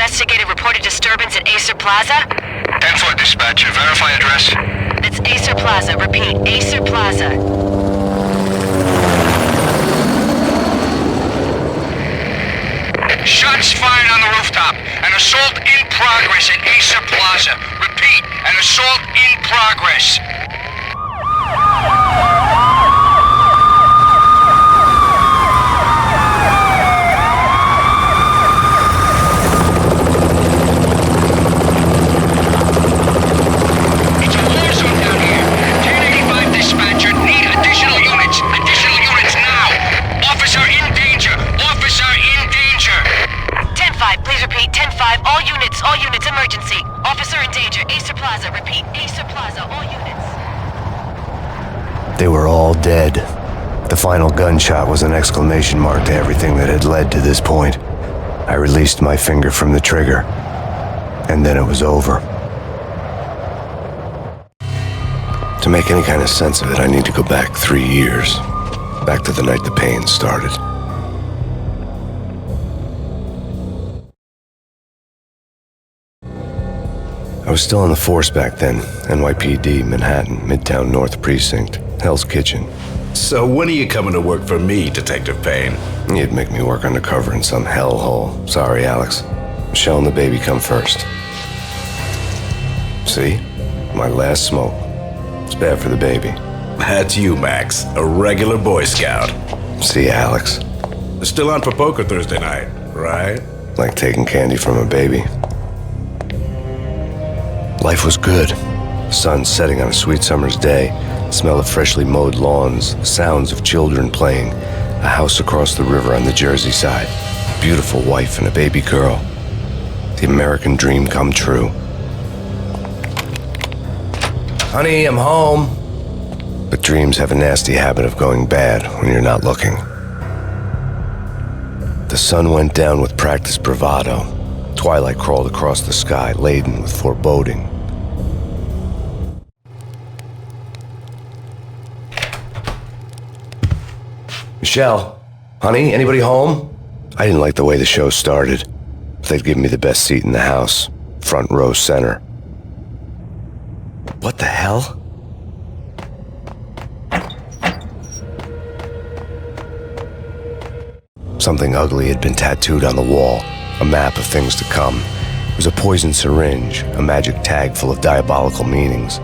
investigated reported disturbance at Acer Plaza? 10-4 dispatcher. Verify address. It's Acer Plaza. Repeat, Acer Plaza. Shots fired on the rooftop. An assault in progress at Acer Plaza. Repeat, an assault in progress. It's a war zone down here. 1085 dispatcher. Need additional units. Additional units now. Officer in danger. Officer in danger. 10-5, please repeat. 10-5, all units, emergency. Officer in danger, Acer Plaza. Repeat, Acer Plaza, all units. They were all dead. The final gunshot was an exclamation mark to everything that had led to this point. I released my finger from the trigger, and then it was over. To make any kind of sense of it, I need to go back 3 years. Back to the night the Payne started. I was still on the force back then. NYPD, Manhattan, Midtown North Precinct, Hell's Kitchen. So when are you coming to work for me, Detective Payne? You'd make me work undercover in some hellhole. Sorry, Alex. Michelle and the baby come first. See? My last smoke. It's bad for the baby. That's you, Max. A regular Boy Scout. See, Alex? Still on for poker Thursday night, right? Like taking candy from a baby. Life was good. Sun setting on a sweet summer's day, the smell of freshly mowed lawns, the sounds of children playing, a house across the river on the Jersey side, a beautiful wife and a baby girl. The American dream come true. Honey, I'm home. But dreams have a nasty habit of going bad when you're not looking. The sun went down with practiced bravado. Twilight crawled across the sky, laden with foreboding. Michelle, honey, anybody home? I didn't like the way the show started. They'd given me the best seat in the house, front row center. What the hell? Something ugly had been tattooed on the wall, a map of things to come. It was a poison syringe, a magic tag full of diabolical meanings.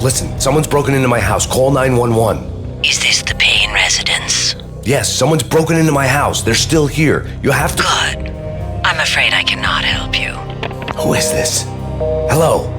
Listen, someone's broken into my house. Call 911. Is this the Payne residence? Yes, someone's broken into my house. They're still here. You have to... Good. I'm afraid I cannot help you. Who is this? Hello?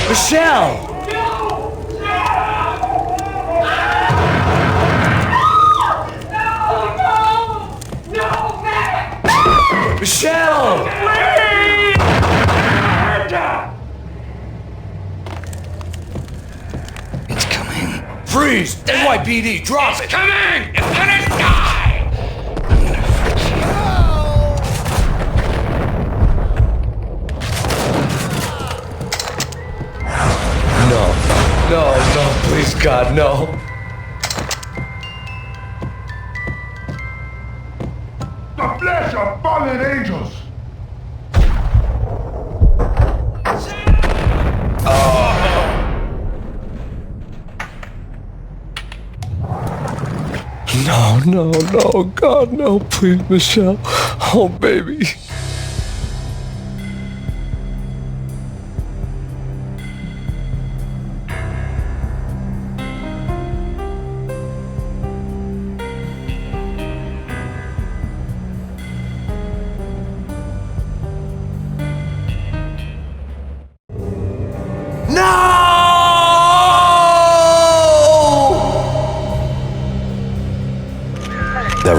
Michelle! Michelle! It's coming. Freeze! NYPD, drop it! Coming! It's gonna die! I'm gonna fix you. No, please, God, no. The flesh of fallen angels! No, God, no, please, Michelle. Oh, baby.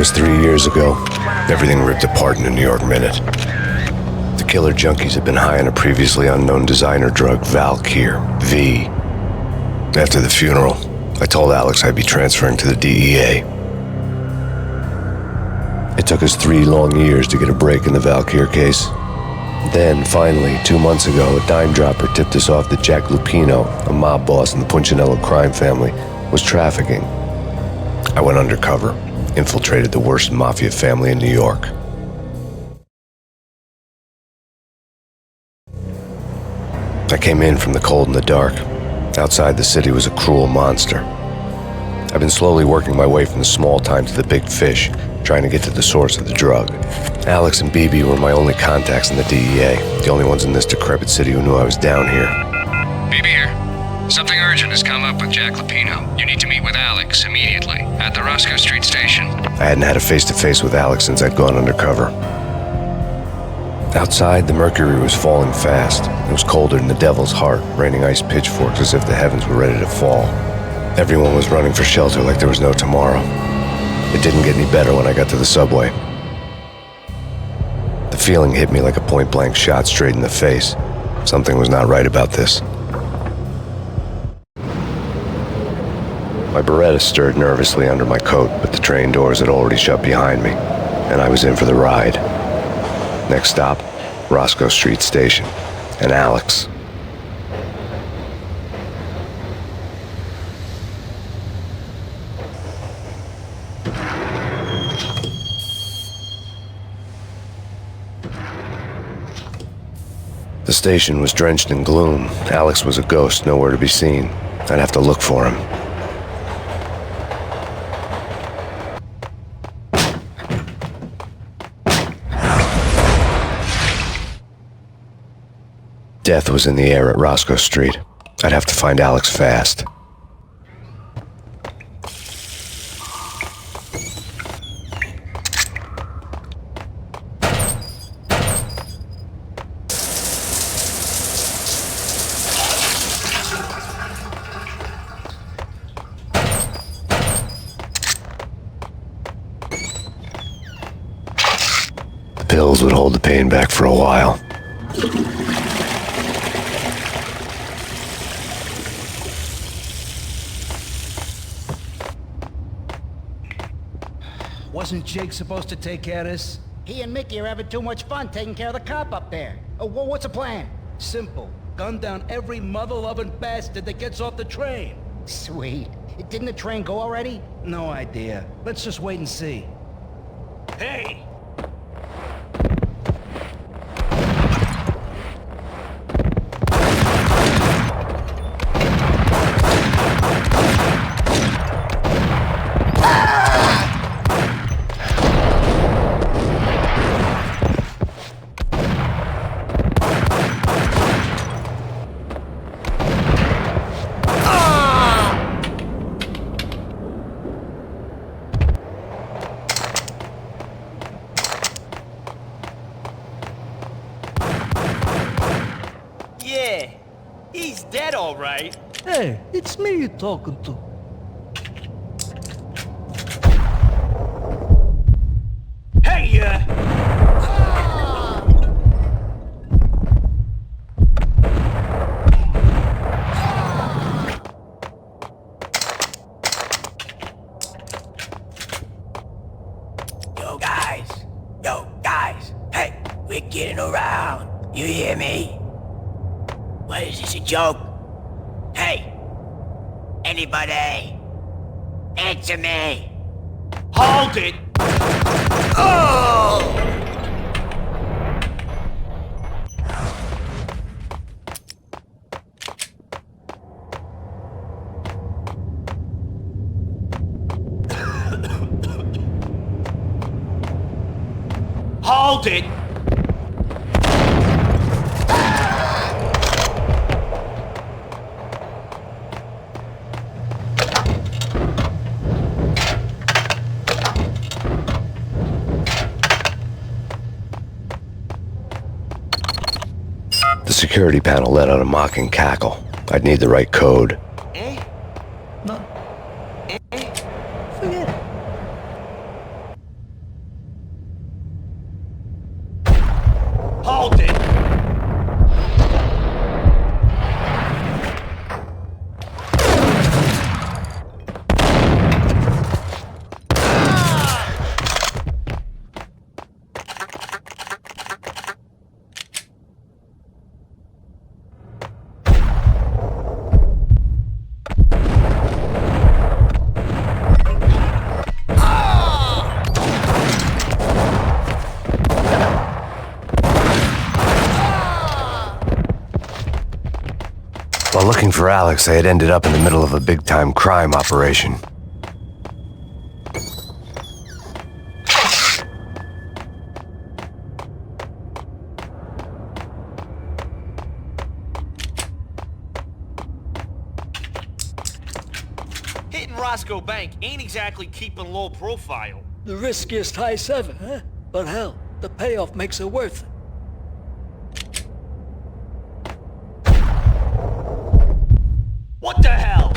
was 3 years ago. Everything ripped apart in a New York minute. The killer junkies had been high on a previously unknown designer drug, Valkyr, V. After the funeral, I told Alex I'd be transferring to the DEA. It took us 3 long years to get a break in the Valkyr case. Then, finally, 2 months ago, a dime dropper tipped us off that Jack Lupino, a mob boss in the Punchinello crime family, was trafficking. I went undercover, infiltrated the worst mafia family in New York. I came in from the cold and the dark. Outside the city was a cruel monster. I've been slowly working my way from the small time to the big fish, trying to get to the source of the drug. Alex and BB were my only contacts in the DEA, the only ones in this decrepit city who knew I was down here. BB here. Something urgent has come up with Jack Lupino. You need to meet with Alex immediately at the Roscoe Street station. I hadn't had a face-to-face with Alex since I'd gone undercover. Outside, the mercury was falling fast. It was colder than the devil's heart, raining ice pitchforks as if the heavens were ready to fall. Everyone was running for shelter like there was no tomorrow. It didn't get any better when I got to the subway. The feeling hit me like a point-blank shot straight in the face. Something was not right about this. My Beretta stirred nervously under my coat, but the train doors had already shut behind me, and I was in for the ride. Next stop, Roscoe Street Station, and Alex. The station was drenched in gloom. Alex was a ghost, nowhere to be seen. I'd have to look for him. Death was in the air at Roscoe Street. I'd have to find Alex fast. The pills would hold the pain back for a while. Wasn't Jake supposed to take care of this? He and Mickey are having too much fun taking care of the cop up there. What's the plan? Simple. Gun down every mother-loving bastard that gets off the train. Sweet. Didn't the train go already? No idea. Let's just wait and see. Hey! Yeah, he's dead all right. Hey, it's me you're talking to. Hey, Yo, guys, hey, we're getting around. You hear me? What, is this a joke? Hey, anybody? Answer me. hold it. Oh! Hold it. The security panel let out a mocking cackle. I'd need the right code. Forget it. Hold it! While looking for Alex, I had ended up in the middle of a big-time crime operation. Hitting Roscoe Bank ain't exactly keeping low profile. The riskiest heist ever, huh? But hell, the payoff makes it worth it. What the hell?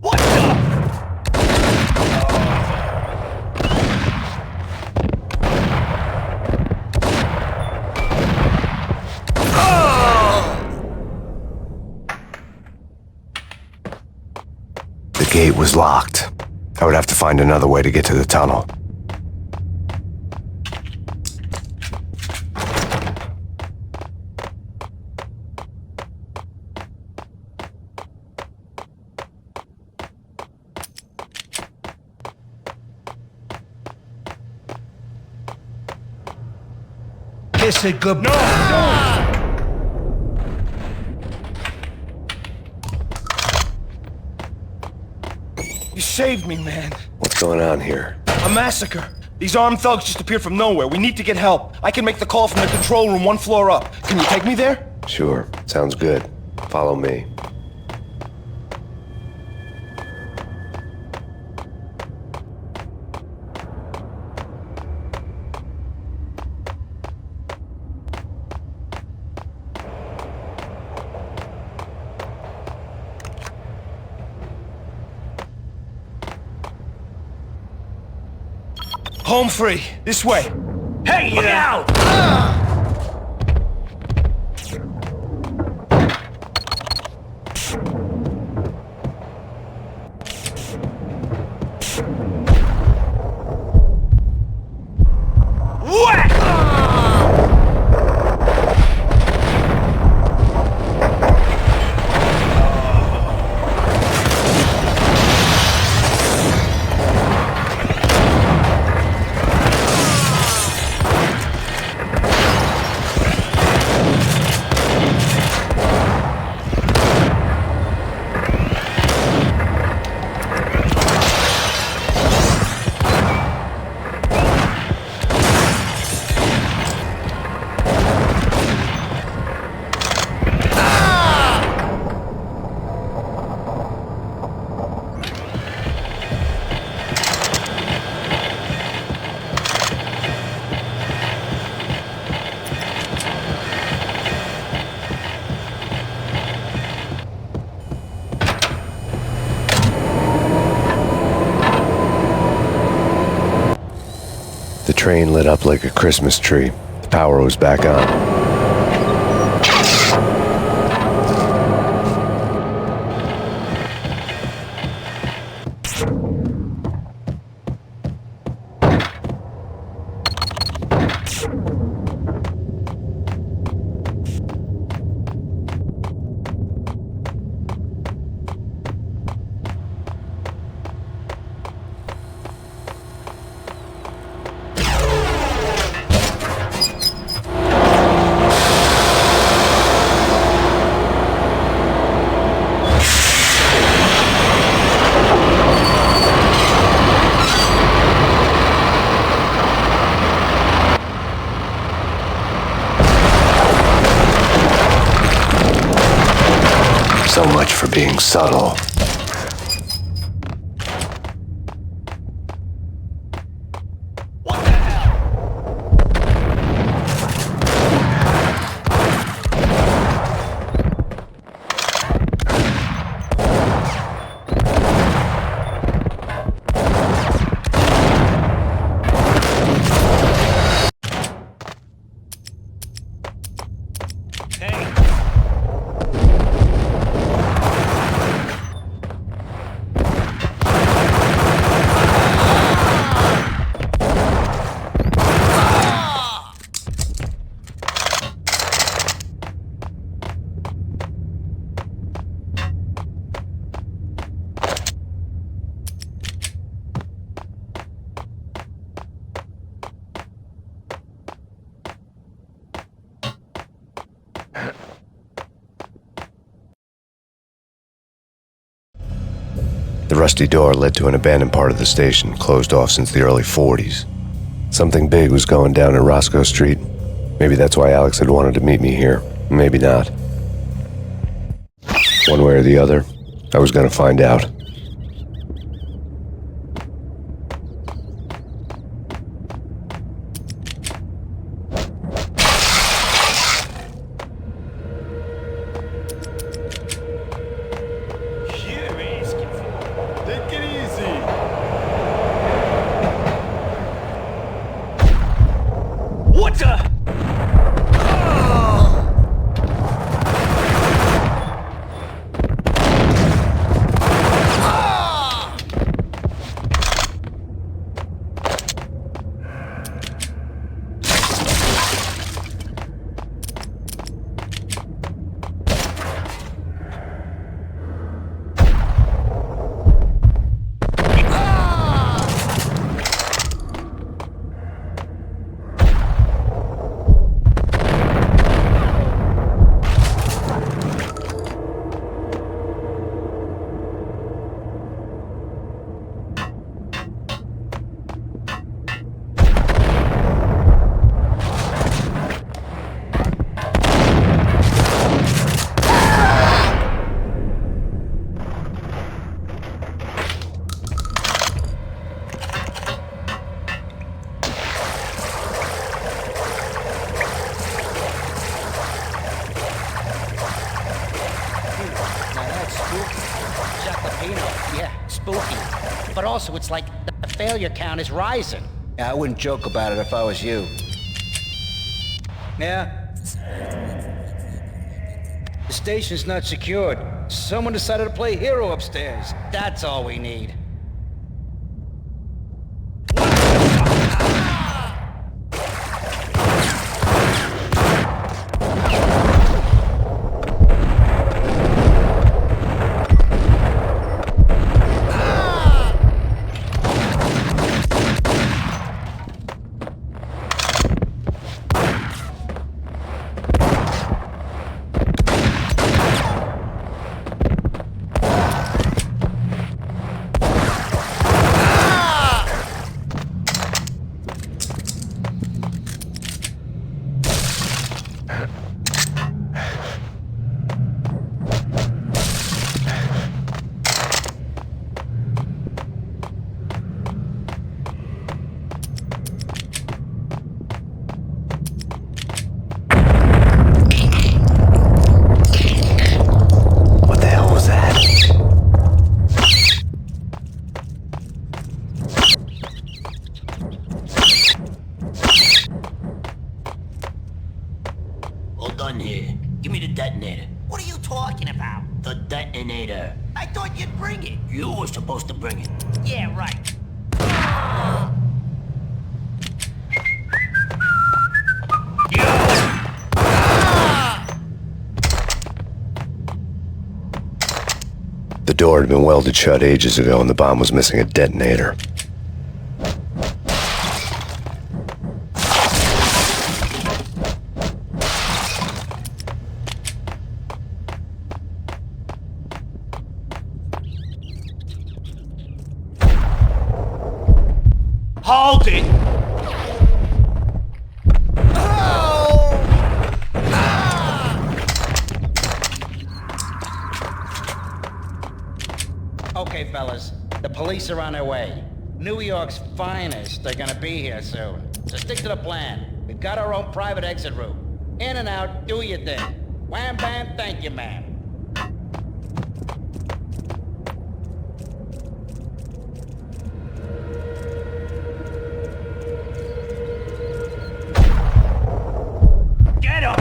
What the? The gate was locked. I would have to find another way to get to the tunnel. Kiss it goodbye. You saved me, man. What's going on here? A massacre. These armed thugs just appeared from nowhere. We need to get help. I can make the call from the control room 1 floor up. Can you take me there? Sure, sounds good. Follow me. Home free. This way. Hey, you! Out! The train lit up like a Christmas tree. The power was back on. being subtle. The rusty door led to an abandoned part of the station, closed off since the early 40s. Something big was going down at Roscoe Street. Maybe that's why Alex had wanted to meet me here. Maybe not. One way or the other, I was going to find out. What the? Yeah, spooky. But also, it's like the failure count is rising. Yeah, I wouldn't joke about it if I was you. Yeah? The station's not secured. Someone decided to play hero upstairs. That's all we need. Here. Give me the detonator. What are you talking about? The detonator. I thought you'd bring it. You were supposed to bring it. Yeah, right. The door had been welded shut ages ago and the bomb was missing a detonator. Hold it! The police are on their way. New York's finest are gonna be here soon. So stick to the plan. We've got our own private exit route. In and out, do your thing. Wham bam, thank you, ma'am. Get him!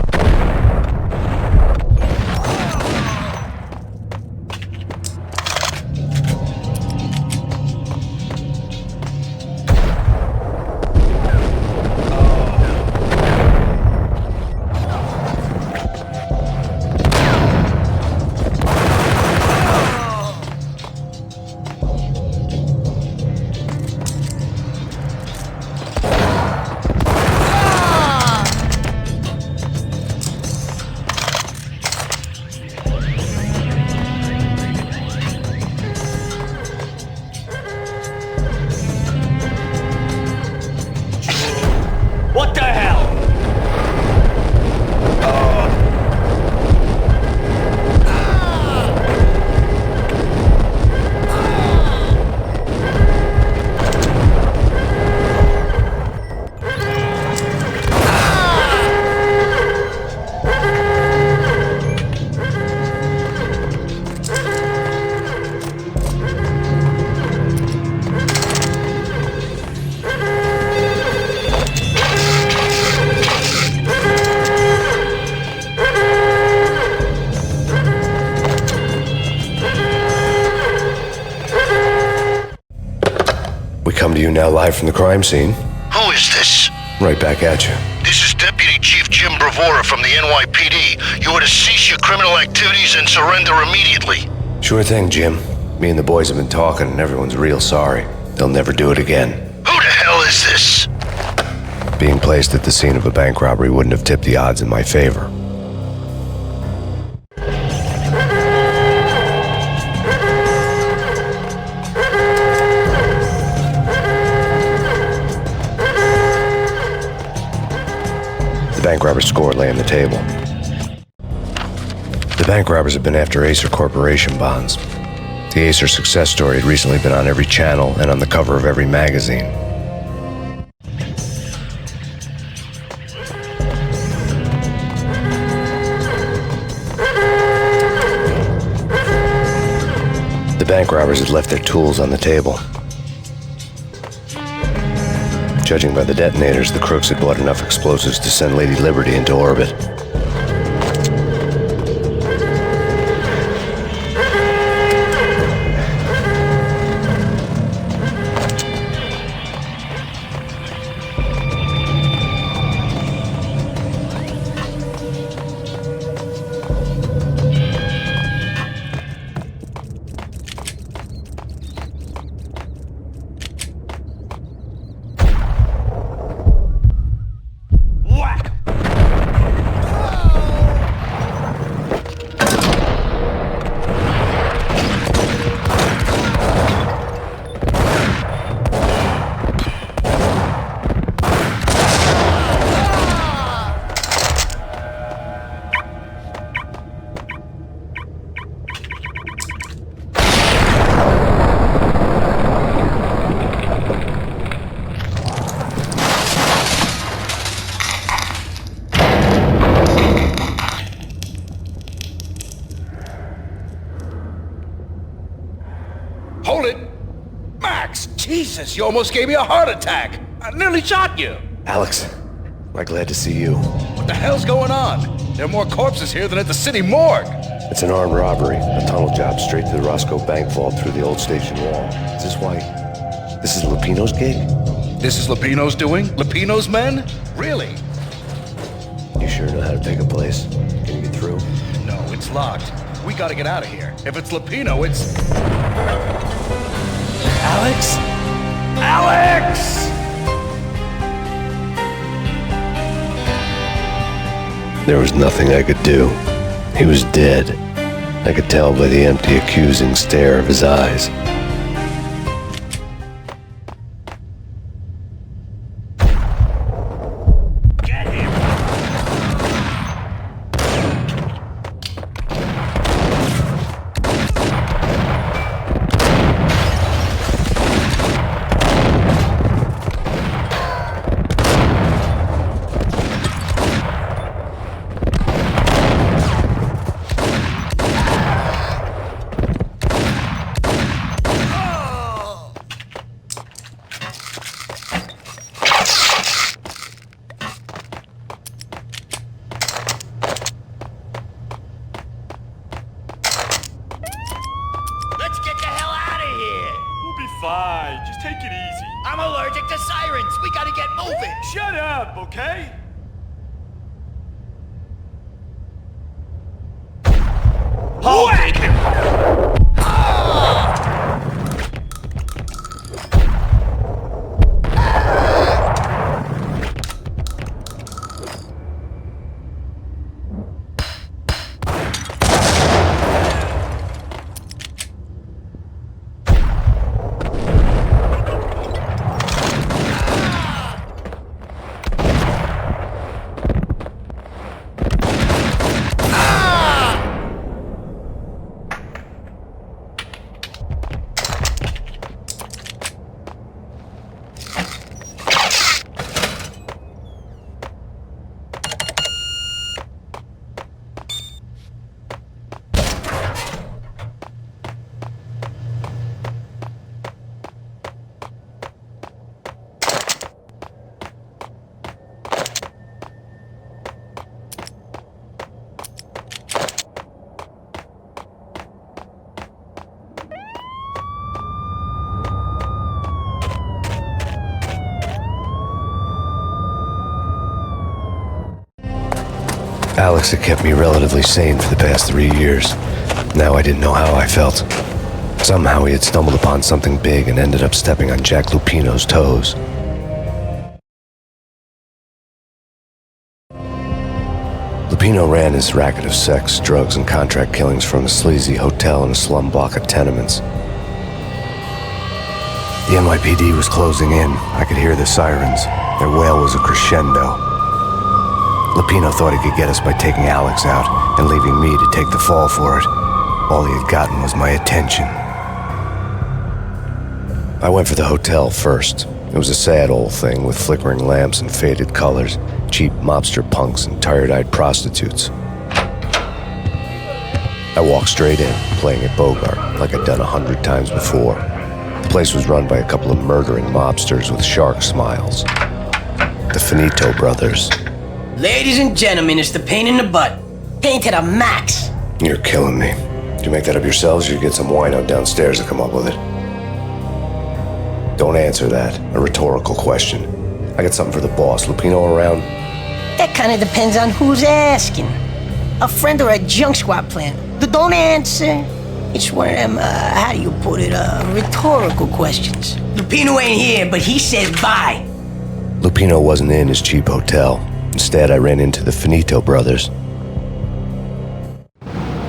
What the hell? We come to you now live from the crime scene. Who is this? Right back at you. This is Deputy Chief Jim Bravura from the NYPD. You are to cease your criminal activities and surrender immediately. Sure thing, Jim. Me and the boys have been talking, and everyone's real sorry. They'll never do it again. Who the hell is this? Being placed at the scene of a bank robbery wouldn't have tipped the odds in my favor. The bank robber's score lay on the table. The bank robbers have been after Acer Corporation bonds. The Acer success story had recently been on every channel and on the cover of every magazine. The bank robbers had left their tools on the table. Judging by the detonators, the crooks had bought enough explosives to send Lady Liberty into orbit. Hold it! Max! Jesus, you almost gave me a heart attack! I nearly shot you! Alex, I'm glad to see you. What the hell's going on? There are more corpses here than at the city morgue! It's an armed robbery, a tunnel job straight to the Roscoe Bank vault through the old station wall. Is this why? This is Lupino's gig? This is Lupino's doing? Lupino's men? Really? You sure know how to pick a place? Can you get through? No, it's locked. We gotta get out of here. If it's Lupino, it's... Alex? Alex! There was nothing I could do. He was dead. I could tell by the empty, accusing stare of his eyes. I'm allergic to sirens. We gotta get moving. Shut up, okay? Hold it! Alex had kept me relatively sane for the past 3 years. Now I didn't know how I felt. Somehow he had stumbled upon something big and ended up stepping on Jack Lupino's toes. Lupino ran his racket of sex, drugs, and contract killings from a sleazy hotel in a slum block of tenements. The NYPD was closing in. I could hear the sirens. Their wail was a crescendo. Lupino thought he could get us by taking Alex out and leaving me to take the fall for it. All he had gotten was my attention. I went for the hotel first. It was a sad old thing with flickering lamps and faded colors, cheap mobster punks and tired-eyed prostitutes. I walked straight in, playing at Bogart, like I'd done 100 times before. The place was run by a couple of murdering mobsters with shark smiles. The Finito brothers. Ladies and gentlemen, it's the pain in the butt. Pain to the max. You're killing me. Did you make that up yourselves, or you get some wino downstairs to come up with it? Don't answer that. A rhetorical question. I got something for the boss. Lupino around? That kind of depends on who's asking. A friend or a junk squad plan. Don't answer. It's one of them, how do you put it, rhetorical questions. Lupino ain't here, but he says bye. Lupino wasn't in his cheap hotel. Instead, I ran into the Finito brothers.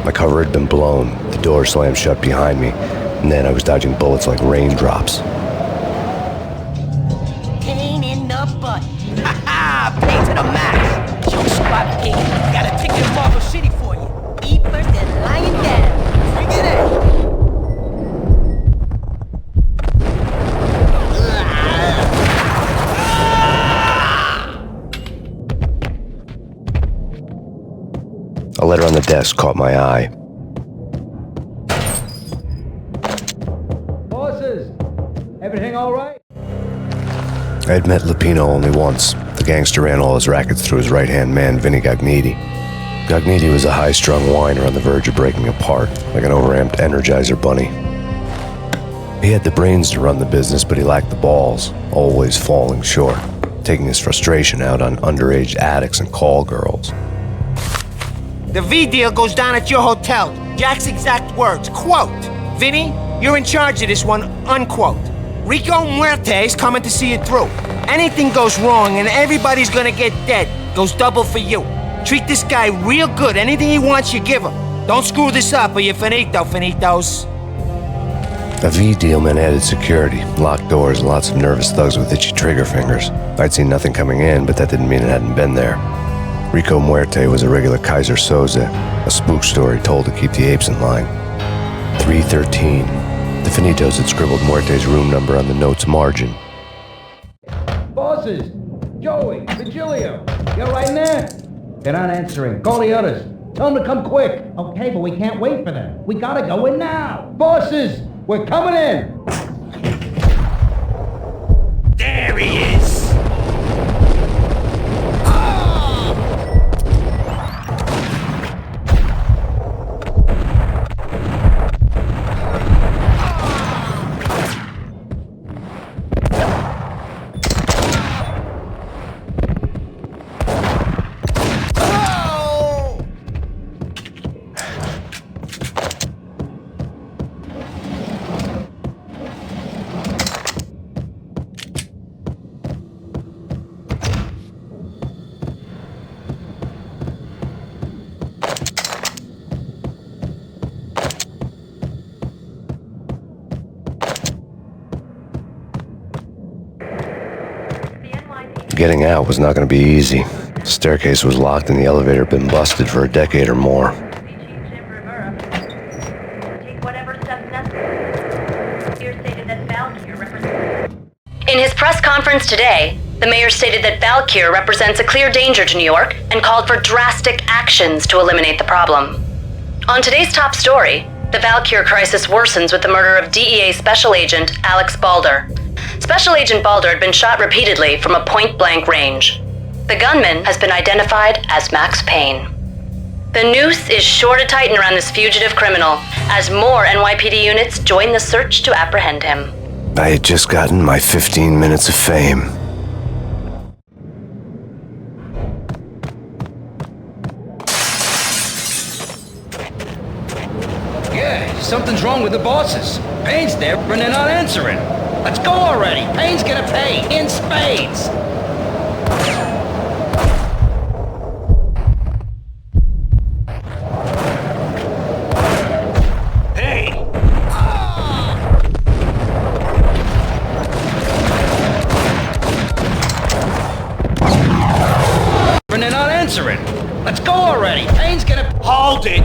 My cover had been blown, the door slammed shut behind me, and then I was dodging bullets like raindrops. Pain in the butt. Ha ha! Pain to the max. Junk squad pain. Got a ticket to Marble City for you. Eat first and lying down. Bring it in. A letter on the desk caught my eye. Bosses, everything all right? I had met Lupino only once. The gangster ran all his rackets through his right-hand man, Vinny Gagniti. Gagniti was a high-strung whiner on the verge of breaking apart, like an overamped Energizer bunny. He had the brains to run the business, but he lacked the balls, always falling short, taking his frustration out on underage addicts and call girls. The V deal goes down at your hotel. Jack's exact words, quote, "Vinny, you're in charge of this one," unquote. Rico Muerte's coming to see it through. Anything goes wrong and everybody's gonna get dead. Goes double for you. Treat this guy real good. Anything he wants, you give him. Don't screw this up or you're finito, finitos. A V deal meant added security, locked doors, and lots of nervous thugs with itchy trigger fingers. I'd seen nothing coming in, but that didn't mean it hadn't been there. Rico Muerte was a regular Kaiser Soze, a spook story told to keep the apes in line. 313. The Finitos had scribbled Muerte's room number on the note's margin. Bosses, Joey, Virgilio, you're right in there? They're not answering. Call the others. Tell them to come quick. Okay, but we can't wait for them. We gotta go in now. Bosses, we're coming in. There he is. Getting out was not going to be easy. The staircase was locked and the elevator had been busted for a decade or more. In his press conference today, the mayor stated that Valkyr represents a clear danger to New York and called for drastic actions to eliminate the problem. On today's top story, the Valkyr crisis worsens with the murder of DEA Special Agent Alex Balder. Special Agent Balder had been shot repeatedly from a point-blank range. The gunman has been identified as Max Payne. The noose is sure to tighten around this fugitive criminal as more NYPD units join the search to apprehend him. I had just gotten my 15 minutes of fame. Yeah, something's wrong with the bosses. Payne's there and they're not answering. Let's go already. Payne's gonna pay in spades. And they're not answering. Let's go already. Payne's gonna... Hold it!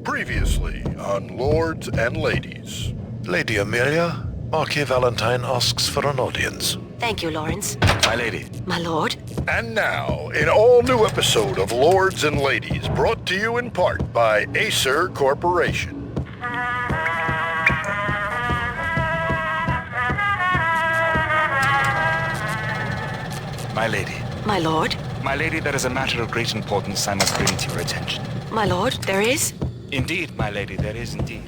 Previously on Lords and Ladies. Lady Amelia, Marquis Valentine asks for an audience. Thank you, Lawrence. My lady. My lord. And now, an all-new episode of Lords and Ladies, brought to you in part by Acer Corporation. My lady. My lord. My lady, there is a matter of great importance I must bring to your attention. My lord, there is? Indeed, my lady, there is indeed.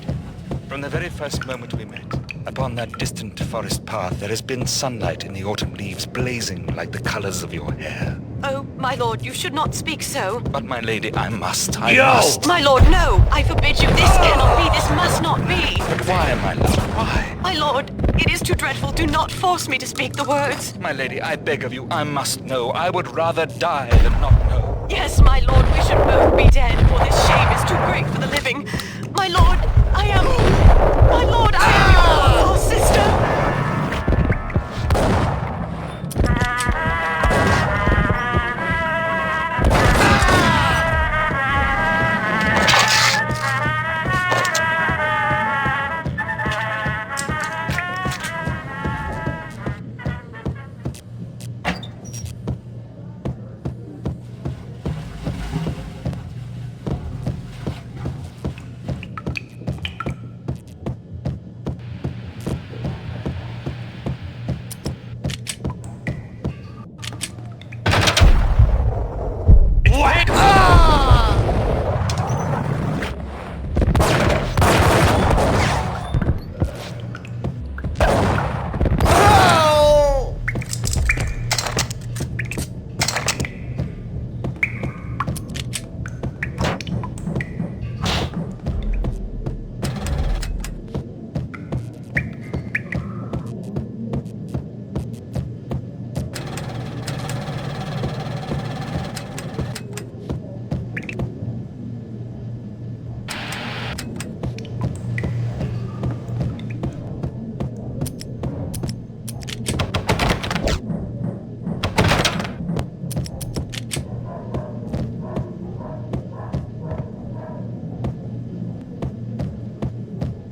From the very first moment we met, upon that distant forest path, there has been sunlight in the autumn leaves blazing like the colors of your hair. Oh, my lord, you should not speak so. But my lady, I must. Must. My lord, no! I forbid you. This cannot be. This must not be. But why, my love? Why? My lord, it is too dreadful. Do not force me to speak the words. My lady, I beg of you, I must know. I would rather die than not know. Yes, my lord, we should both be dead, for this shame is too great for the living. My lord, I am your lawful sister.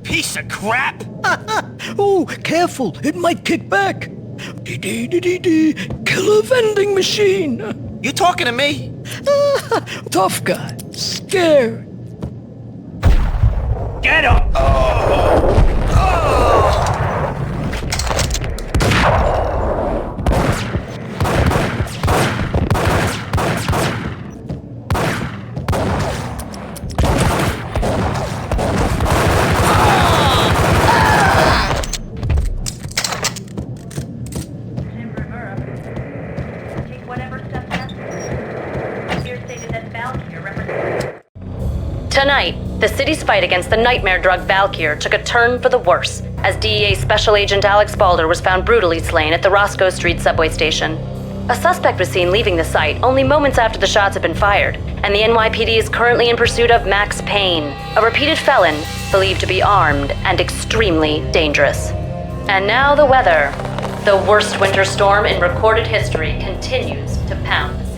Piece of crap! Oh, careful, it might kick back. Dee-dee-dee-dee-dee, killer vending machine. You talking to me? Tough guy, scared. Get up! Tonight, the city's fight against the nightmare drug Valkyr took a turn for the worse, as DEA Special Agent Alex Balder was found brutally slain at the Roscoe Street subway station. A suspect was seen leaving the site only moments after the shots had been fired, and the NYPD is currently in pursuit of Max Payne, a repeated felon believed to be armed and extremely dangerous. And now the weather. The worst winter storm in recorded history continues to pound the city.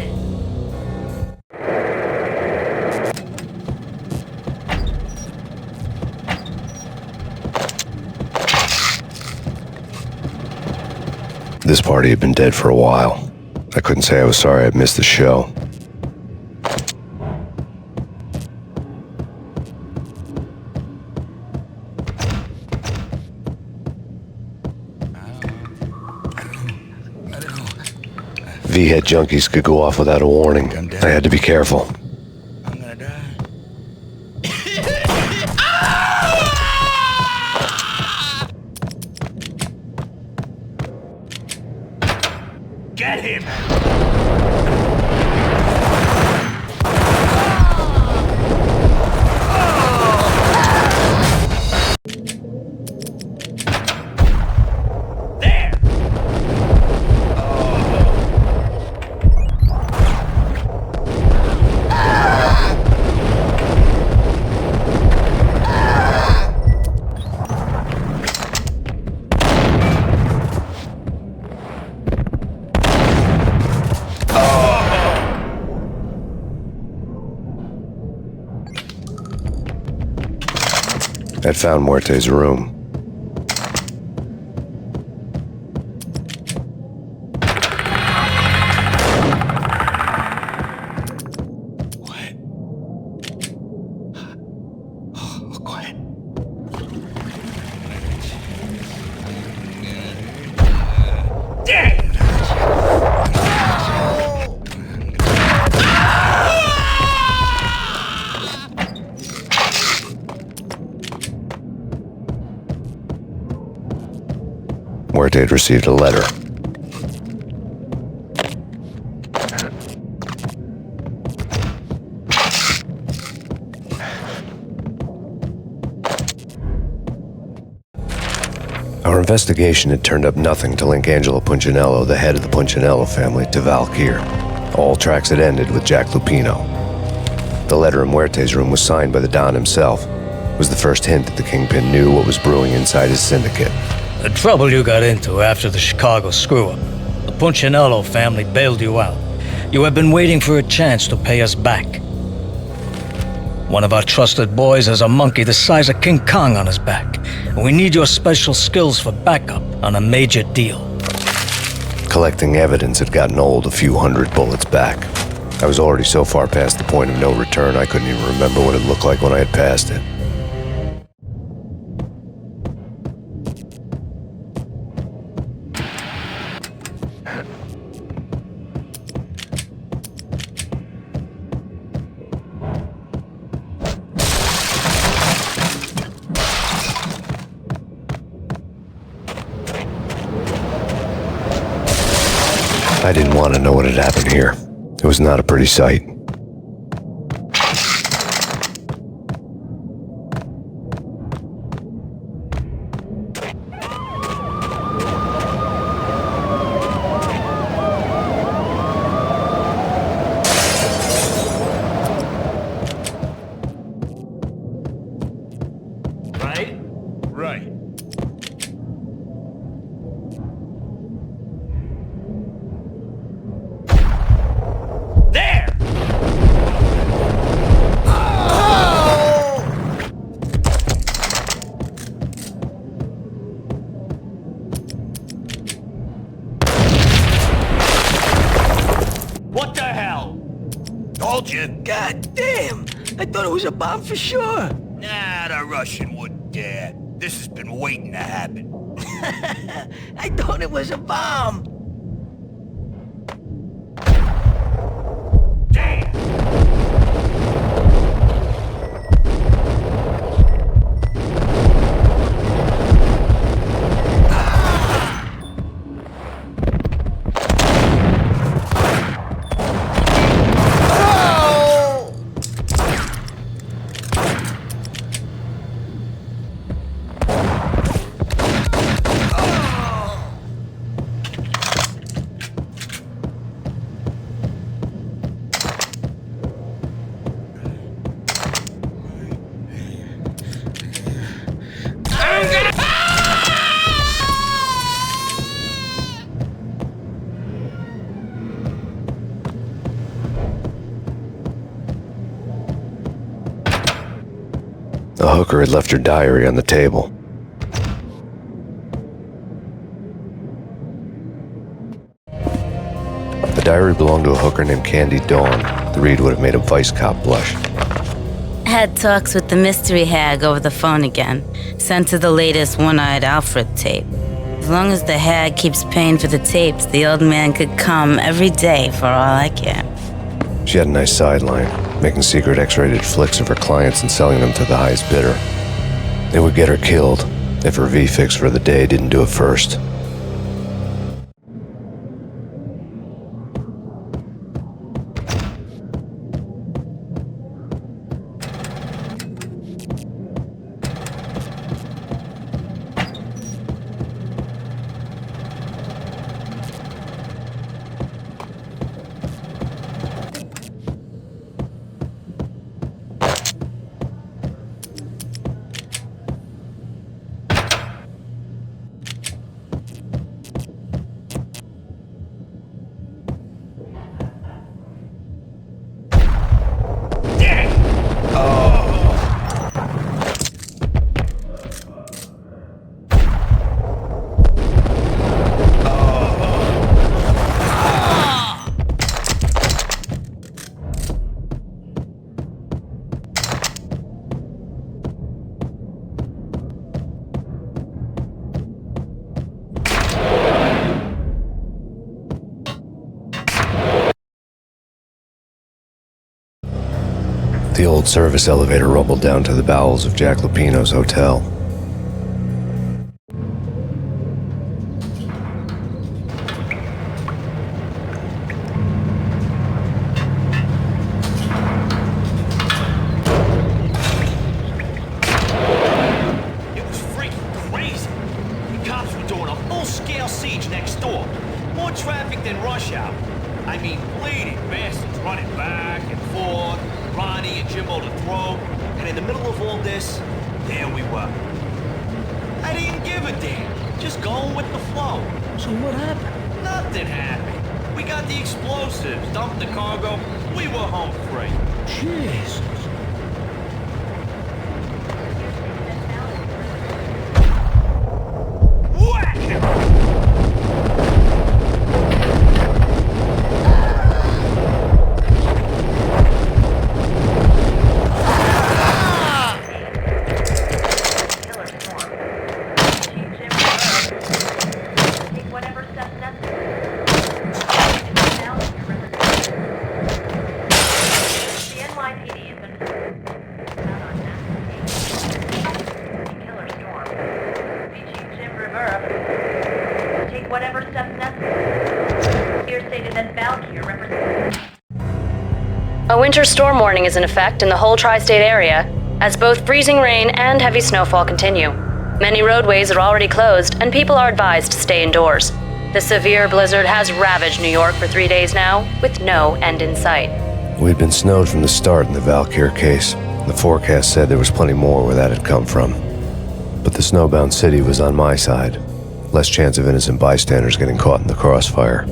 This party had been dead for a while. I couldn't say I was sorry I'd missed the show. V-head junkies could go off without a warning. I had to be careful. Get him! I'd found Muerte's room. Muerte had received a letter. Our investigation had turned up nothing to link Angelo Punchinello, the head of the Punchinello family, to Valkyr. All tracks had ended with Jack Lupino. The letter in Muerte's room was signed by the Don himself. It was the first hint that the Kingpin knew what was brewing inside his syndicate. The trouble you got into after the Chicago screw-up. The Punchinello family bailed you out. You have been waiting for a chance to pay us back. One of our trusted boys has a monkey the size of King Kong on his back, and we need your special skills for backup on a major deal. Collecting evidence had gotten old a few hundred bullets back. I was already so far past the point of no return I couldn't even remember what it looked like when I had passed it. I didn't want to know what had happened here. It was not a pretty sight. Right? Right. There! What the hell? Told you. God damn! I thought it was a bomb for sure. Nah, the Russian wouldn't dare. This has been waiting to happen. I thought it was a bomb. A hooker had left her diary on the table. The diary belonged to a hooker named Candy Dawn. The read would have made a vice cop blush. Had talks with the mystery hag over the phone again. Sent her the latest One-Eyed Alfred tape. As long as the hag keeps paying for the tapes, the old man could come every day for all I care. She had a nice sideline, making secret X-rated flicks of her clients and selling them to the highest bidder. It would get her killed if her V-fix for the day didn't do it first. The old service elevator rumbled down to the bowels of Jack Lupino's hotel. It was freaking crazy. The cops were doing a full-scale siege next door. More traffic than rush hour. I mean, bleeding bastards running back and forth, Ronnie and Jimbo to throw, and in the middle of all this, there we were. I didn't give a damn, just going with the flow. So what happened? Nothing happened. We got the explosives, dumped the cargo, we were home free. Jesus. A winter storm warning is in effect in the whole tri-state area, as both freezing rain and heavy snowfall continue. Many roadways are already closed, and people are advised to stay indoors. The severe blizzard has ravaged New York for 3 days now, with no end in sight. We'd been snowed from the start in the Valkyr case. The forecast said there was plenty more where that had come from. But the snowbound city was on my side. Less chance of innocent bystanders getting caught in the crossfire.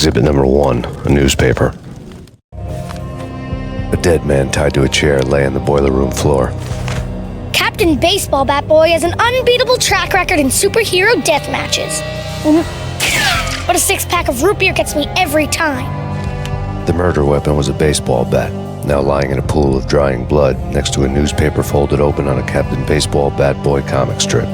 Exhibit number 1, a newspaper. A dead man tied to a chair lay on the boiler room floor. Captain Baseball Bat Boy has an unbeatable track record in superhero death matches. But a 6-pack of root beer gets me every time. The murder weapon was a baseball bat, now lying in a pool of drying blood next to a newspaper folded open on a Captain Baseball Bat Boy comic strip.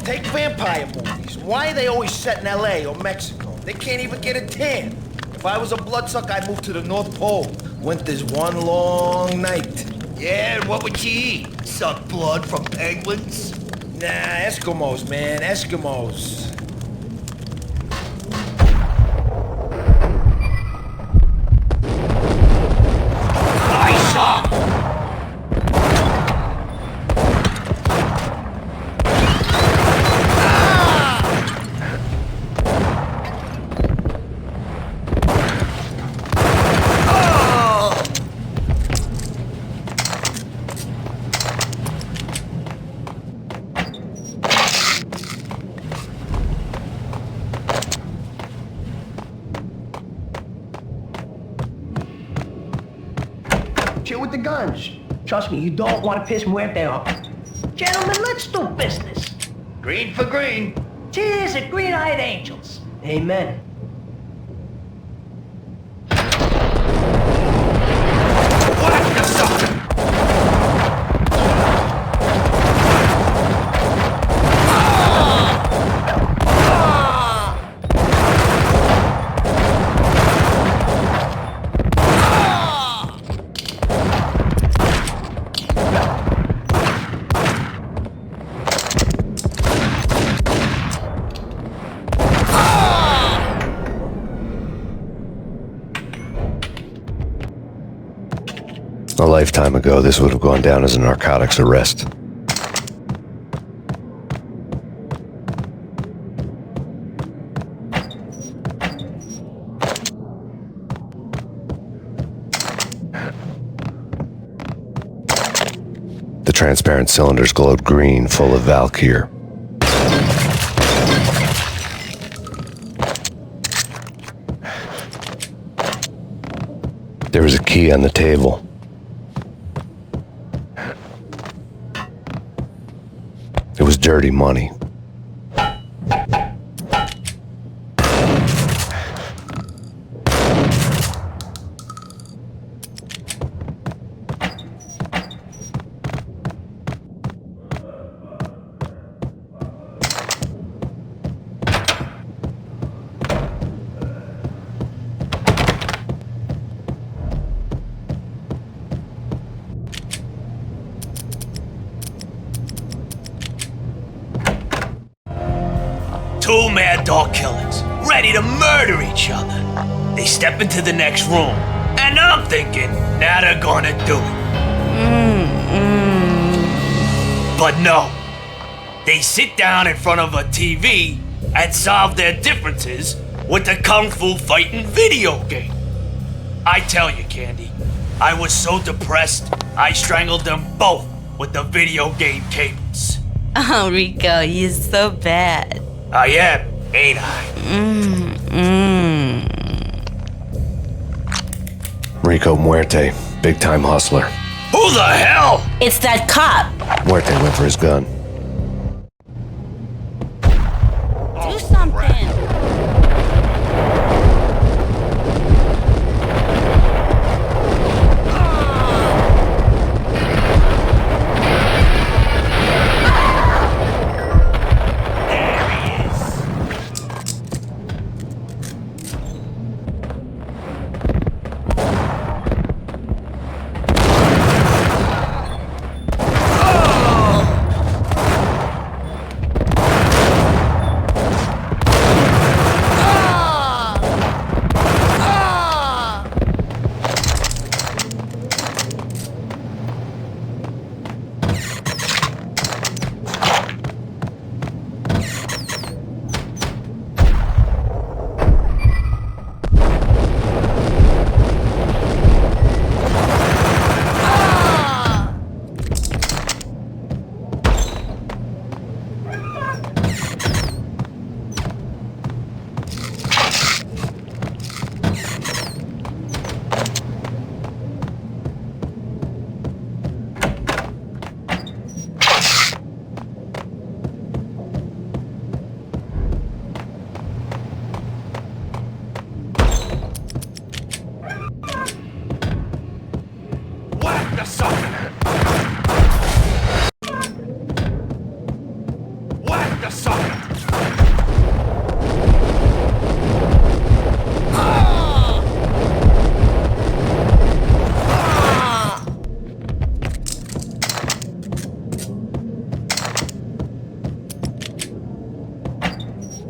Take vampire movies. Why are they always set in L.A. or Mexico? They can't even get a tan. If I was a bloodsucker, I'd move to the North Pole. Winter's one long night. Yeah, and what would you eat? Suck blood from penguins? Nah, Eskimos, man, Eskimos. Chill with the guns. Trust me, you don't want to piss Muerte off. Gentlemen, let's do business. Green for green. Cheers at green-eyed angels. Amen. A lifetime ago, this would have gone down as a narcotics arrest. The transparent cylinders glowed green, full of Valkyr. There was a key on the table. It was dirty money. Two mad dog killers, ready to murder each other. They step into the next room, and I'm thinking, now they're gonna do it. But no. They sit down in front of a TV and solve their differences with the Kung Fu fighting video game. I tell you, Candy, I was so depressed, I strangled them both with the video game cables. Oh, Rico, you're so bad. I am, ain't I? Rico Muerte, big-time hustler. Who the hell? It's that cop. Muerte went for his gun. Do something.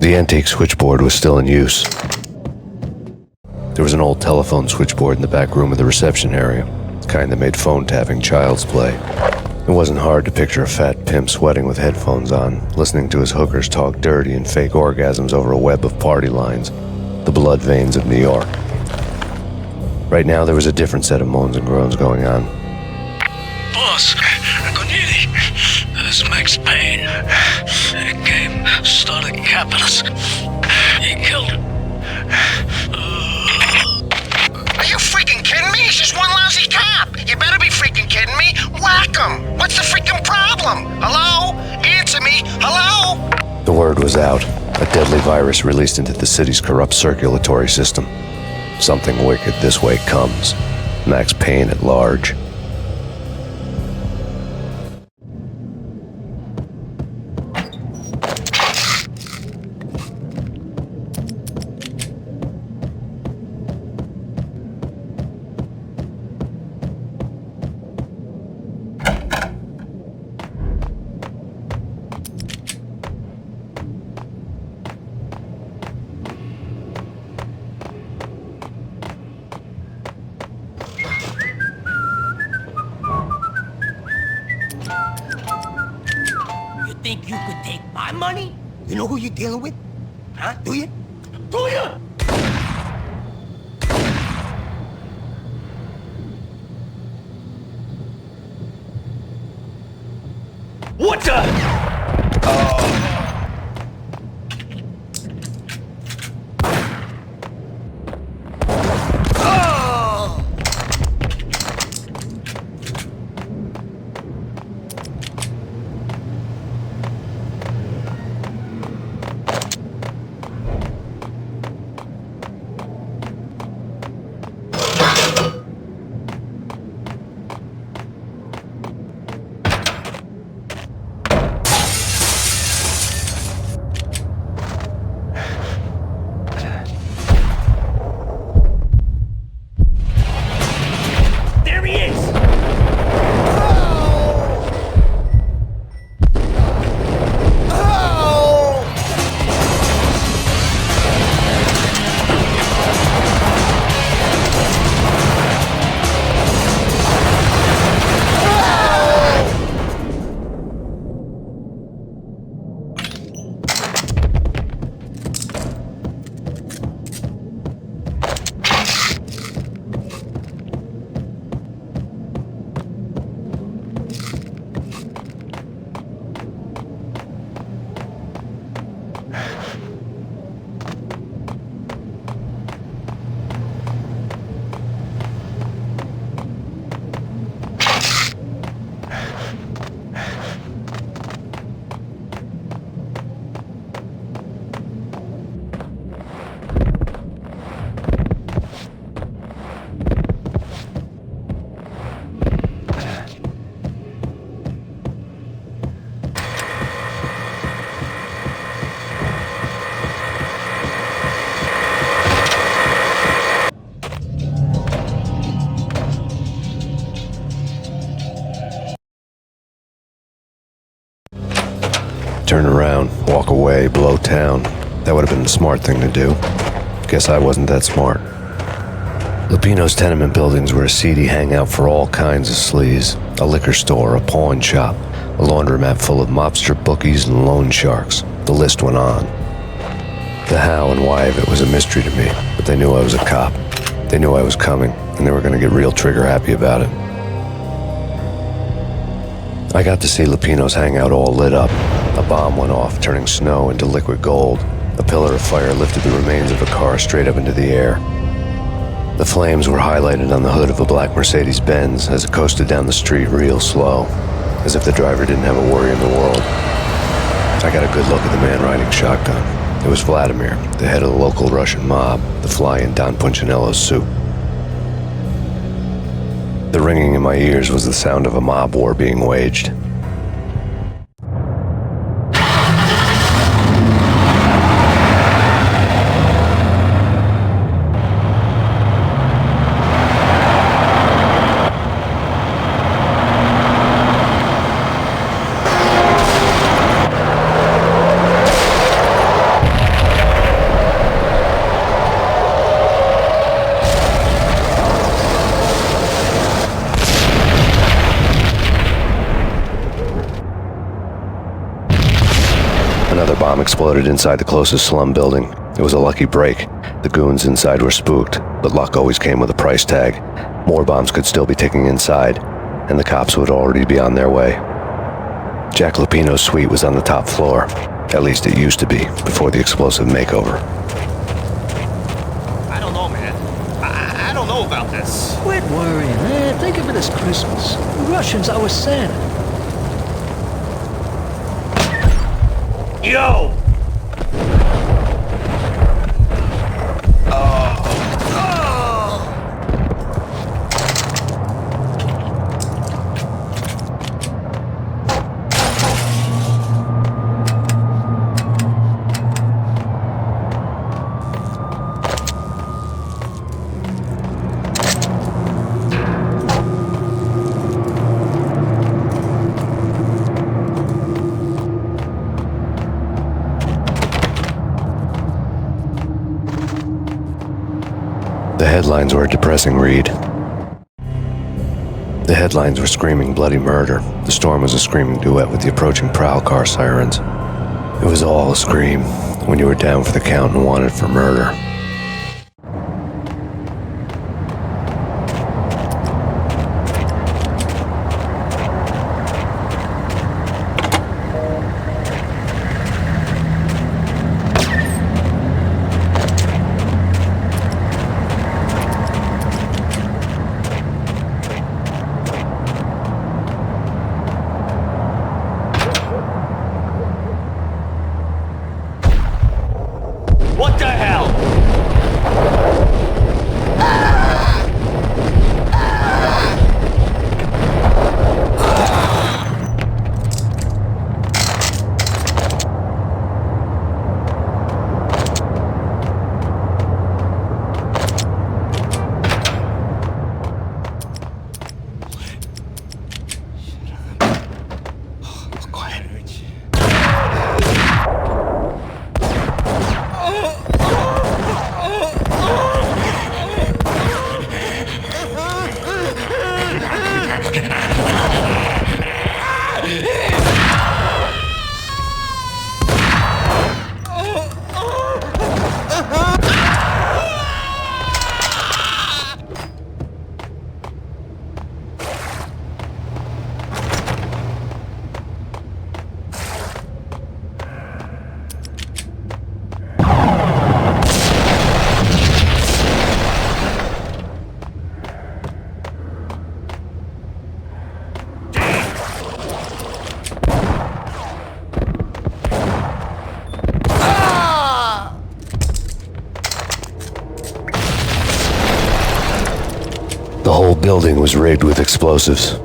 The antique switchboard was still in use. There was an old telephone switchboard in the back room of the reception area, the kind that made phone tapping child's play. It wasn't hard to picture a fat pimp sweating with headphones on, listening to his hookers talk dirty and fake orgasms over a web of party lines, the blood veins of New York. Right now, there was a different set of moans and groans going on. Boss, Corneli, this is Max Payne. He came, started capping us. He killed him. Are you freaking kidding me? He's just one lousy cop. You better be freaking kidding me. Whack him. What's the freaking problem? Hello? Answer me. Hello? The word was out. A deadly virus released into the city's corrupt circulatory system. Something wicked this way comes. Max Payne at large. Think you could take my money? You know who you're dealing with? Huh? Do you? Do you? What the? Turn around, walk away, blow town. That would have been the smart thing to do. Guess I wasn't that smart. Lupino's tenement buildings were a seedy hangout for all kinds of sleaze. A liquor store, a pawn shop, a laundromat full of mobster bookies and loan sharks. The list went on. The how and why of it was a mystery to me, but they knew I was a cop. They knew I was coming, and they were going to get real trigger-happy about it. I got to see Lupino's hangout all lit up. A bomb went off, turning snow into liquid gold. A pillar of fire lifted the remains of a car straight up into the air. The flames were highlighted on the hood of a black Mercedes-Benz as it coasted down the street real slow, as if the driver didn't have a worry in the world. I got a good look at the man riding shotgun. It was Vladimir, the head of the local Russian mob, the fly in Don Punchinello's soup. The ringing in my ears was the sound of a mob war being waged. bomb exploded inside the closest slum building. It was a lucky break. The goons inside were spooked, but luck always came with a price tag. More bombs could still be ticking inside, and the cops would already be on their way. Jack Lupino's suite was on the top floor. At least it used to be, before the explosive makeover. I don't know, man. I don't know about this. Quit worrying, man. Think of it as Christmas. The Russians are Santa. Yo! The headlines were a depressing read. The headlines were screaming bloody murder. The storm was a screaming duet with the approaching prowl car sirens. It was all a scream when you were down for the count and wanted for murder. What the hell? The whole building was rigged with explosives.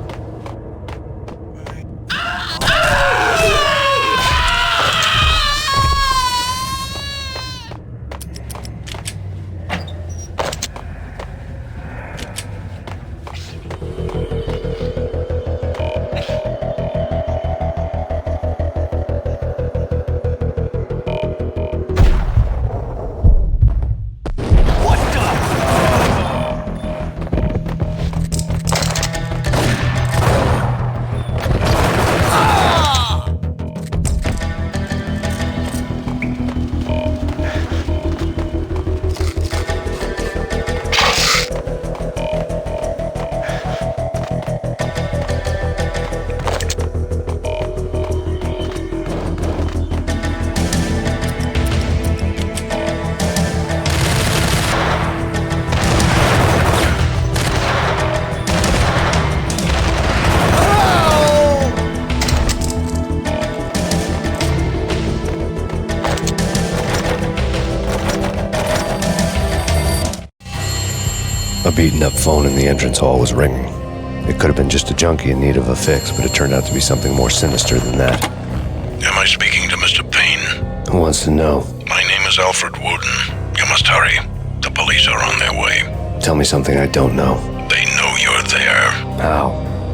A beaten-up phone in the entrance hall was ringing. It could have been just a junkie in need of a fix, but it turned out to be something more sinister than that. Am I speaking to Mr. Payne? Who wants to know? My name is Alfred Wooden. You must hurry. The police are on their way. Tell me something I don't know. They know you're there. How?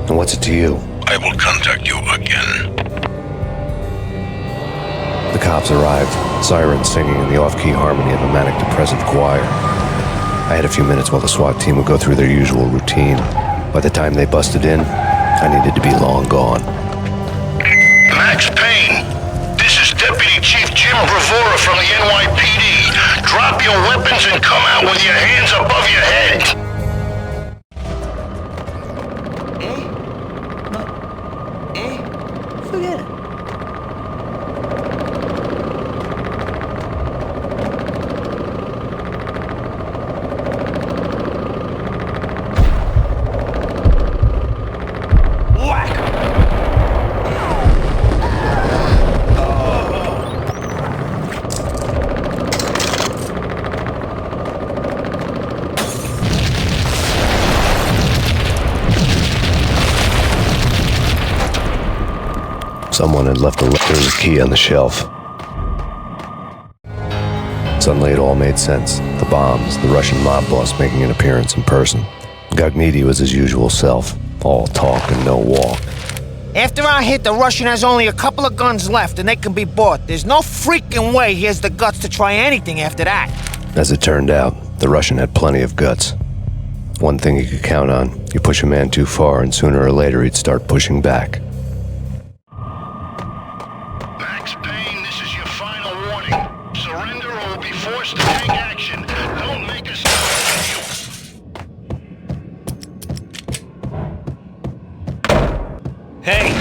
And what's it to you? I will contact you again. The cops arrived, sirens singing in the off-key harmony of a manic-depressive choir. I had a few minutes while the SWAT team would go through their usual routine. By the time they busted in, I needed to be long gone. Max Payne, this is Deputy Chief Jim Jim Bravura from the NYPD. Drop your weapons and come out with your hands above your head. Forget it. Someone had left there was a key on the shelf. Suddenly it all made sense. The bombs, the Russian mob boss making an appearance in person. Gognitti was his usual self, all talk and no walk. After our hit, the Russian has only a couple of guns left and they can be bought. There's no freaking way he has the guts to try anything after that. As it turned out, the Russian had plenty of guts. One thing you could count on, you push a man too far and sooner or later he'd start pushing back. Max Payne, this is your final warning. Surrender or we'll be forced to take action. Don't make us kill you. Hey!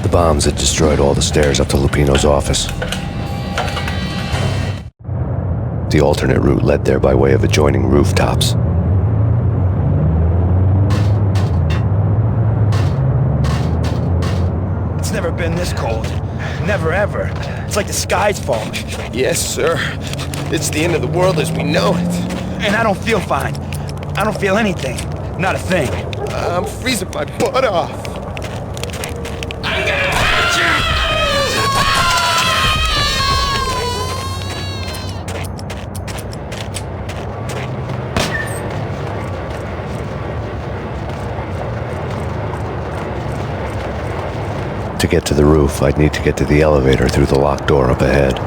The bombs had destroyed all the stairs up to Lupino's office. The alternate route led there by way of adjoining rooftops. It's never been this cold. Never ever. It's like the sky's falling. Yes, sir. It's the end of the world as we know it. And I don't feel fine. I don't feel anything. Not a thing. I'm freezing my butt off. To get to the roof, I'd need to get to the elevator through the locked door up ahead.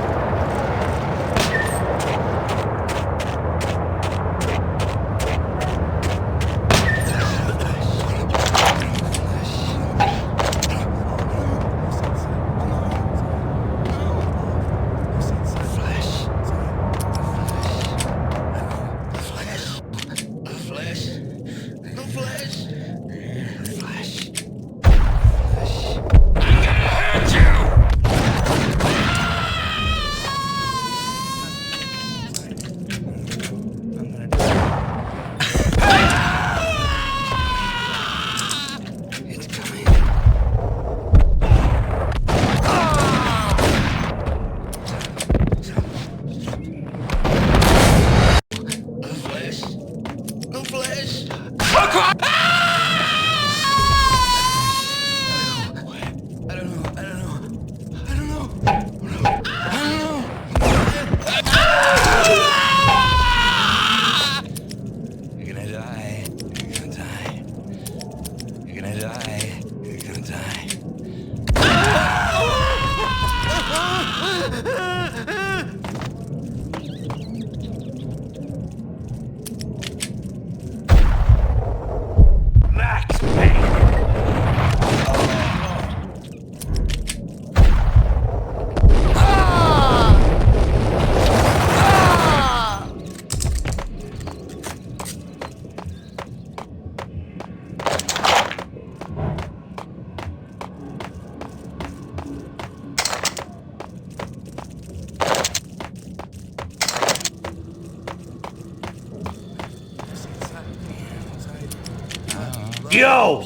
Yo!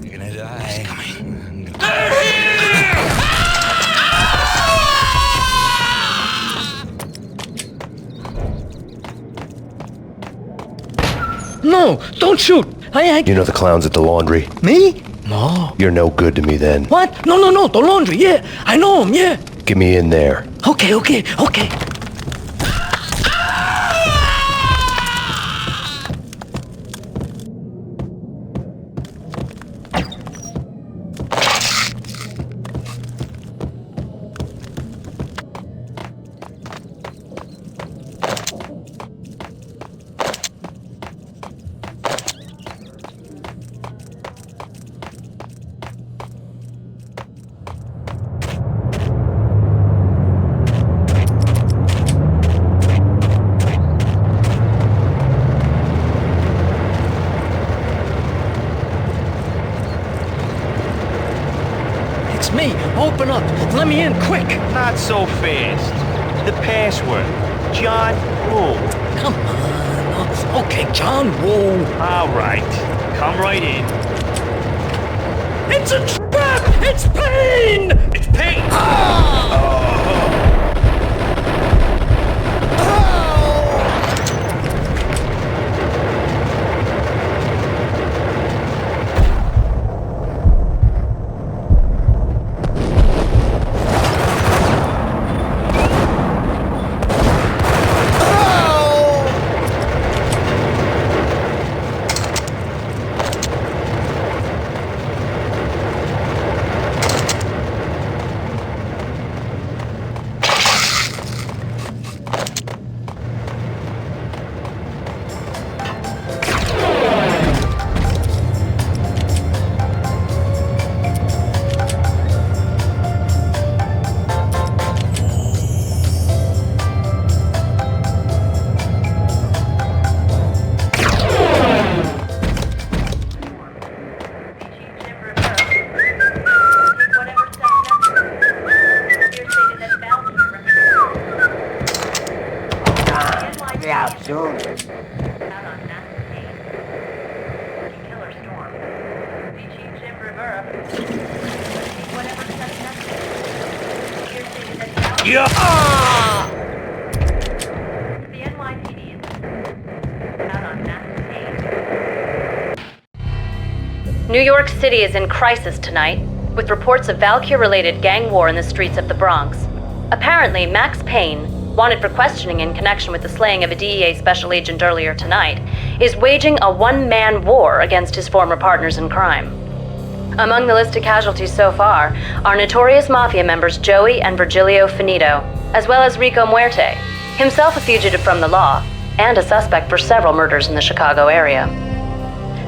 You're gonna die. No, don't shoot. You know the clowns at the laundry? Me? No. You're no good to me then. What? No, the laundry, yeah. I know him, yeah. Get me in there. Okay. It's me. Open up. Let me in, quick. Not so fast. The password. John Woo. Come on. Okay, John Woo. All right. Come right in. It's a trap! It's Payne! It's Payne! New York City is in crisis tonight, with reports of Valkyr-related gang war in the streets of the Bronx. Apparently, Max Payne, wanted for questioning in connection with the slaying of a DEA special agent earlier tonight, is waging a one-man war against his former partners in crime. Among the list of casualties so far are notorious mafia members Joey and Virgilio Finito, as well as Rico Muerte, himself a fugitive from the law, and a suspect for several murders in the Chicago area.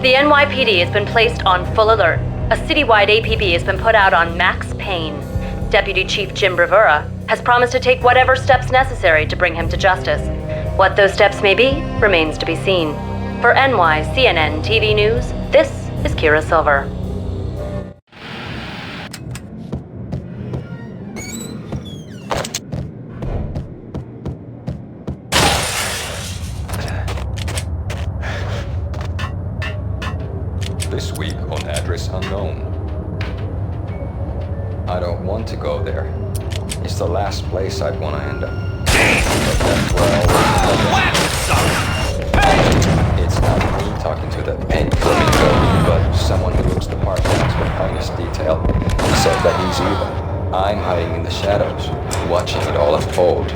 The NYPD has been placed on full alert. A citywide APB has been put out on Max Payne. Deputy Chief Jim Bravura has promised to take whatever steps necessary to bring him to justice. What those steps may be remains to be seen. For NYCNN TV News, this is Kira Silver. This week on Address Unknown. I don't want to go there. It's the last place I'd want to end up. But that's where It's not me talking to the Payne flamingo, but someone who looks the part that's the finest detail. He said that he's evil. I'm hiding in the shadows, watching it all unfold.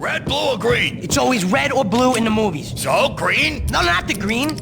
Red, blue, or green? It's always red or blue in the movies. So, green? No, not the green.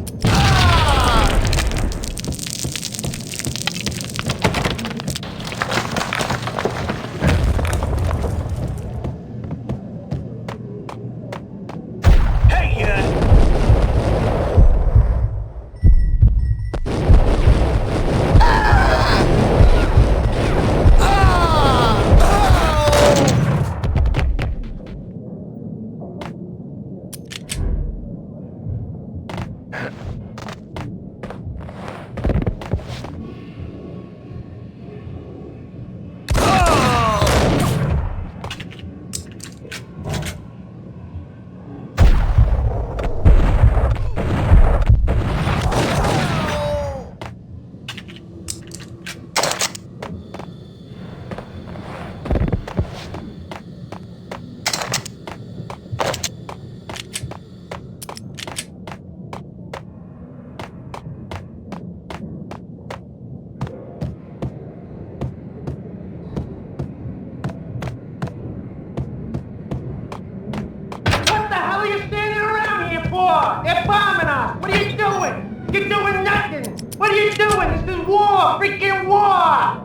They're bombing us! What are you doing? You're doing nothing! What are you doing? This is war! Freaking war!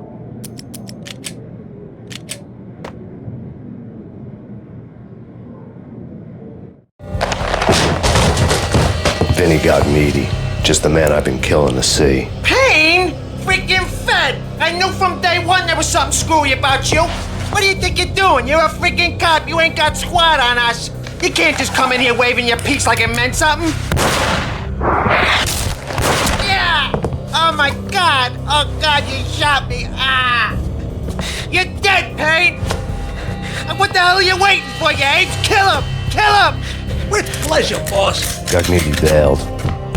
Vinny Gognitti, just the man I've been killing to see. Payne? Freaking Fed! I knew from day one there was something screwy about you. What do you think you're doing? You're a freaking cop. You ain't got squat on us. You can't just come in here waving your piece like it meant something. Yeah! Oh my God! Oh God, you shot me! Ah! You're dead, Payne! What the hell are you waiting for, you apes? Kill him! Kill him! With pleasure, boss. Gognitti bailed.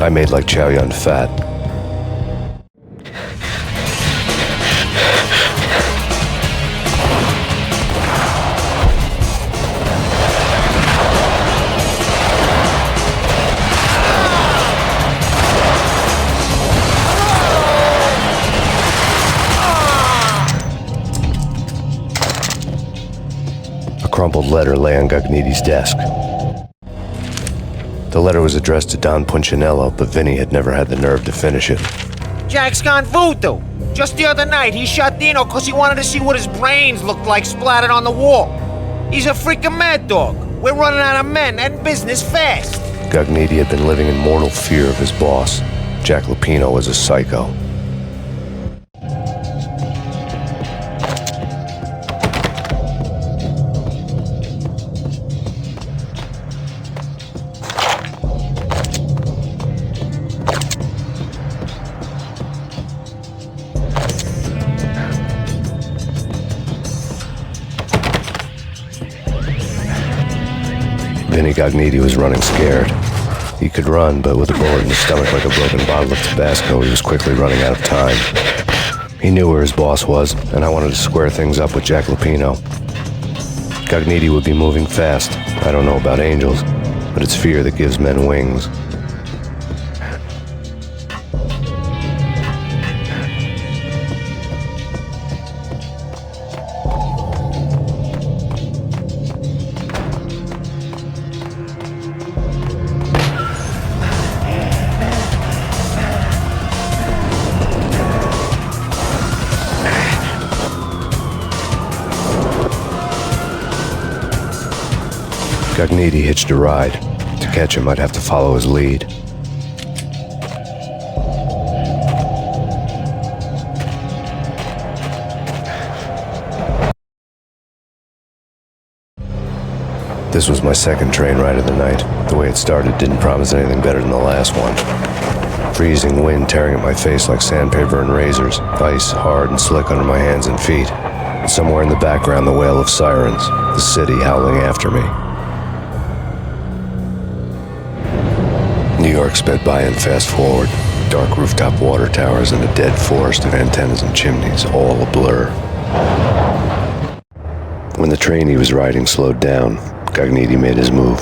I made like Chow Yun Fat. A crumpled letter lay on Gognitti's desk. The letter was addressed to Don Punchinello, but Vinny had never had the nerve to finish it. Jack's gone voodoo. Just the other night, he shot Dino because he wanted to see what his brains looked like splattered on the wall. He's a freaking mad dog. We're running out of men and business fast. Gognitti had been living in mortal fear of his boss. Jack Lupino was a psycho. Vinny Gognitti was running scared. He could run, but with a bullet in his stomach like a broken bottle of Tabasco, he was quickly running out of time. He knew where his boss was, and I wanted to square things up with Jack Lupino. Gognitti would be moving fast. I don't know about angels, but it's fear that gives men wings. Gognitti hitched a ride. To catch him, I'd have to follow his lead. This was my second train ride of the night. The way it started didn't promise anything better than the last one. Freezing wind tearing at my face like sandpaper and razors, ice hard and slick under my hands and feet. And somewhere in the background, the wail of sirens, the city howling after me. New York sped by in fast forward. Dark rooftop water towers and a dead forest of antennas and chimneys, all a blur. When the train he was riding slowed down, Gognitti made his move.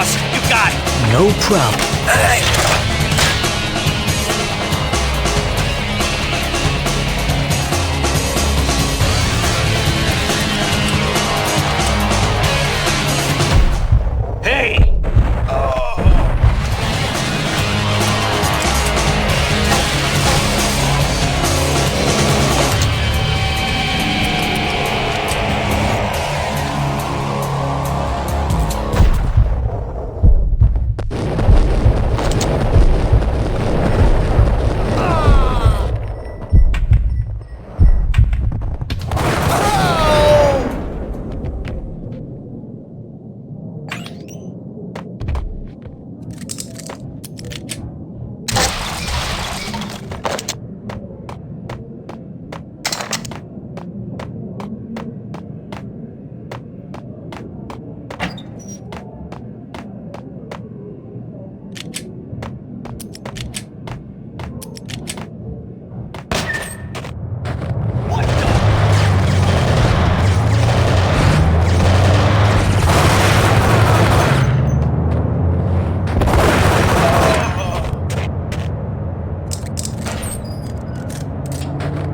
boss. You got it. No problem. Hey!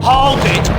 Hold it!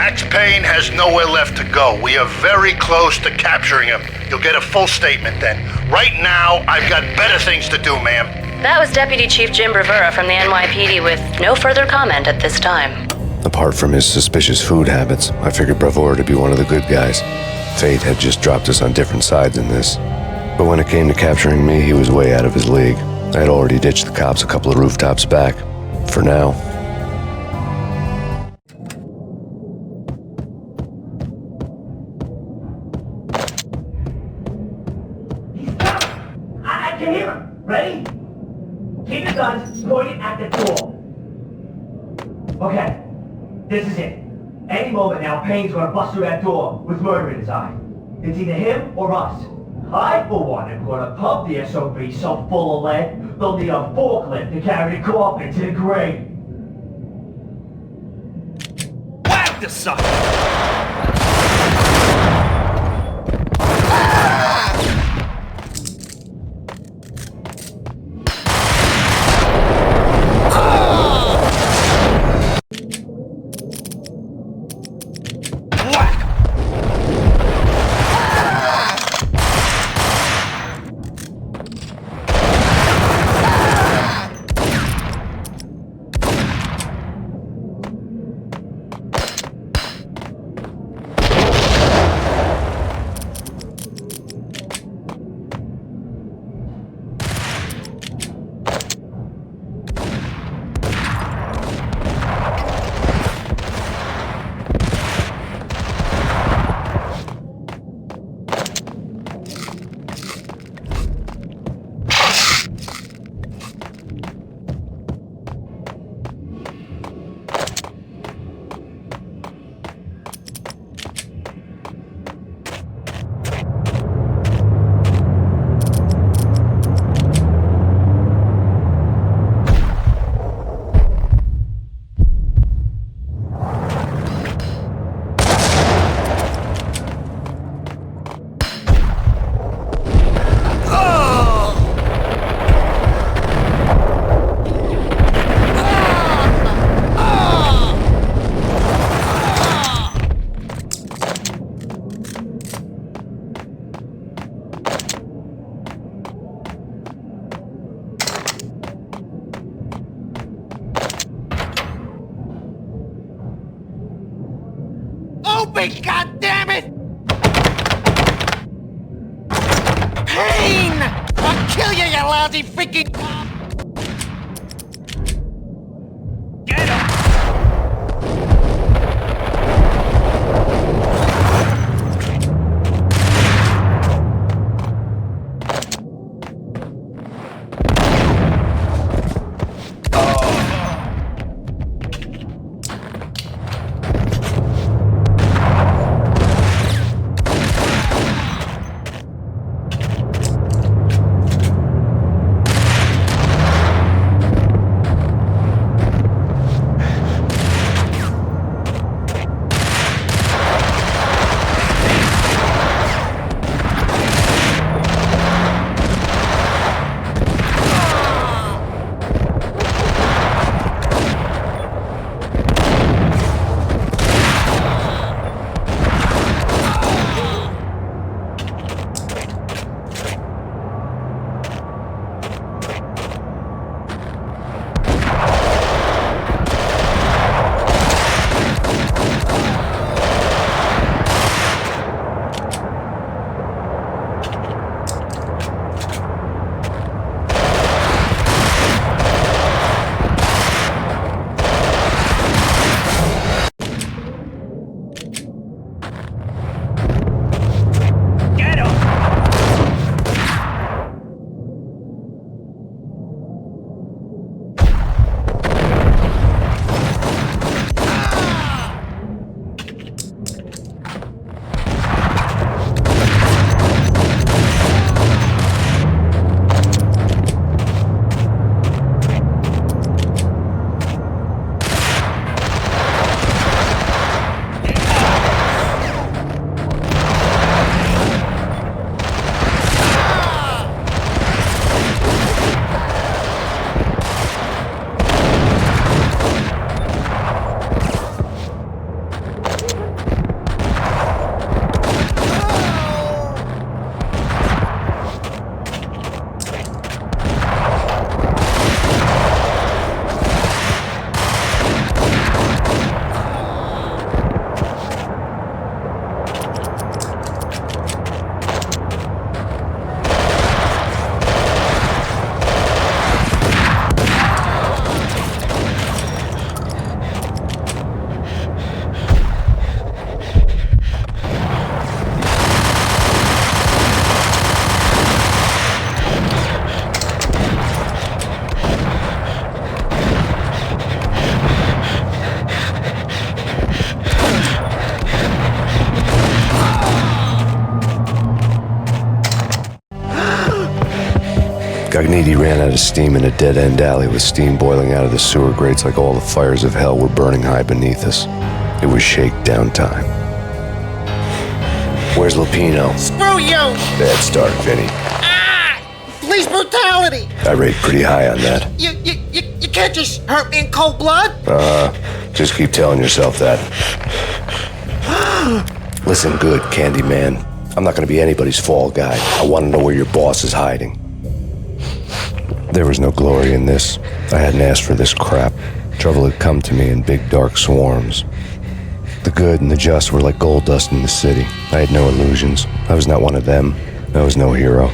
Max Payne has nowhere left to go. We are very close to capturing him. You'll get a full statement then. Right now, I've got better things to do, ma'am. That was Deputy Chief Jim Bravura from the NYPD with no further comment at this time. Apart from his suspicious food habits, I figured Bravura to be one of the good guys. Fate had just dropped us on different sides in this. But when it came to capturing me, he was way out of his league. I had already ditched the cops a couple of rooftops back. For now. I can hear him. Ready? Keep the guns pointed at the door. Okay, this is it. Any moment now, Payne's gonna bust through that door with murder in his eye. It's either him or us. I, for one, am gonna pump the SOB so full of lead, they'll need a forklift to carry the coffin to the grave. Whack the sucker! Open, goddammit! Payne! I'll kill you, you lousy freaking cop! Get him! Needy ran out of steam in a dead-end alley with steam boiling out of the sewer grates like all the fires of hell were burning high beneath us. It was shakedown time. Where's Lupino? Screw you! Bad start, Vinny. Police brutality! I rate pretty high on that. You can't just hurt me in cold blood? Just keep telling yourself that. Listen good, Candyman. I'm not gonna be anybody's fall guy. I wanna know where your boss is hiding. There was no glory in this. I hadn't asked for this crap. Trouble had come to me in big dark swarms. The good and the just were like gold dust in the city. I had no illusions. I was not one of them. I was no hero.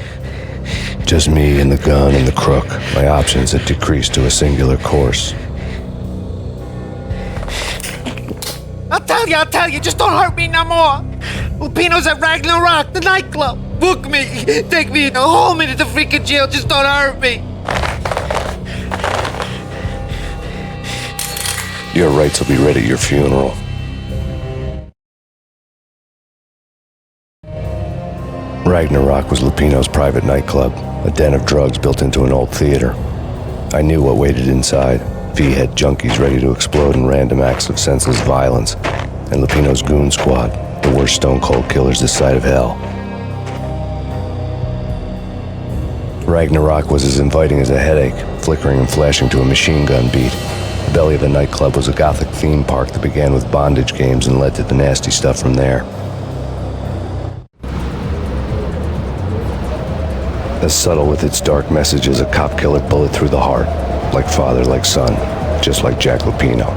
Just me and the gun and the crook. My options had decreased to a singular course. I'll tell you, just don't hurt me no more. Lupino's at Ragnarok, the nightclub. Book me, take me home into the freaking jail, just don't hurt me. Your rights will be read at your funeral. Ragnarok was Lupino's private nightclub, a den of drugs built into an old theater. I knew what waited inside. V-head junkies ready to explode in random acts of senseless violence, and Lupino's goon squad, the worst stone-cold killers this side of hell. Ragnarok was as inviting as a headache, flickering and flashing to a machine gun beat. The belly of the nightclub was a gothic theme park that began with bondage games and led to the nasty stuff from there. As subtle with its dark message as a cop killer bullet through the heart, like father, like son, just like Jack Lupino.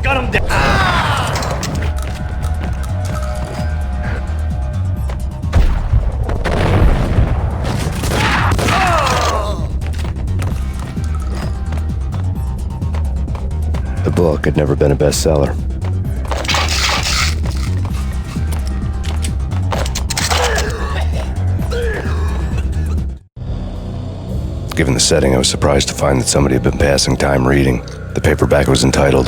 Got him down. The book had never been a bestseller. Given the setting, I was surprised to find that somebody had been passing time reading. The paperback was entitled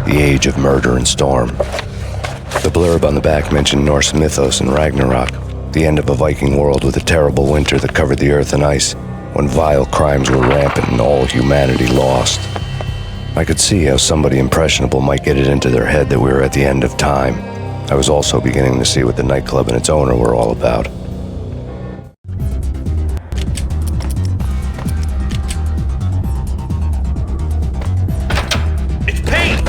The Age of Murder and Storm. The blurb on the back mentioned Norse mythos and Ragnarok, the end of a Viking world with a terrible winter that covered the earth in ice, when vile crimes were rampant and all humanity lost. I could see how somebody impressionable might get it into their head that we were at the end of time. I was also beginning to see what the nightclub and its owner were all about. It's Payne!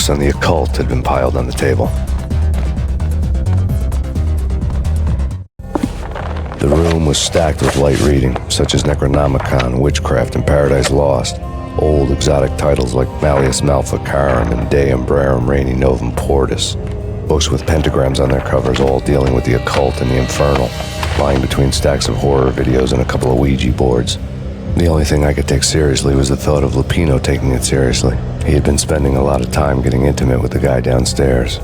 books on the occult had been piled on the table. The room was stacked with light reading, such as Necronomicon, Witchcraft, and Paradise Lost. Old exotic titles like Malleus Maleficarum and De Umbrarum Reini Novum Portus. Books with pentagrams on their covers, all dealing with the occult and the infernal, lying between stacks of horror videos and a couple of Ouija boards. The only thing I could take seriously was the thought of Lupino taking it seriously. He had been spending a lot of time getting intimate with the guy downstairs.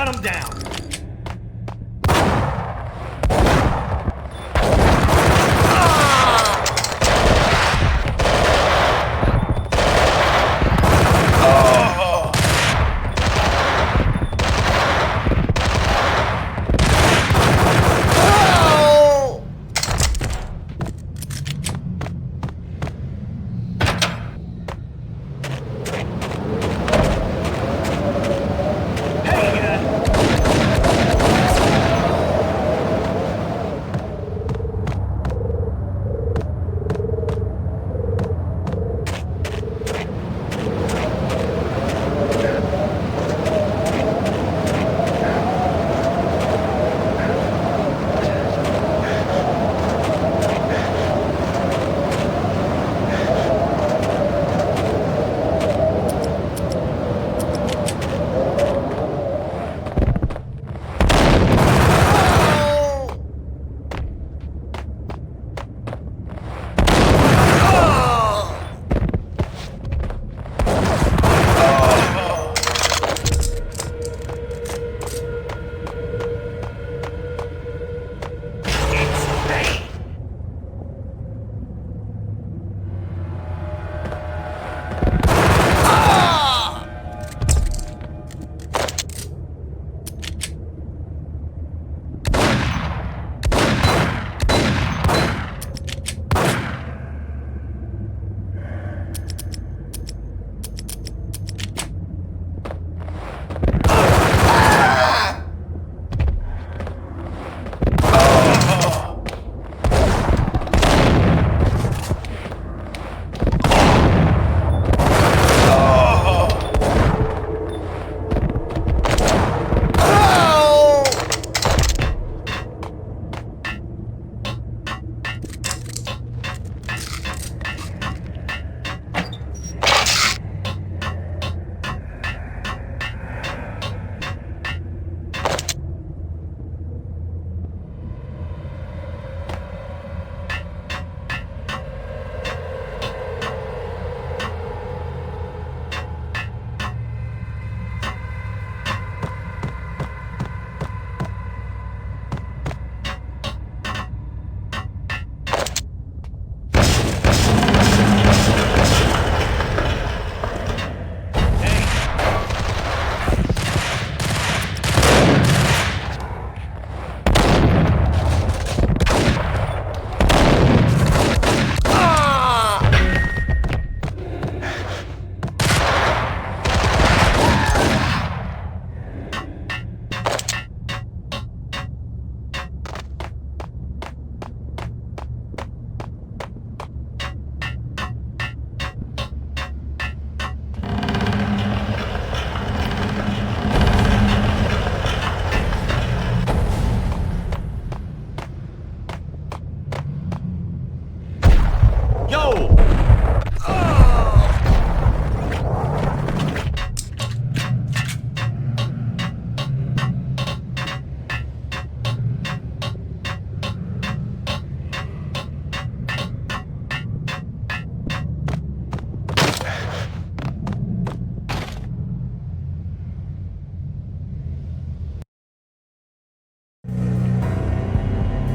gun him down.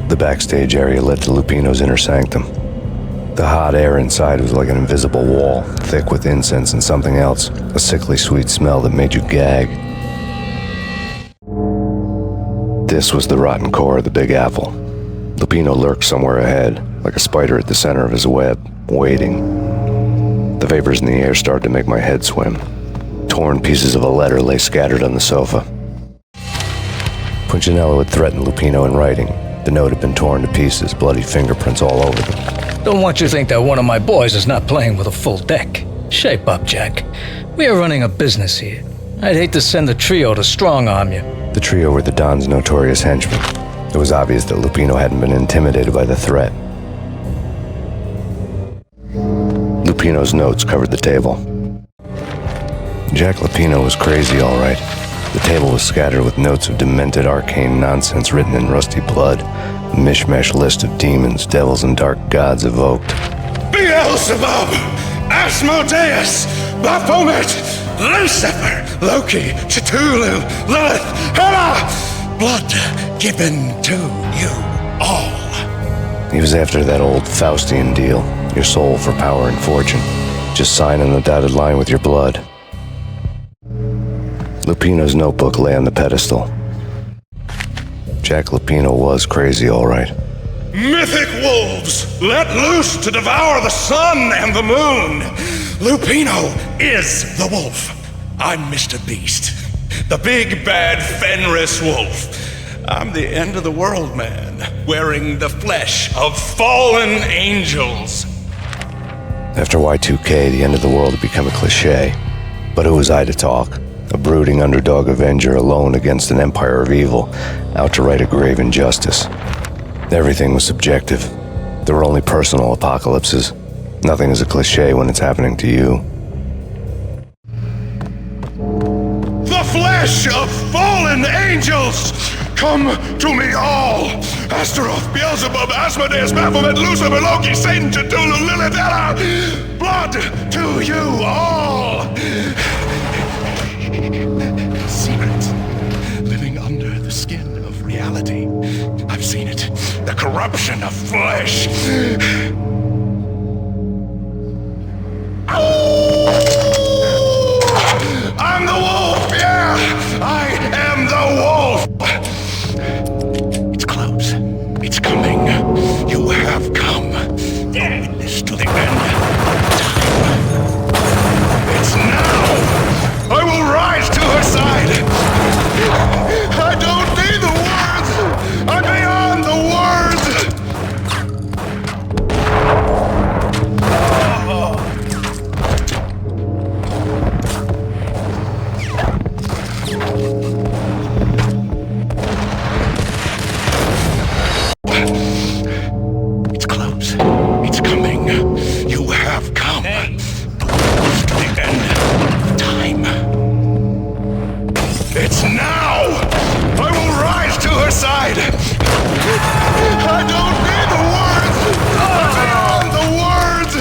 The backstage area led to Lupino's inner sanctum. The hot air inside was like an invisible wall, thick with incense and something else, a sickly sweet smell that made you gag. This was the rotten core of the Big Apple. Lupino lurked somewhere ahead, like a spider at the center of his web, waiting. The vapors in the air started to make my head swim. Torn pieces of a letter lay scattered on the sofa. Punchinello had threatened Lupino in writing. The note had been torn to pieces, bloody fingerprints all over them. Don't want you to think that one of my boys is not playing with a full deck. Shape up, Jack. We are running a business here. I'd hate to send the trio to strong-arm you. The trio were the Don's notorious henchmen. It was obvious that Lupino hadn't been intimidated by the threat. Lupino's notes covered the table. Jack Lupino was crazy, all right. The table was scattered with notes of demented arcane nonsense written in rusty blood, a mishmash list of demons, devils, and dark gods evoked. Beelzebub! Asmodeus! Baphomet! Lucifer, Loki, Cthulhu, Lilith, Hela! Blood given to you all. He was after that old Faustian deal, your soul for power and fortune. Just sign on the dotted line with your blood. Lupino's notebook lay on the pedestal. Jack Lupino was crazy, all right. Mythic wolves, let loose to devour the sun and the moon. Lupino is the wolf. I'm Mr. Beast, the big bad Fenris wolf. I'm the end of the world man, wearing the flesh of fallen angels. After Y2K, the end of the world had become a cliche. But who was I to talk? A brooding underdog avenger alone against an empire of evil, out to right a grave injustice. Everything was subjective. There were only personal apocalypses. Nothing is a cliche when it's happening to you. The flesh of fallen angels! Come to me all! Astaroth, Beelzebub, Asmodeus, Baphomet, Lucifer, Loki, Satan, Cthulhu, Lilith, Hela! Blood to you all! Secret, living under the skin of reality. I've seen it. The corruption of flesh. I'm the wolf, yeah! I am the wolf! It's close. It's coming. You have come. Witness to the end. It's now! I will rise to her side! I don't need the words! I'm beyond the words! It's close. It's coming. You have come. Close to the end of time. It's now! I will rise to her side! I don't need the words! I'm beyond the words!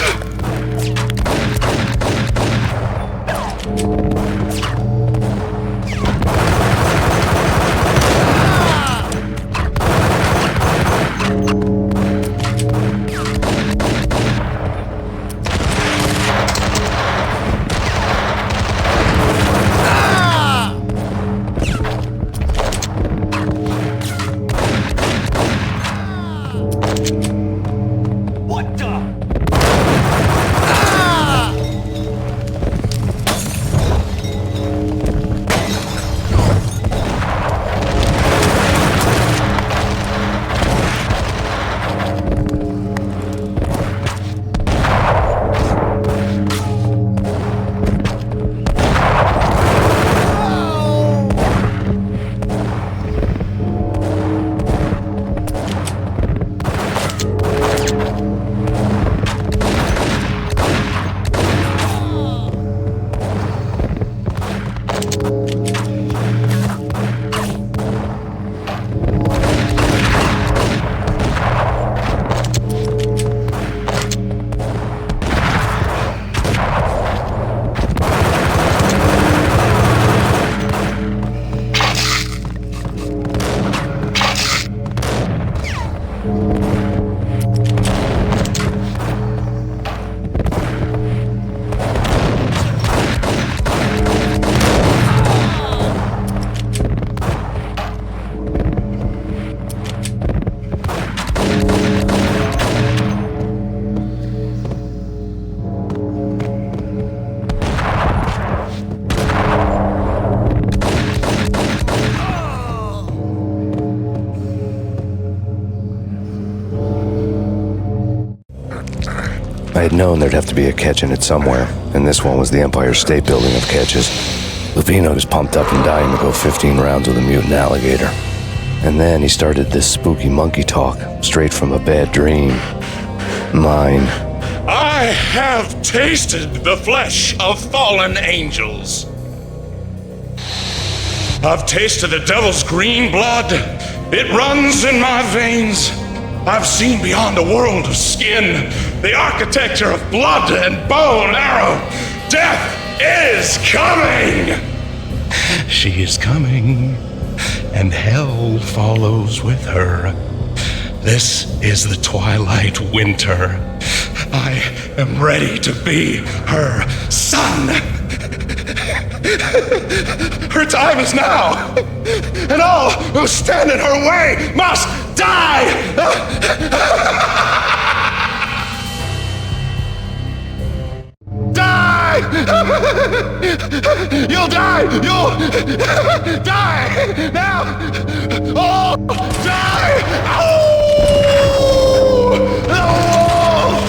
I had known there'd have to be a catch in it somewhere, and this one was the Empire State Building of catches. Lupino was pumped up and dying to go 15 rounds with a mutant alligator. And then he started this spooky monkey talk, straight from a bad dream. Mine. I have tasted the flesh of fallen angels. I've tasted the devil's green blood. It runs in my veins. I've seen beyond a world of skin, the architecture of blood and bow and arrow, death is coming! She is coming, and hell follows with her. This is the twilight winter. I am ready to be her son. Her time is now, and all who stand in her way must die! Die! You'll die! You'll die! Now! All die! Oh! The wolf!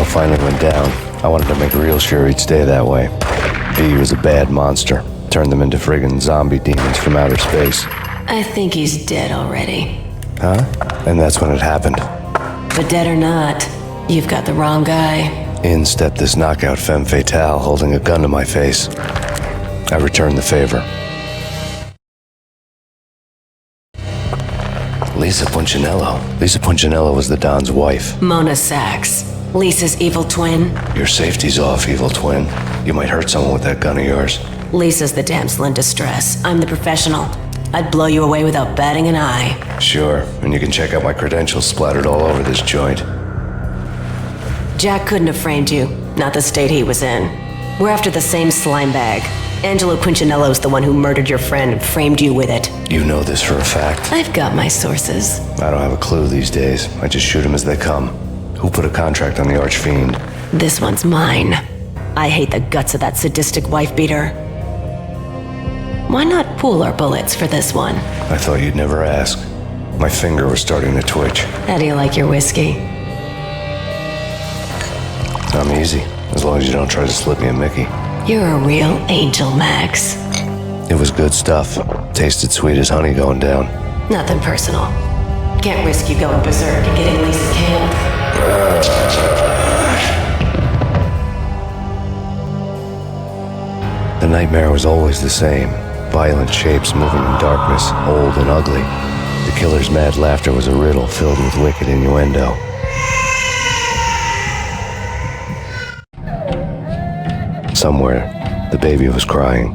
Finally went down. I wanted to make real sure he'd stay that way. V was a bad monster. Turned them into friggin' zombie demons from outer space. I think he's dead already. Huh? And that's when it happened. But dead or not, you've got the wrong guy. In stepped this knockout femme fatale holding a gun to my face. I returned the favor. Lisa Punchinello. Lisa Punchinello was the Don's wife. Mona Sachs. Lisa's evil twin. Your safety's off, evil twin. You might hurt someone with that gun of yours. Lisa's the damsel in distress. I'm the professional. I'd blow you away without batting an eye. Sure, and you can check out my credentials splattered all over this joint. Jack couldn't have framed you. Not the state he was in. We're after the same slime bag. Angelo Punchinello's the one who murdered your friend and framed you with it. You know this for a fact. I've got my sources. I don't have a clue these days. I just shoot them as they come. Who put a contract on the Archfiend? This one's mine. I hate the guts of that sadistic wife-beater. Why not pool our bullets for this one? I thought you'd never ask. My finger was starting to twitch. How do you like your whiskey? I'm easy, as long as you don't try to slip me a Mickey. You're a real angel, Max. It was good stuff. Tasted sweet as honey going down. Nothing personal. Can't risk you going berserk and getting Lisa's killed. The nightmare was always the same. Violent shapes moving in darkness, old and ugly. The killer's mad laughter was a riddle filled with wicked innuendo. Somewhere, the baby was crying.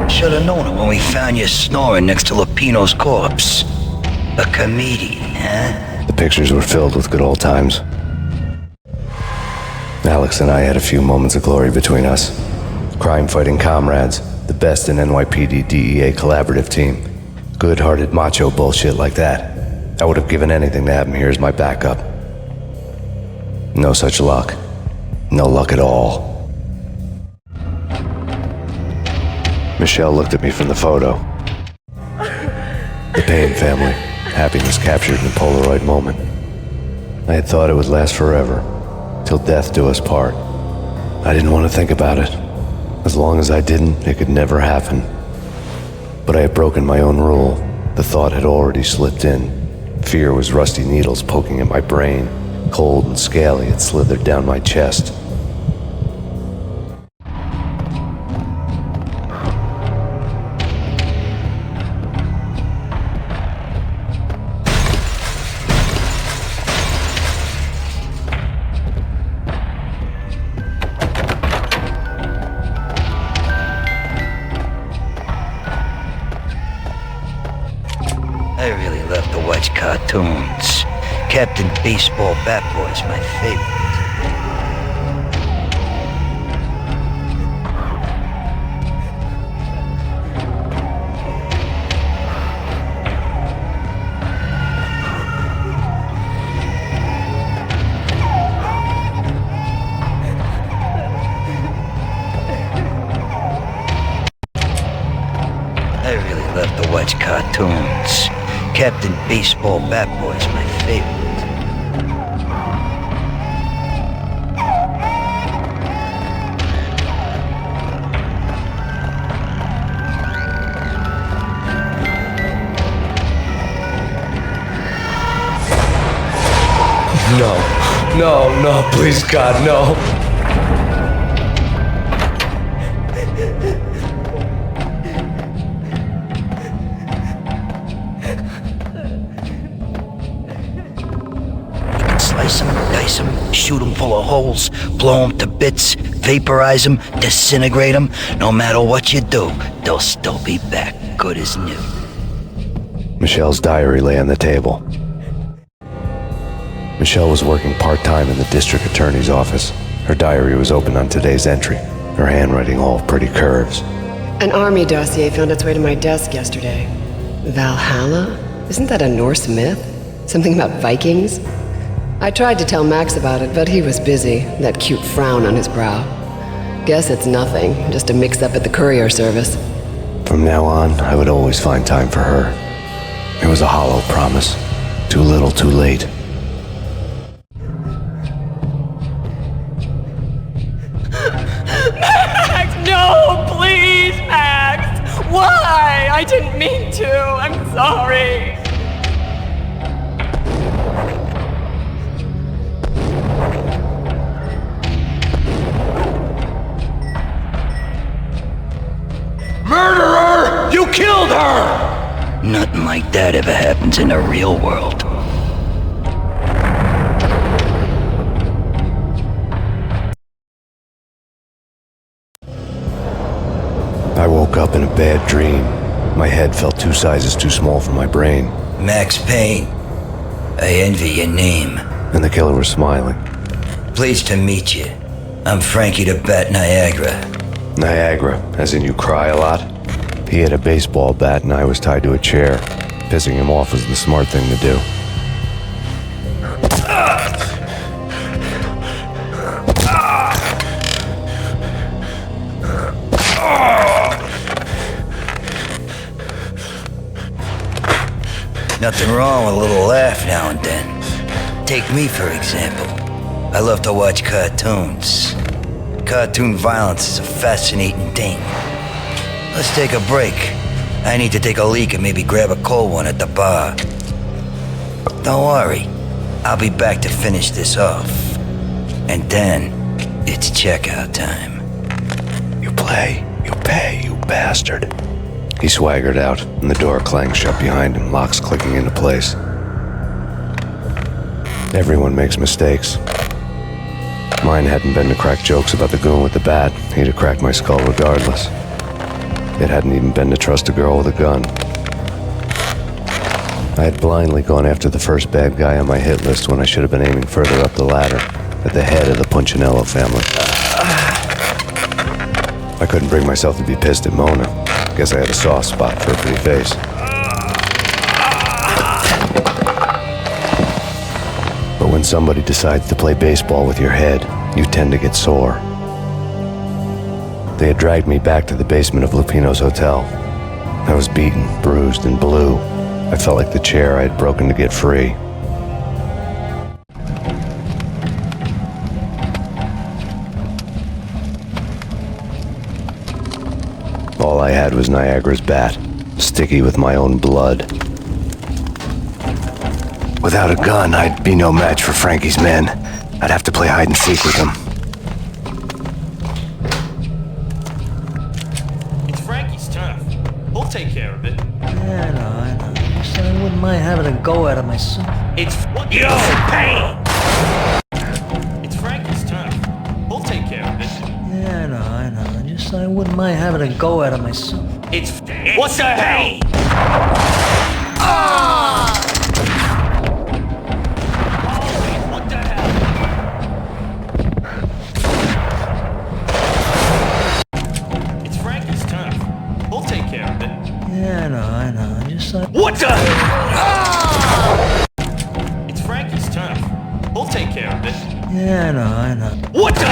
Should have known it when we found you snoring next to Lupino's corpse. A comedian, huh? The pictures were filled with good old times. Alex and I had a few moments of glory between us. Crime-fighting comrades, the best in NYPD DEA collaborative team. Good-hearted macho bullshit like that. I would have given anything to have him here as my backup. No such luck. No luck at all. Michelle looked at me from the photo. The Payne family, happiness captured in a Polaroid moment. I had thought it would last forever, till death do us part. I didn't want to think about it. As long as I didn't, it could never happen. But I had broken my own rule. The thought had already slipped in. Fear was rusty needles poking at my brain. Cold and scaly, it slithered down my chest. I really love to watch cartoons. Captain Baseball Bat Boy's my favorite. I really love to watch cartoons. Captain Baseball Bat Boy's my favorite. No, please God, no. Slice them, dice them, shoot them full of holes, blow them to bits, vaporize them, disintegrate them. No matter what you do, they'll still be back, good as new. Michelle's diary lay on the table. Michelle was working part-time in the district attorney's office. Her diary was open on today's entry, her handwriting all pretty curves. An army dossier found its way to my desk yesterday. Valhalla? Isn't that a Norse myth? Something about Vikings? I tried to tell Max about it, but he was busy, that cute frown on his brow. Guess it's nothing, just a mix-up at the courier service. From now on, I would always find time for her. It was a hollow promise. Too little, too late. Max, no, please, Max! Why? I didn't mean to. I'm sorry. Murderer! You killed her! Nothing like that ever happens in the real world. I woke up in a bad dream. My head felt 2 sizes too small for my brain. Max Payne. I envy your name. And the killer was smiling. Pleased to meet you. I'm Frankie the Bat Niagara. Niagara, as in you cry a lot? He had a baseball bat and I was tied to a chair. Pissing him off was the smart thing to do. Nothing wrong with a little laugh now and then. Take me, for example. I love to watch cartoons. Cartoon violence is a fascinating thing. Let's take a break. I need to take a leak and maybe grab a cold one at the bar. Don't worry. I'll be back to finish this off. And then, it's checkout time. You play, you pay, you bastard. He swaggered out, and the door clanged shut behind him, locks clicking into place. Everyone makes mistakes. Mine hadn't been to crack jokes about the goon with the bat. He'd have cracked my skull regardless. It hadn't even been to trust a girl with a gun. I had blindly gone after the first bad guy on my hit list when I should have been aiming further up the ladder, at the head of the Punchinello family. I couldn't bring myself to be pissed at Mona. Guess I had a soft spot for a pretty face. But when somebody decides to play baseball with your head, you tend to get sore. They had dragged me back to the basement of Lupino's hotel. I was beaten, bruised, and blue. I felt like the chair I had broken to get free. All I had was Niagara's bat, sticky with my own blood. Without a gun, I'd be no match for Frankie's men. I'd have to play hide and seek with them. It's Frankie's turf. We'll take care of it. Yeah, I know. Just I wouldn't mind having a go at it myself. It's Yo, Payne! It's Frankie's turf. We'll take care of it. Yeah, I know. Just I wouldn't mind having a go at it myself. It's what the hell? What the hell? It's Frankie's turf. We'll take care of it. Yeah, I know. Just I... What the? It's Frankie's turf. We'll take care of it. Yeah, I know. What the?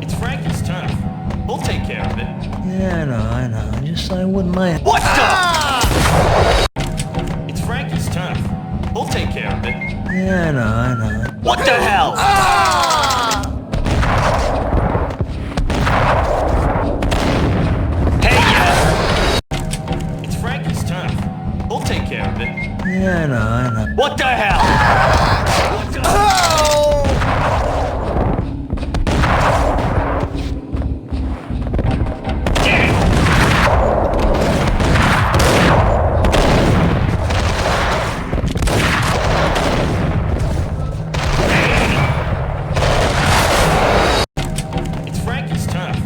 It's Frankie's turf. We'll take care of it. Yeah, I know. Just I wouldn't mind... What the? It's Frankie's turf. We'll take care of it. Yeah, I know. What the hell? Hey, it's Frankie's turf. We'll take care of it. Yeah, I know. What the hell? What the It's Frankie's turf.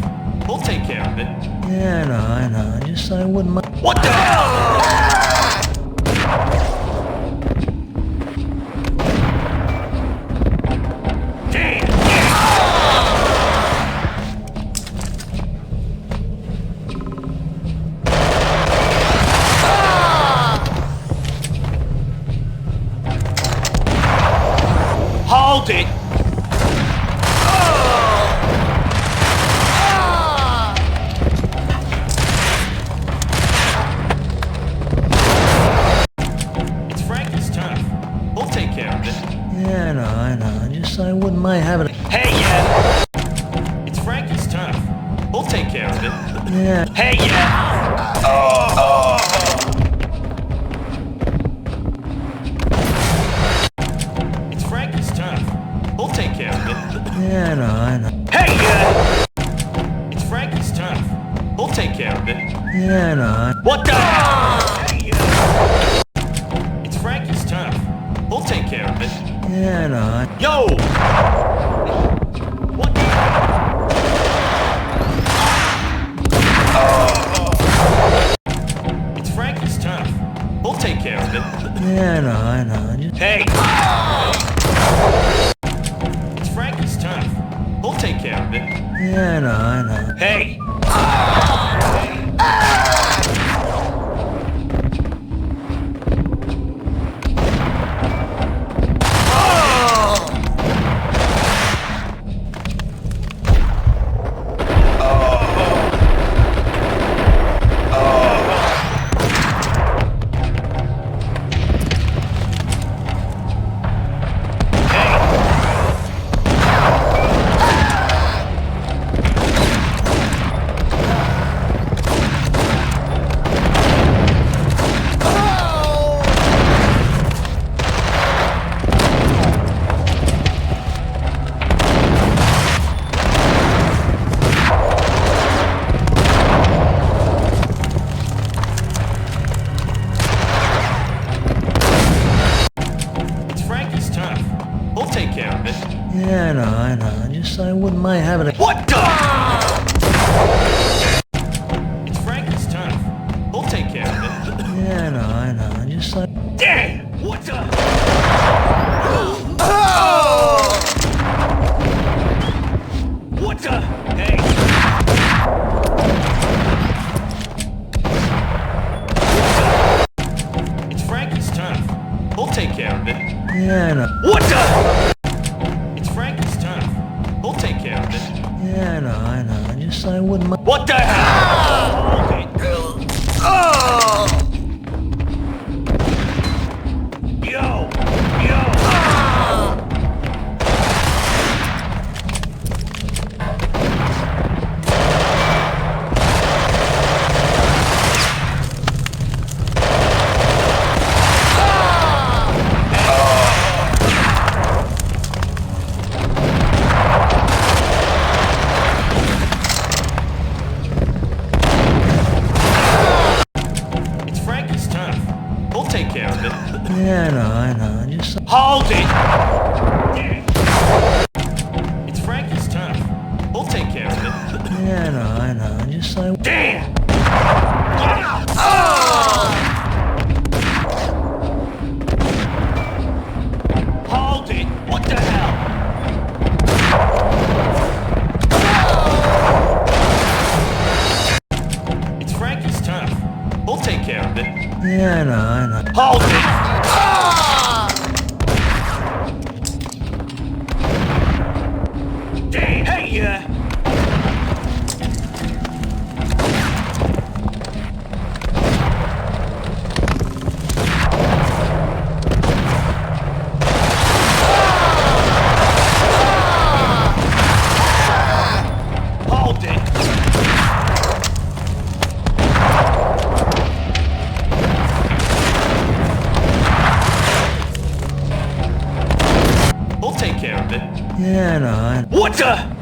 We'll take care of it. Yeah, I know. Just I wouldn't mind... What the hell? Hold it! It's Frankie's turn. We'll take care of it. Yeah, I know. Just I wouldn't mind having a... Hey, it's Frankie's turn. We'll take care of it. Yeah. Hey, It's Frankie's turn. We'll take care of it. Yeah, I know. Hey, it's Frankie's turn. We'll take care of it. Yeah, I... What the hell? It's Frankie's turn. We'll take care of it. Yeah, I... Yo! What the It's Frankie's turn. We'll take care of it. Yeah, I know. Just... Hey! It's Frankie's turn. We'll take care of it. Yeah, I know. Hey! Yeah, I know. Just I wouldn't mind having a... What the? It's Frankie's turn. We'll take care of it. Yeah, I know. Just like... Damn! What the? What the? Hey! It's Frankie's turn. We'll take care of it. Yeah, I know. What the? It's Frankie's turn. We'll take care of it. wouldn't mind. What the hell? Okay. Oh! Yo! Yeah, I know. Just hold it! It's Frankie's turn. We'll take care of it. yeah, I know. Just like damn! Hold it! What the hell? It's Frankie's turn. We'll take care of it. yeah, I know. Hold it! Hey, hold it! We'll take care of it. Yeah, I know. What the?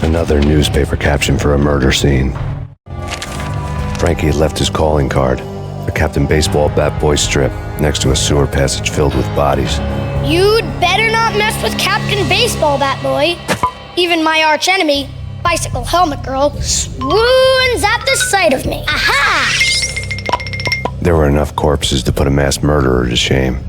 Another newspaper caption for a murder scene. Frankie had left his calling card, a Captain Baseball bat boy strip, next to a sewer passage filled with bodies. You'd better not mess with Captain Baseball Bat Boy. Even my archenemy, Bicycle Helmet Girl, swoons at the sight of me. Aha! There were enough corpses to put a mass murderer to shame.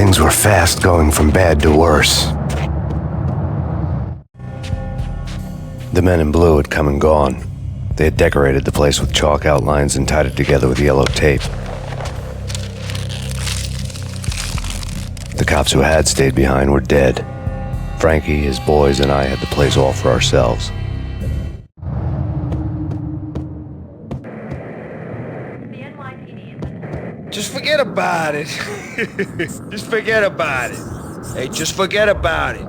Things were fast going from bad to worse. The men in blue had come and gone. They had decorated the place with chalk outlines and tied it together with yellow tape. The cops who had stayed behind were dead. Frankie, his boys, and I had the place all for ourselves. Just forget about it. Just forget about it. Hey, just forget about it.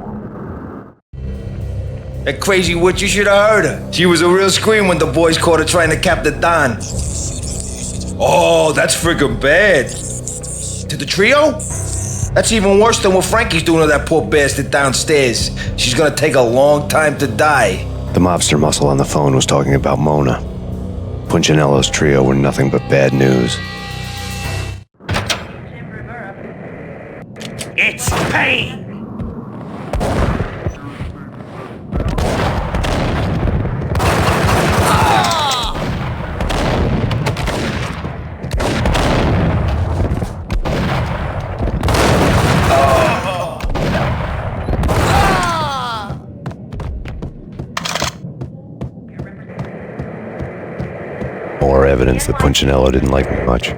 That crazy witch, you should have heard her. She was a real scream when the boys caught her trying to cap the Don. Oh, that's friggin' bad. To the trio? That's even worse than what Frankie's doing to that poor bastard downstairs. She's gonna take a long time to die. The mobster muscle on the phone was talking about Mona. Punchinello's trio were nothing but bad news. It's Payne! More evidence that Punchinello didn't like me much.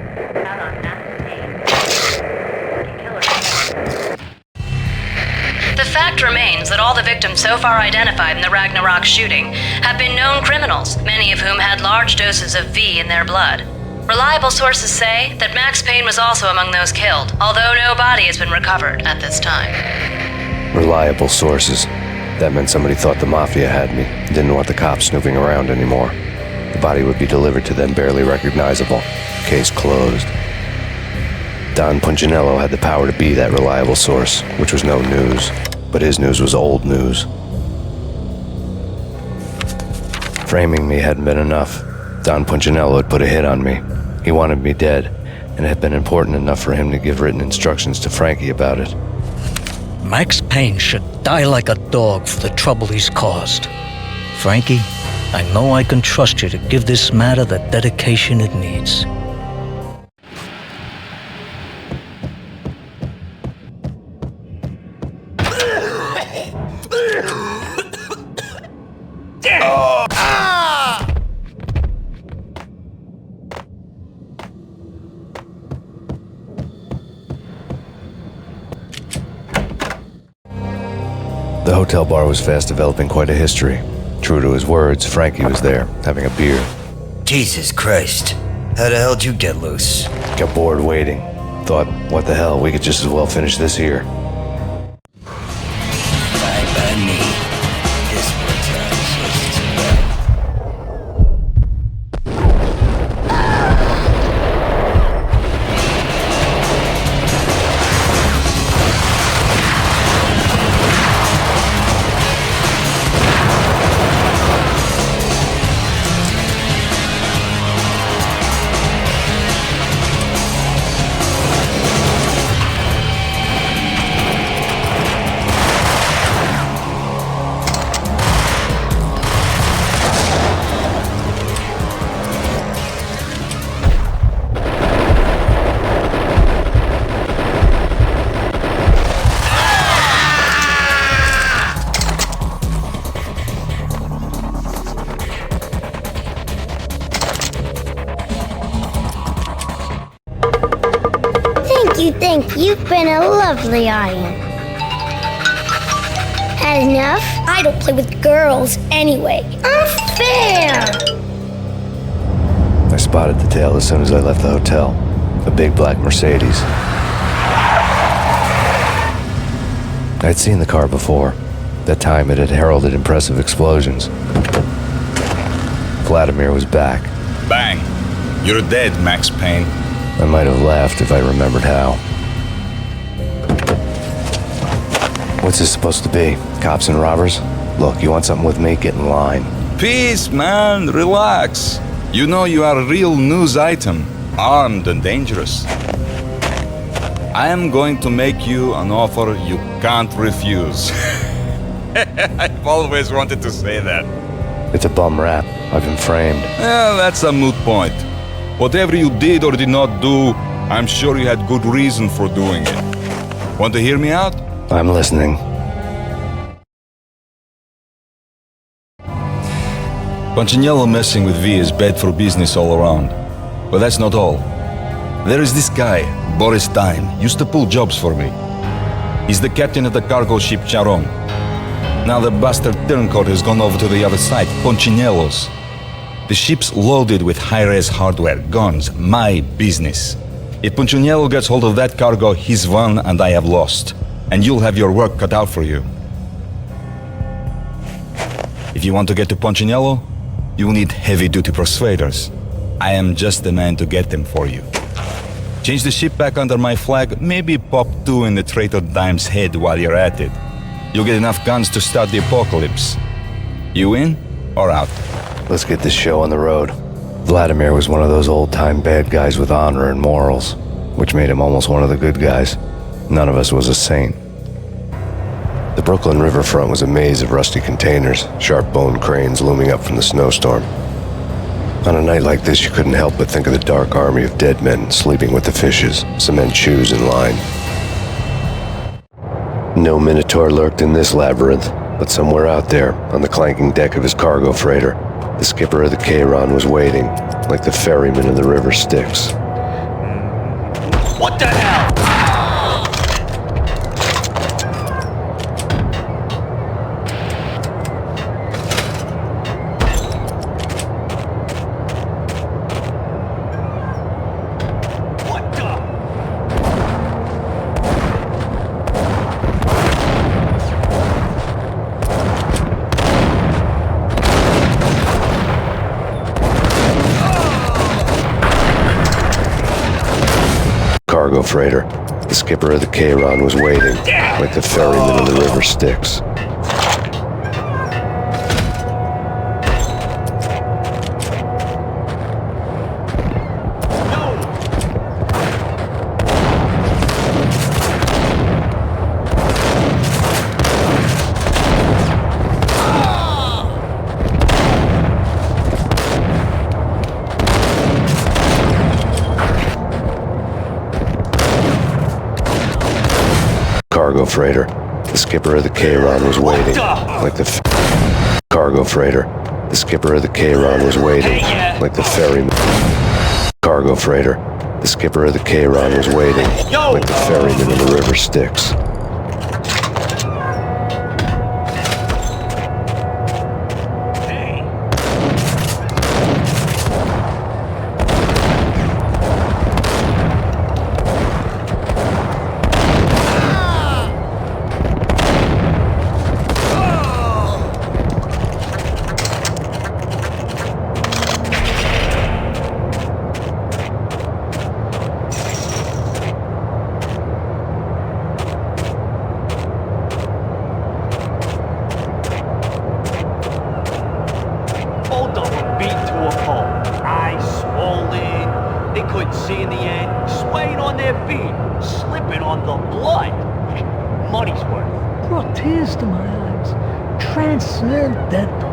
The fact remains that all the victims so far identified in the Ragnarok shooting have been known criminals, many of whom had large doses of V in their blood. Reliable sources say that Max Payne was also among those killed, although no body has been recovered at this time. Reliable sources. That meant somebody thought the Mafia had me, didn't want the cops snooping around anymore. The body would be delivered to them barely recognizable. Case closed. Don Punchinello had the power to be that reliable source, which was no news. But his news was old news. Framing me hadn't been enough. Don Punchinello had put a hit on me. He wanted me dead, and it had been important enough for him to give written instructions to Frankie about it. Max Payne should die like a dog for the trouble he's caused. Frankie, I know I can trust you to give this matter the dedication it needs. The hotel bar was fast developing quite a history. True to his words, Frankie was there, having a beer. Jesus Christ. How the hell did you get loose? Got bored waiting. Thought, what the hell, we could just as well finish this here. Fine by me. This works out just too well. Thank you. You've been a lovely iron. Had enough? I don't play with girls anyway. Unfair! I spotted the tail as soon as I left the hotel. A big black Mercedes. I'd seen the car before. That time it had heralded impressive explosions. Vladimir was back. Bang! You're dead, Max Payne. I might have laughed if I remembered how. What's this supposed to be? Cops and robbers? Look, you want something with me? Get in line. Peace, man. Relax. You know you are a real news item. Armed and dangerous. I am going to make you an offer you can't refuse. I've always wanted to say that. It's a bum rap. I've been framed. Well, that's a moot point. Whatever you did or did not do, I'm sure you had good reason for doing it. Want to hear me out? I'm listening. Punchinello messing with V is bad for business all around. But that's not all. There is this guy, Boris Stein, used to pull jobs for me. He's the captain of the cargo ship Charon. Now the bastard turncoat has gone over to the other side, Punchinello's. The ship's loaded with high-res hardware, guns, my business. If Punchinello gets hold of that cargo, he's won and I have lost. And you'll have your work cut out for you. If you want to get to Punchinello, you will need heavy-duty persuaders. I am just the man to get them for you. Change the ship back under my flag, maybe pop 2 in the traitor Dime's head while you're at it. You'll get enough guns to start the apocalypse. You in or out? Let's get this show on the road. Vladimir was one of those old-time bad guys with honor and morals, which made him almost one of the good guys. None of us was a saint. The Brooklyn riverfront was a maze of rusty containers, sharp-boned cranes looming up from the snowstorm. On a night like this, you couldn't help but think of the dark army of dead men sleeping with the fishes, cement shoes in line. No Minotaur lurked in this labyrinth, but somewhere out there, on the clanking deck of his cargo freighter, the skipper of the Cheiron was waiting, like the ferryman of the River Styx. What the hell? Cargo freighter. The skipper of the Cheiron was waiting, like the ferryman of the River Styx. Cargo freighter. The skipper of the Cheiron was waiting, like the cargo freighter. The skipper of the Cheiron was waiting, like the ferryman. Cargo freighter. The skipper of the Cheiron was waiting, like the ferryman of the River Styx. Brought tears to my eyes. Transcendental.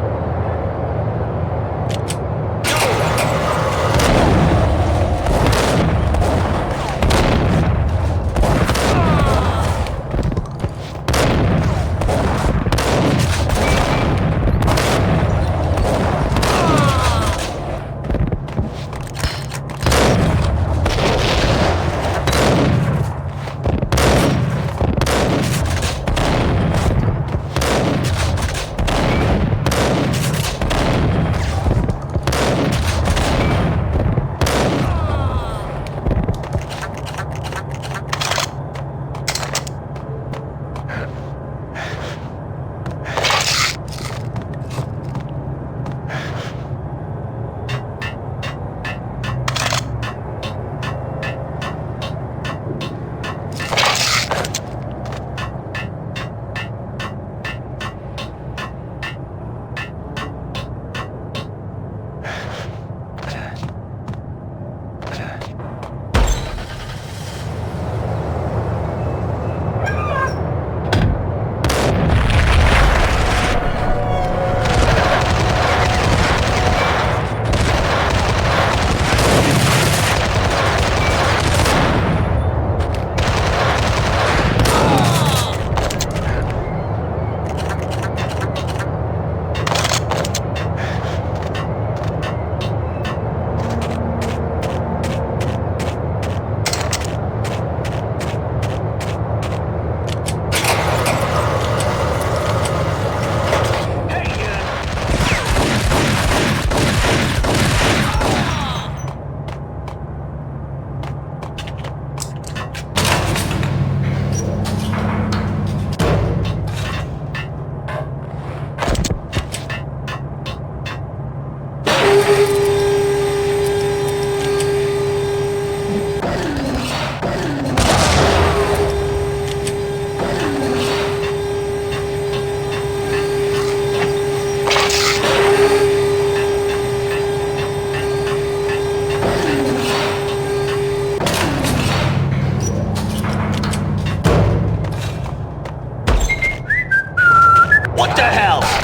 hell?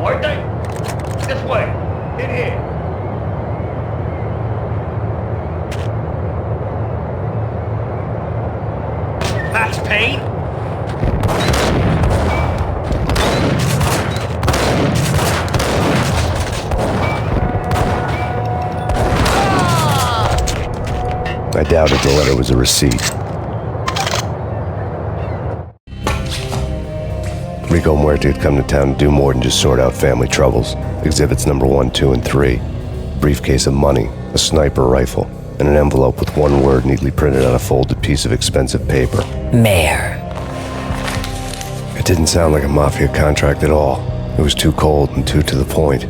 Aren't they? This way. In here. Max Payne? I doubted the letter was a receipt. Rico Muerte had come to town to do more than just sort out family troubles. Exhibits number 1, 2, and 3. Briefcase of money, a sniper rifle, and an envelope with one word neatly printed on a folded piece of expensive paper. Mayor. It didn't sound like a mafia contract at all. It was too cold and too to the point.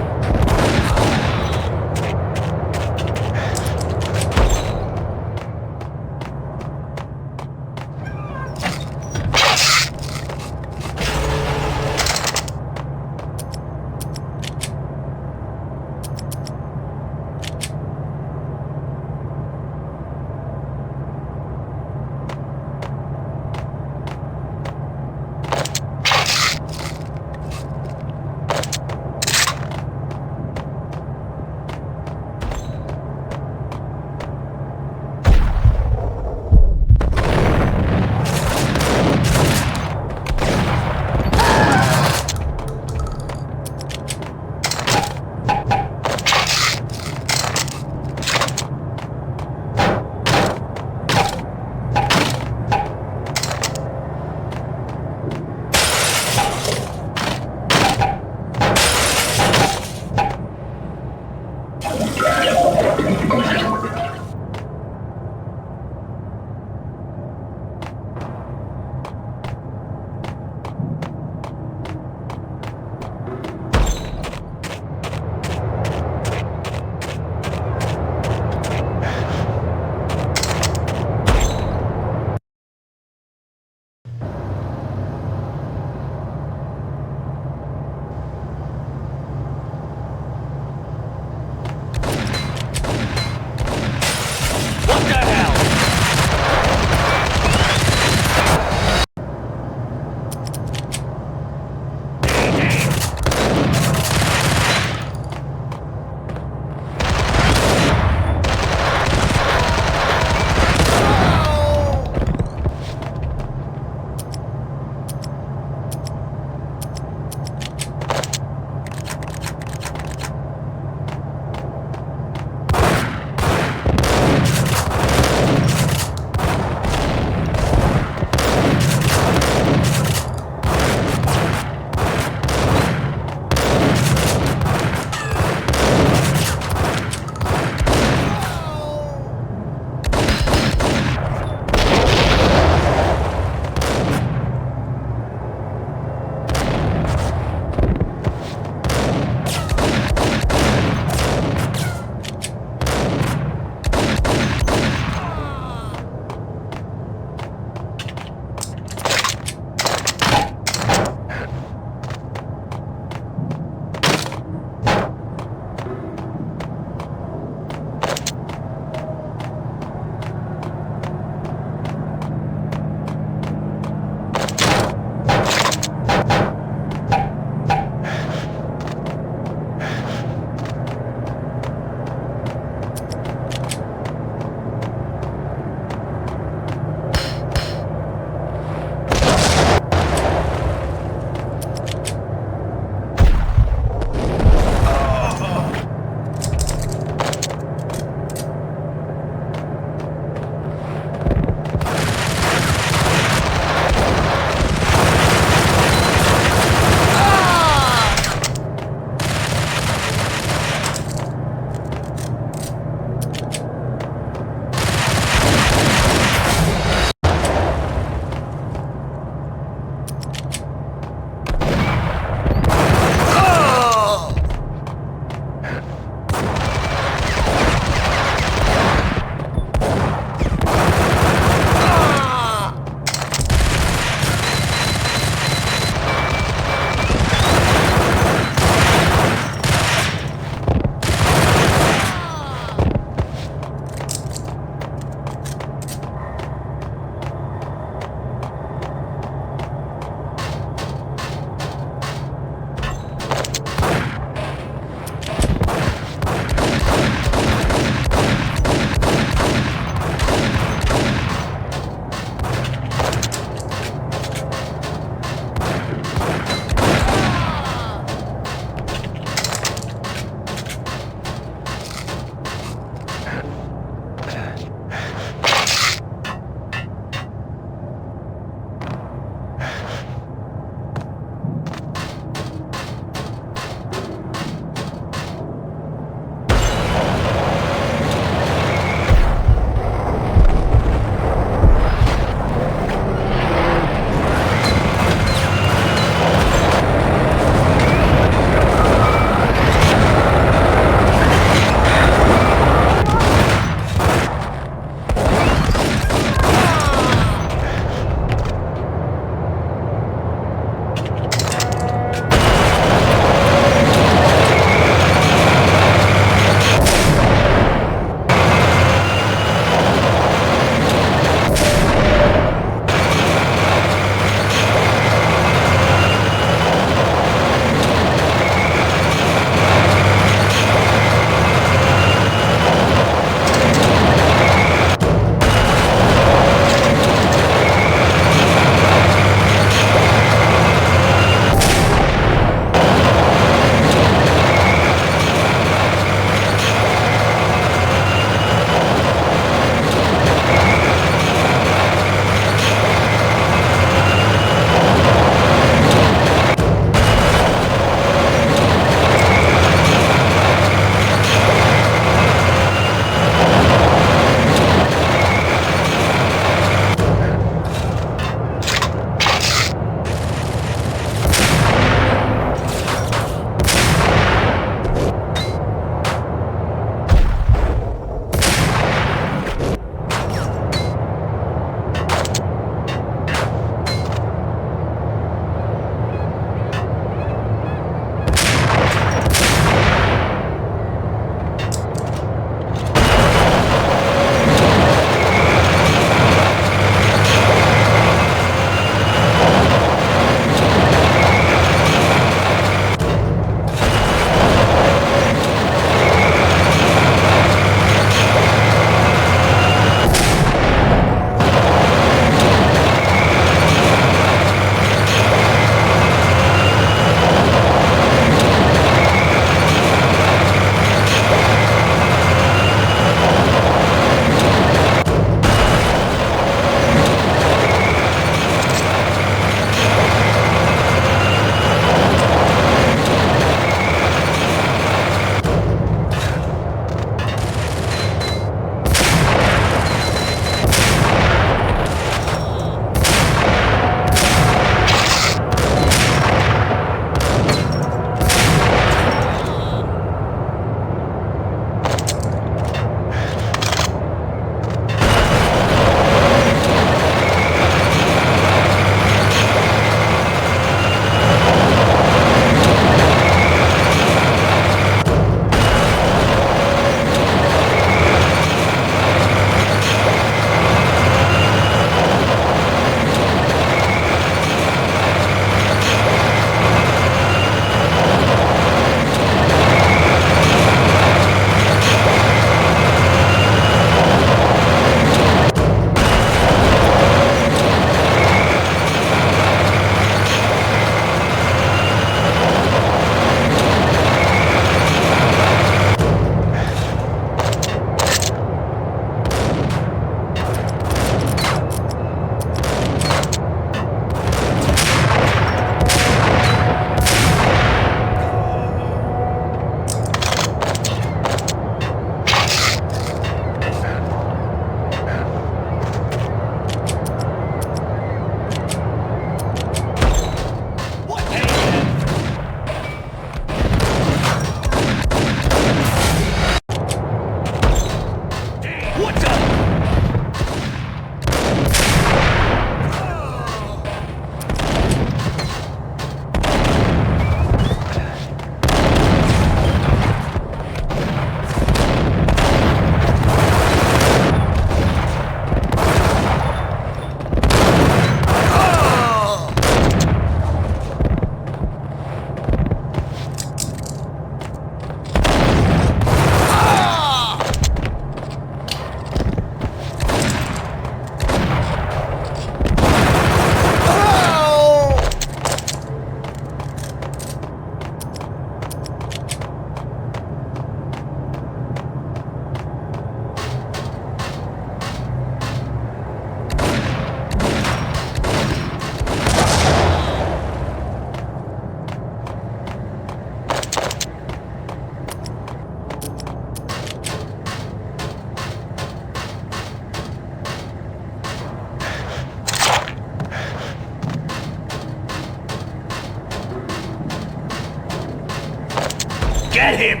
Get him!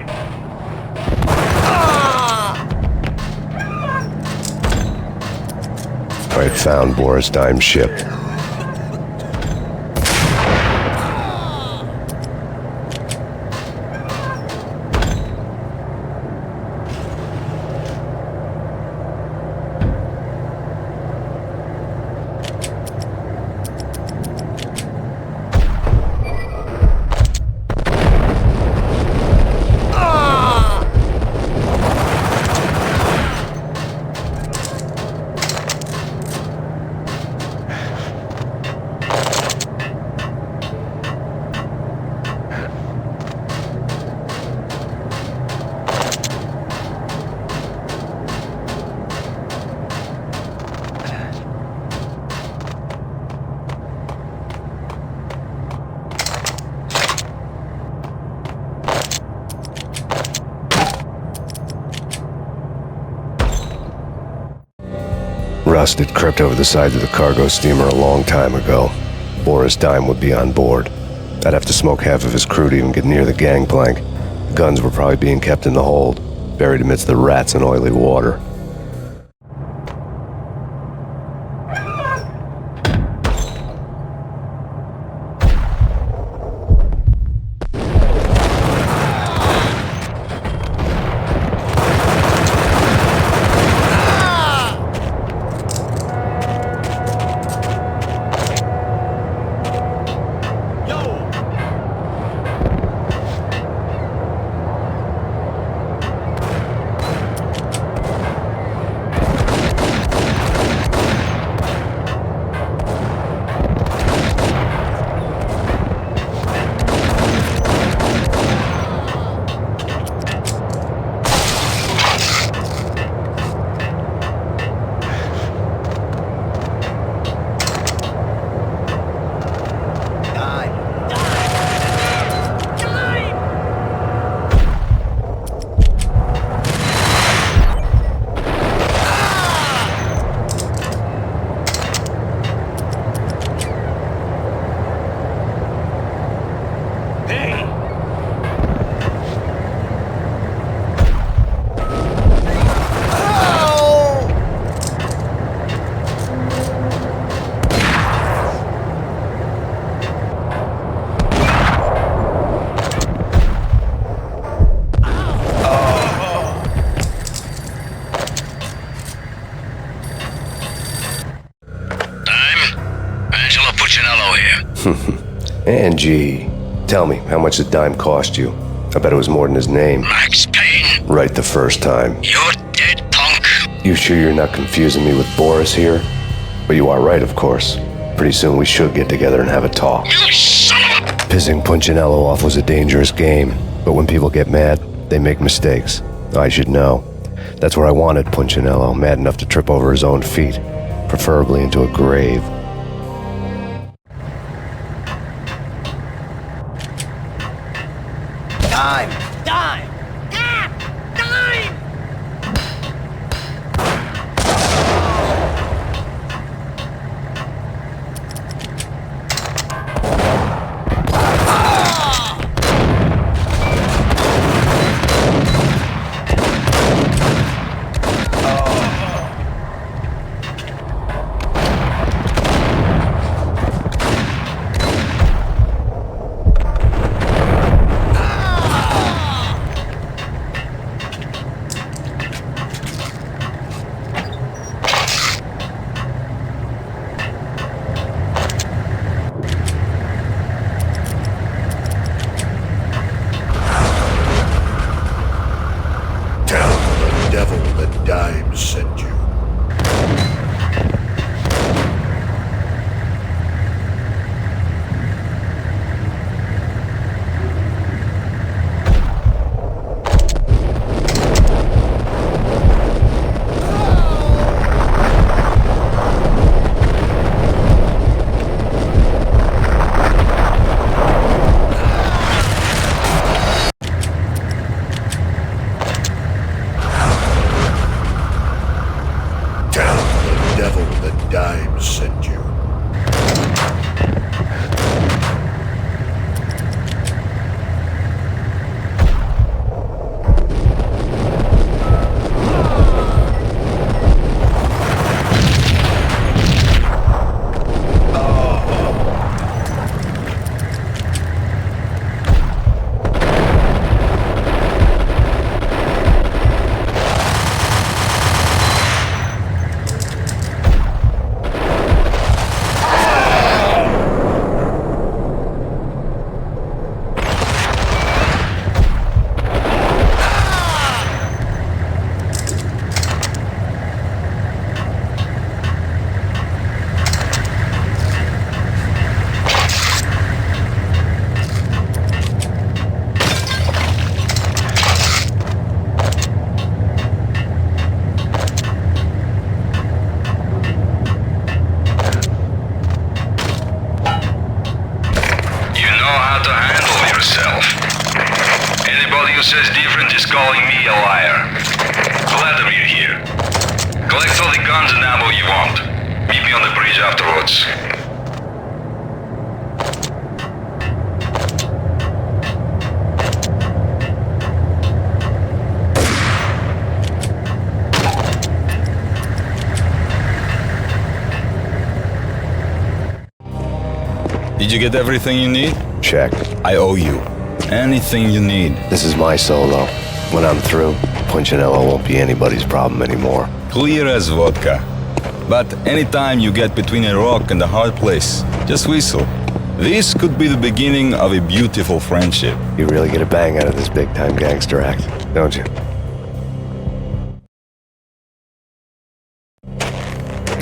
All right, found Boris Dime's ship. Rust had crept over the side of the cargo steamer a long time ago. Boris Dime would be on board. I'd have to smoke half of his crew to even get near the gangplank. The guns were probably being kept in the hold, buried amidst the rats and oily water. Angie, tell me, how much did Dime cost you? I bet it was more than his name. Max Payne? Right the first time. You're dead, punk. You sure you're not confusing me with Boris here? But you are right, of course. Pretty soon we should get together and have a talk. You son of a... Pissing Punchinello off was a dangerous game, but when people get mad, they make mistakes. I should know. That's where I wanted Punchinello, mad enough to trip over his own feet, preferably into a grave. Dime! Dime! Dime! Dime! how to handle yourself. Anybody who says different is calling me a liar. Glad that you're here. Collect all the guns and ammo you want. Meet me on the bridge afterwards. Did you get everything you need? Check. I owe you. Anything you need. This is my solo. When I'm through, Punchinello won't be anybody's problem anymore. Clear as vodka. But anytime you get between a rock and a hard place, just whistle. This could be the beginning of a beautiful friendship. You really get a bang out of this big-time gangster act, don't you?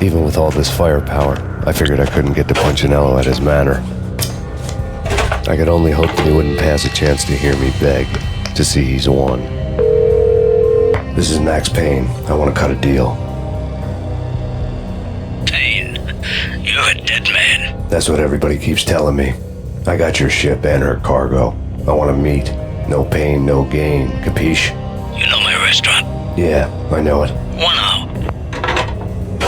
Even with all this firepower, I figured I couldn't get to Punchinello at his manor. I could only hope that he wouldn't pass a chance to hear me beg, to see he's won. This is Max Payne. I want to cut a deal. Payne, you're a dead man. That's what everybody keeps telling me. I got your ship and her cargo. I want to meet. No pain, no gain. Capiche? You know my restaurant? Yeah, I know it. 1 hour.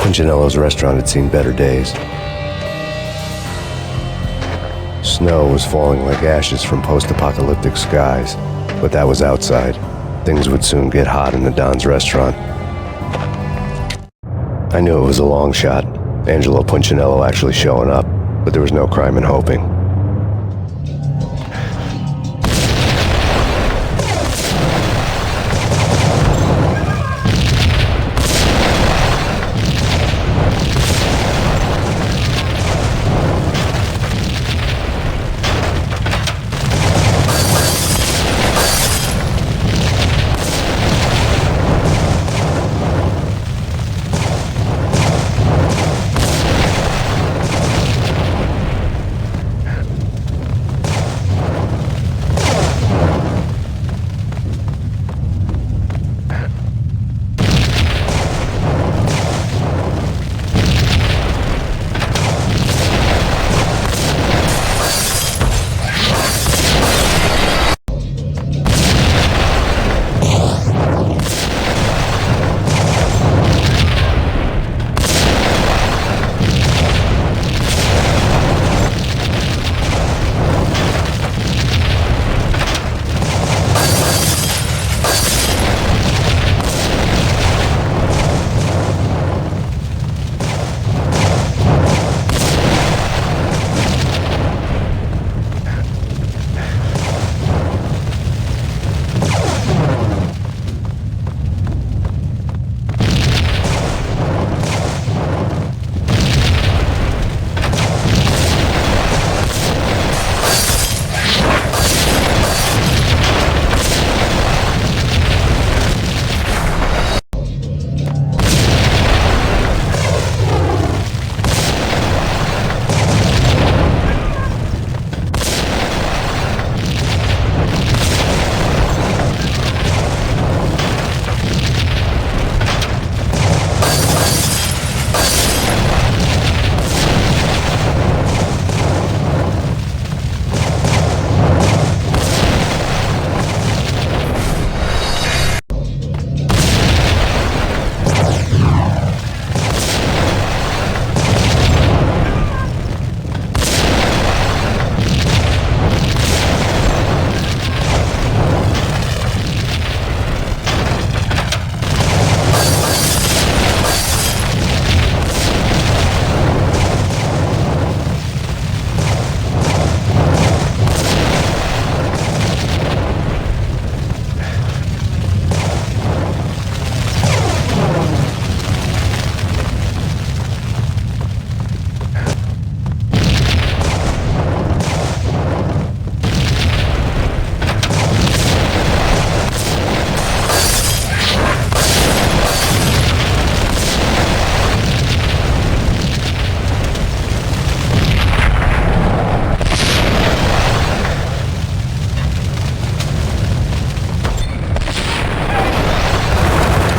Punchinello's restaurant had seen better days. Snow was falling like ashes from post-apocalyptic skies, but that was outside. Things would soon get hot in the Don's restaurant. I knew it was a long shot, Angelo Punchinello actually showing up, but there was no crime in hoping.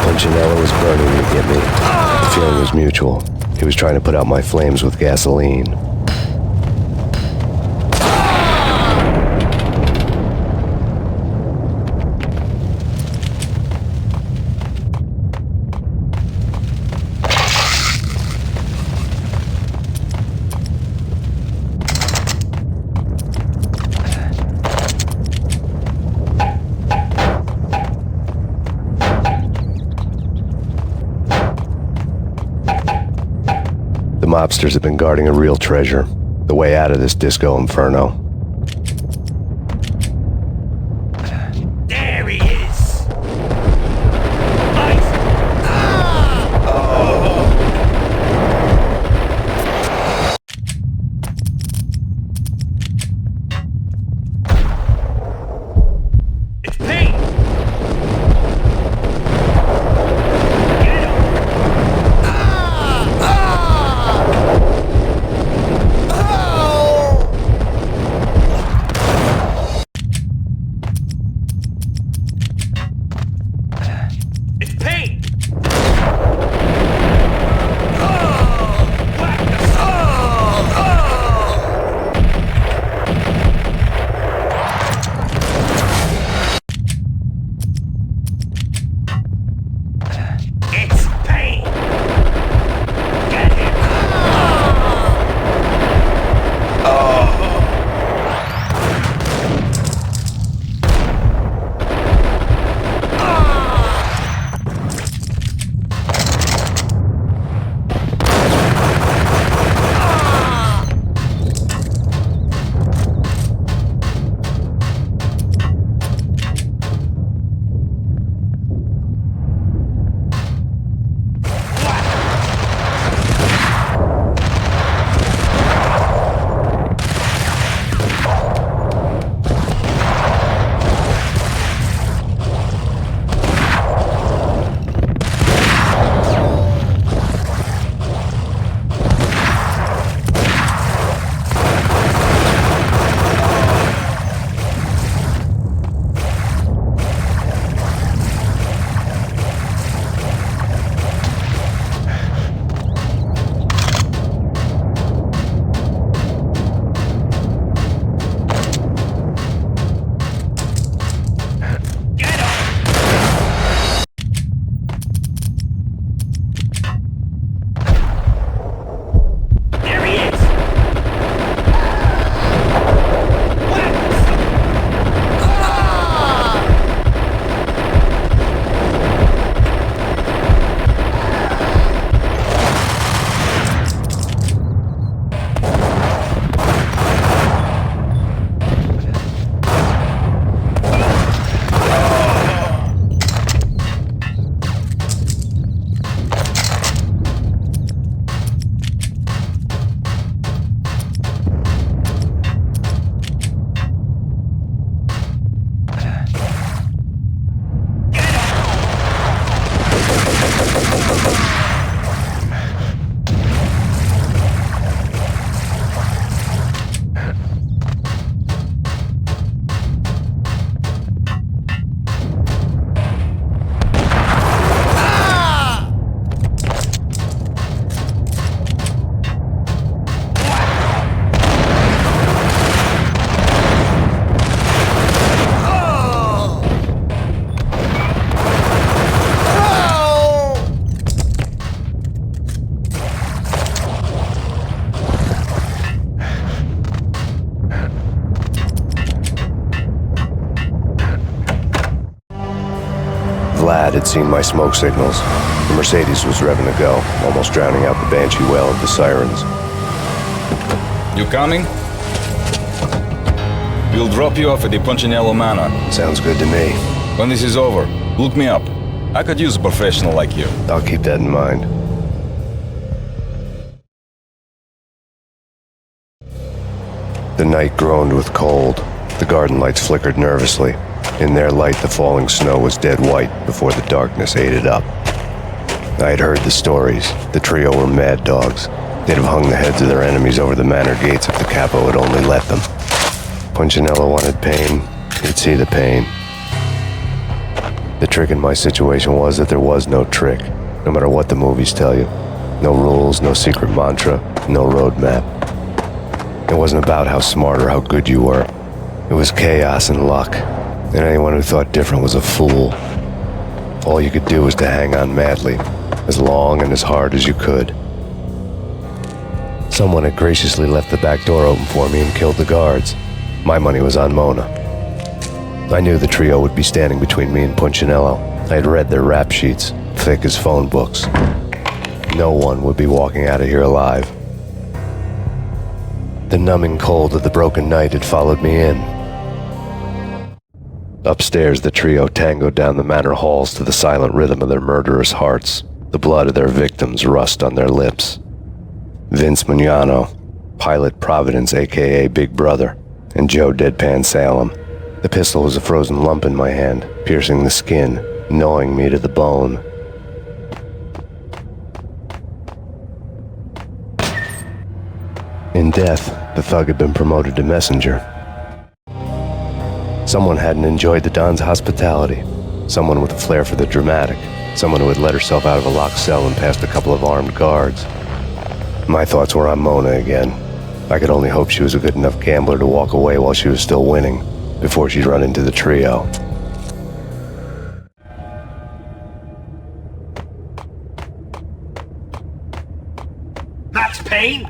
Punchinello was burning to get me. The feeling was mutual. He was trying to put out my flames with gasoline. mobsters have been guarding a real treasure. The way out of this disco inferno. There he is! It's Payne! It's Payne! It's Payne! Get him! There he is! Vlad had seen my smoke signals. The Mercedes was revving to go, almost drowning out the banshee wail of the sirens. You coming? We'll drop you off at the Punchinello Manor. Sounds good to me. When this is over, look me up. I could use a professional like you. I'll keep that in mind. The night groaned with cold. The garden lights flickered nervously. In their light, the falling snow was dead white before the darkness ate it up. I had heard the stories. The trio were mad dogs. They'd have hung the heads of their enemies over the manor gates if the capo had only let them. Punchinello wanted Payne. He'd see the pain. The trick in my situation was that there was no trick, no matter what the movies tell you. No rules, no secret mantra, no roadmap. It wasn't about how smart or how good you were. It was chaos and luck. And anyone who thought different was a fool. All you could do was to hang on madly, as long and as hard as you could. Someone had graciously left the back door open for me and killed the guards. My money was on Mona. I knew the trio would be standing between me and Punchinello. I had read their rap sheets, thick as phone books. No one would be walking out of here alive. The numbing cold of the broken night had followed me in. Upstairs, the trio tangoed down the manor halls to the silent rhythm of their murderous hearts, the blood of their victims rust on their lips. Vince Mugnano, Pilot Providence aka Big Brother, and Joe Deadpan Salem. The pistol was a frozen lump in my hand, piercing the skin, gnawing me to the bone. In death, the thug had been promoted to messenger. Someone hadn't enjoyed the Don's hospitality. Someone with a flair for the dramatic. Someone who had let herself out of a locked cell and past a couple of armed guards. My thoughts were on Mona again. I could only hope she was a good enough gambler to walk away while she was still winning, before she'd run into the trio. That's Payne.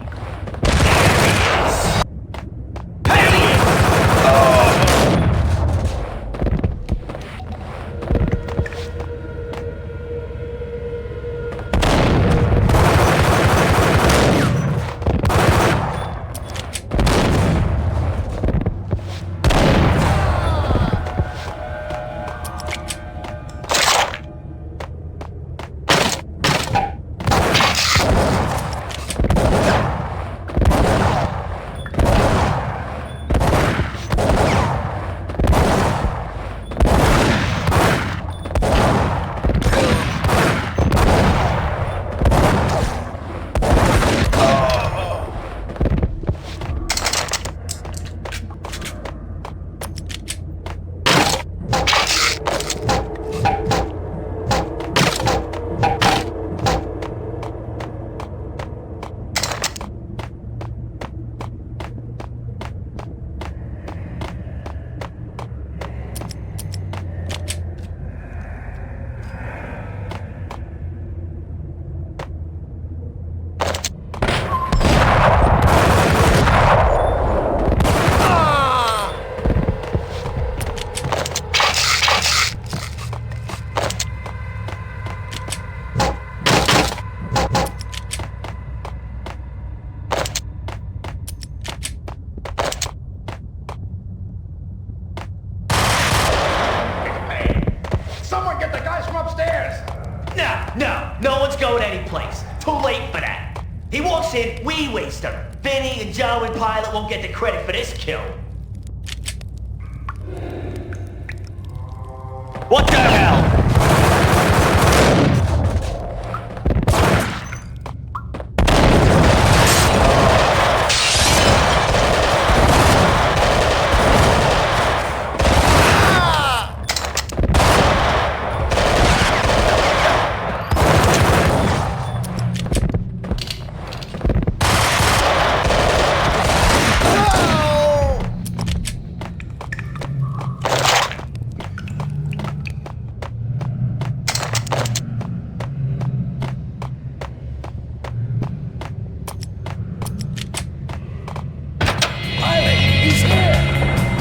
No one's going anyplace. Too late for that. He walks in, we waste her. Vinny and Joe and Pilot won't get the credit for this kill. What the hell?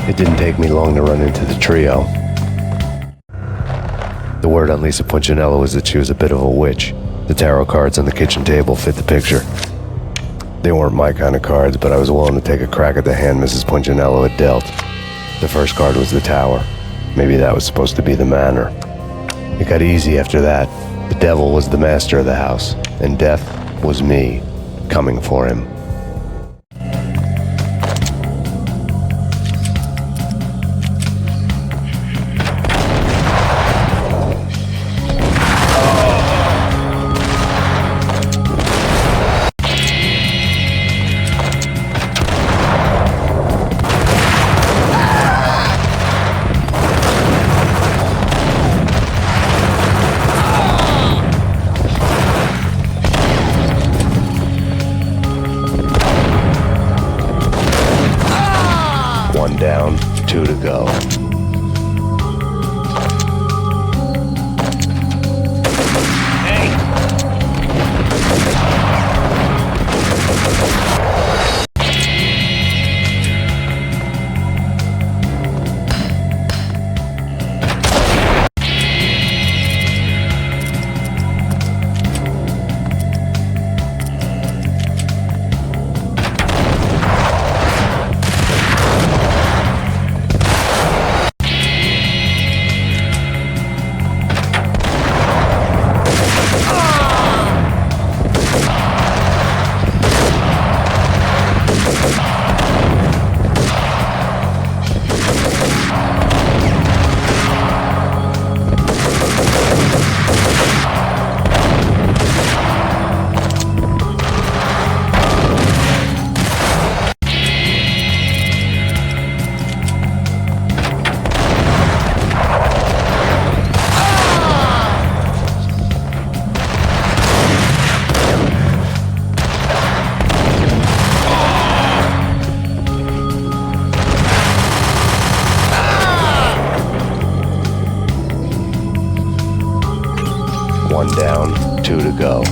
It didn't take me long to run into the trio. The word on Lisa Punchinello was that she was a bit of a witch. The tarot cards on the kitchen table fit the picture. They weren't my kind of cards, but I was willing to take a crack at the hand Mrs. Punchinello had dealt. The first card was the Tower. Maybe that was supposed to be the manor. It got easy after that. The devil was the master of the house, and death was me, coming for him. One down, two to go. One down, two to go.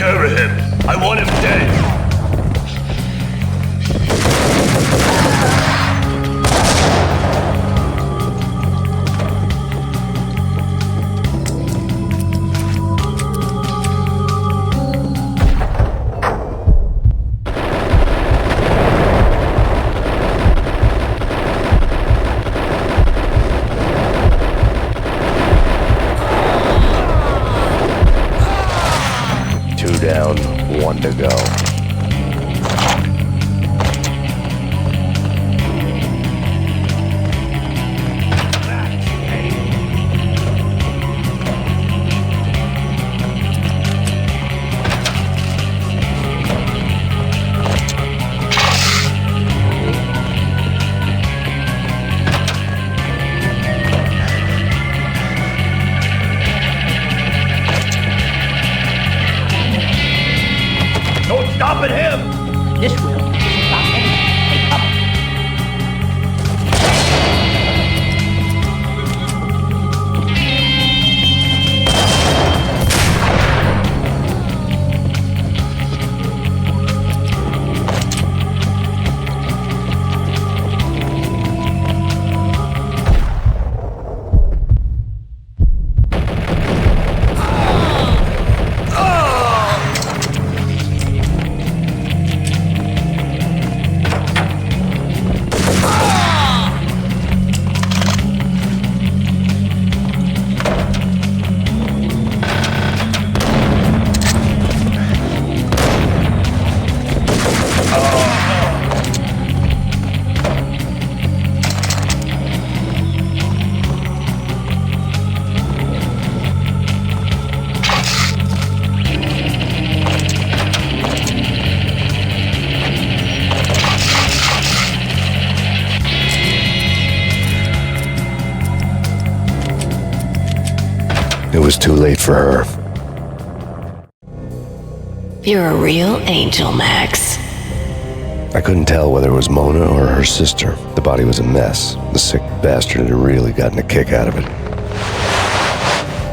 care of him. I want him dead. Down, one to go. Stopping him! This will stop him. Hey, come on. It was too late for her. You're a real angel, Max. I couldn't tell whether it was Mona or her sister. The body was a mess. The sick bastard had really gotten a kick out of it.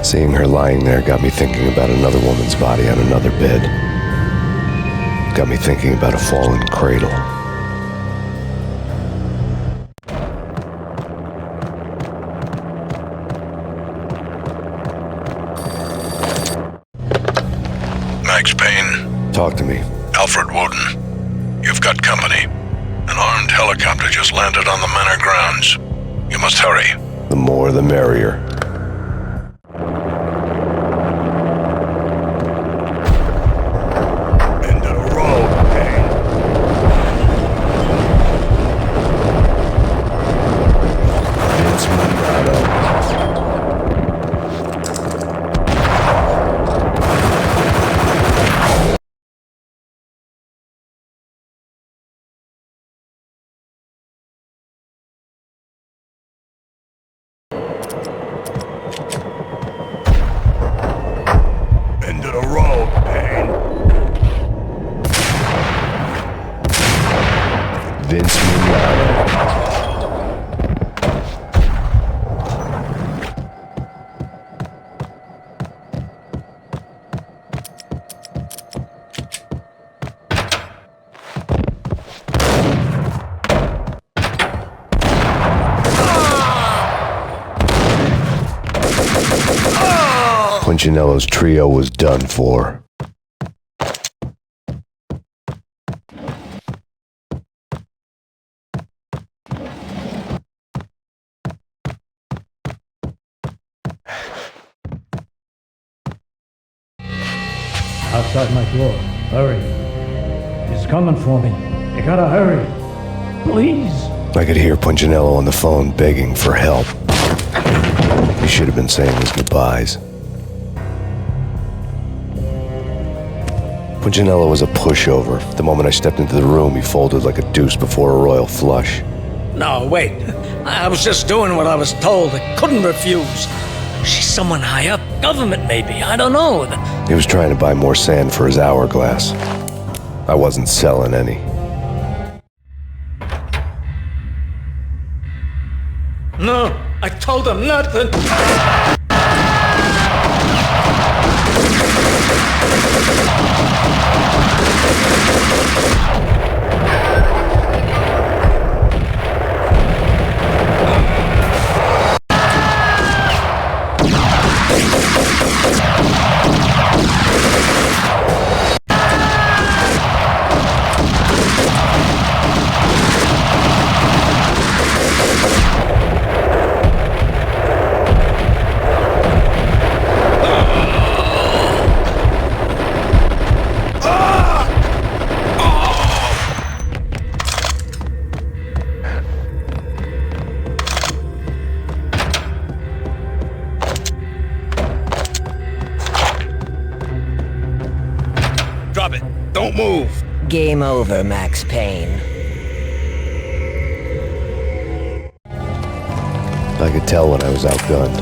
Seeing her lying there got me thinking about another woman's body on another bed. Got me thinking about a fallen cradle. talk to me. Alfred Woden, you've got company. An armed helicopter just landed on the manor grounds. You must hurry. The more the merrier. Into the road, Payne. Vince Milano. Into the road, Payne. Vince Milano. Punchinello's trio was done for. Outside my door. Hurry. He's coming for me. You gotta hurry. Please. I could hear Punchinello on the phone begging for help. He should have been saying his goodbyes. Punchinello was a pushover. The moment I stepped into the room, he folded like a deuce before a royal flush. No, wait. I was just doing what I was told. I couldn't refuse. She's someone high up. Government, maybe. I don't know. He was trying to buy more sand for his hourglass. I wasn't selling any. No, I told him nothing. Drop it. Don't move. Game over, Max Payne. I could tell when I was outgunned.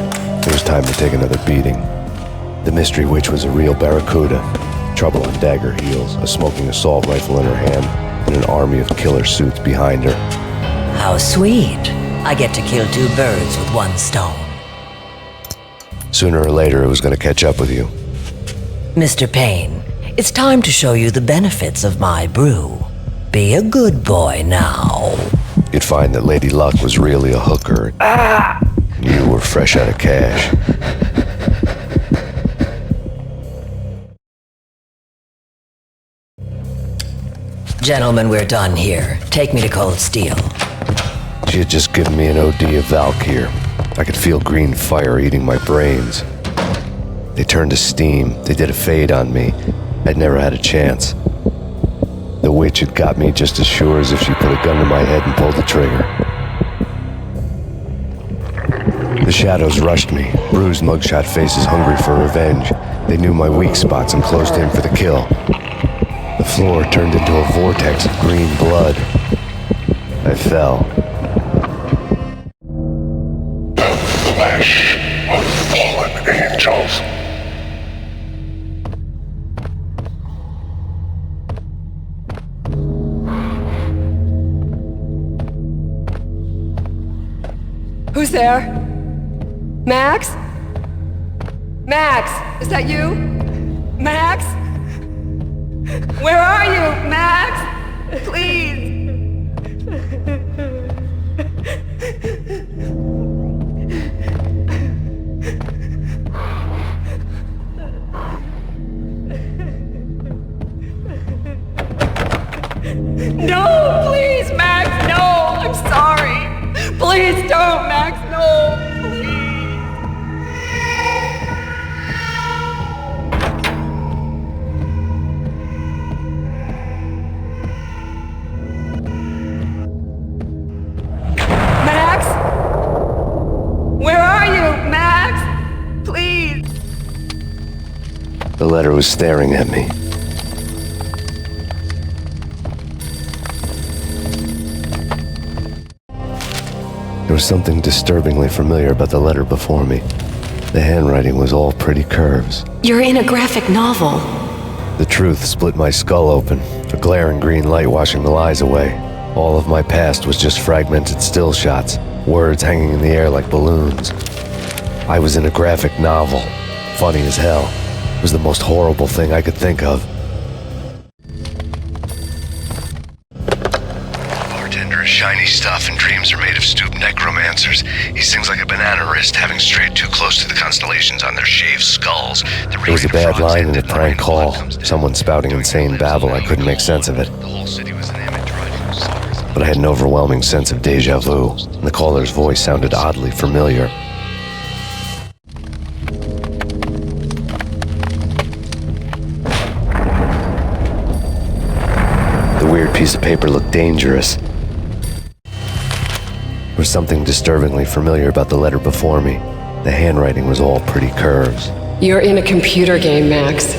It was time to take another beating. The mystery witch was a real barracuda. Trouble on dagger heels, a smoking assault rifle in her hand, and an army of killer suits behind her. How sweet. I get to kill two birds with one stone. Sooner or later, it was going to catch up with you. Mr. Payne, it's time to show you the benefits of my brew. Be a good boy now. You'd find that Lady Luck was really a hooker. You were fresh out of cash. Gentlemen, we're done here. Take me to Cold Steel. She had just given me an OD of Valkyr. I could feel green fire eating my brains. They turned to steam. They did a fade on me. I'd never had a chance. The witch had got me just as sure as if she put a gun to my head and pulled the trigger. The shadows rushed me, bruised mugshot faces hungry for revenge. They knew my weak spots and closed in for the kill. The floor turned into a vortex of green blood. I fell. The flesh of fallen angels. Who's there? Max? Max, is that you? Max? Where are you, Max? Please. Please don't, Max. No, please. Max? Where are you, Max? Please. The letter was staring at me. There was something disturbingly familiar about the letter before me. The handwriting was all pretty curves. You're in a graphic novel. The truth split my skull open, a glaring green light washing the lies away. All of my past was just fragmented still shots, words hanging in the air like balloons. I was in a graphic novel. Funny as hell. It was the most horrible thing I could think of. Bartender is shiny stuff and dreams are made of stooped necromancers. He sings like a banana wrist, having strayed too close to the constellations on their shaved skulls. There was a bad line in a prank call. Someone spouting insane babble. I couldn't make sense of it. But I had an overwhelming sense of deja vu, and the caller's voice sounded oddly familiar. The weird piece of paper looked dangerous. There was something disturbingly familiar about the letter before me. The handwriting was all pretty curves. You're in a computer game, Max.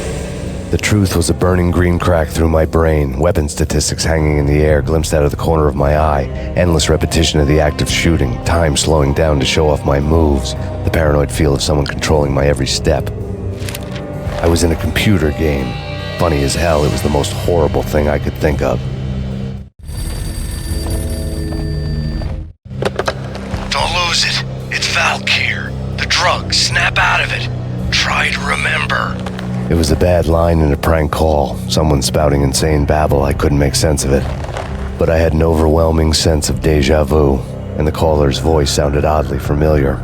The truth was a burning green crack through my brain, weapon statistics hanging in the air, glimpsed out of the corner of my eye, endless repetition of the act of shooting, time slowing down to show off my moves, the paranoid feel of someone controlling my every step. I was in a computer game. Funny as hell, it was the most horrible thing I could think of. Don't lose it. It's Valkyr. The drug. Snap out of it. Try to remember. It was a bad line in a prank call, someone spouting insane babble. I couldn't make sense of it. But I had an overwhelming sense of deja vu, and the caller's voice sounded oddly familiar.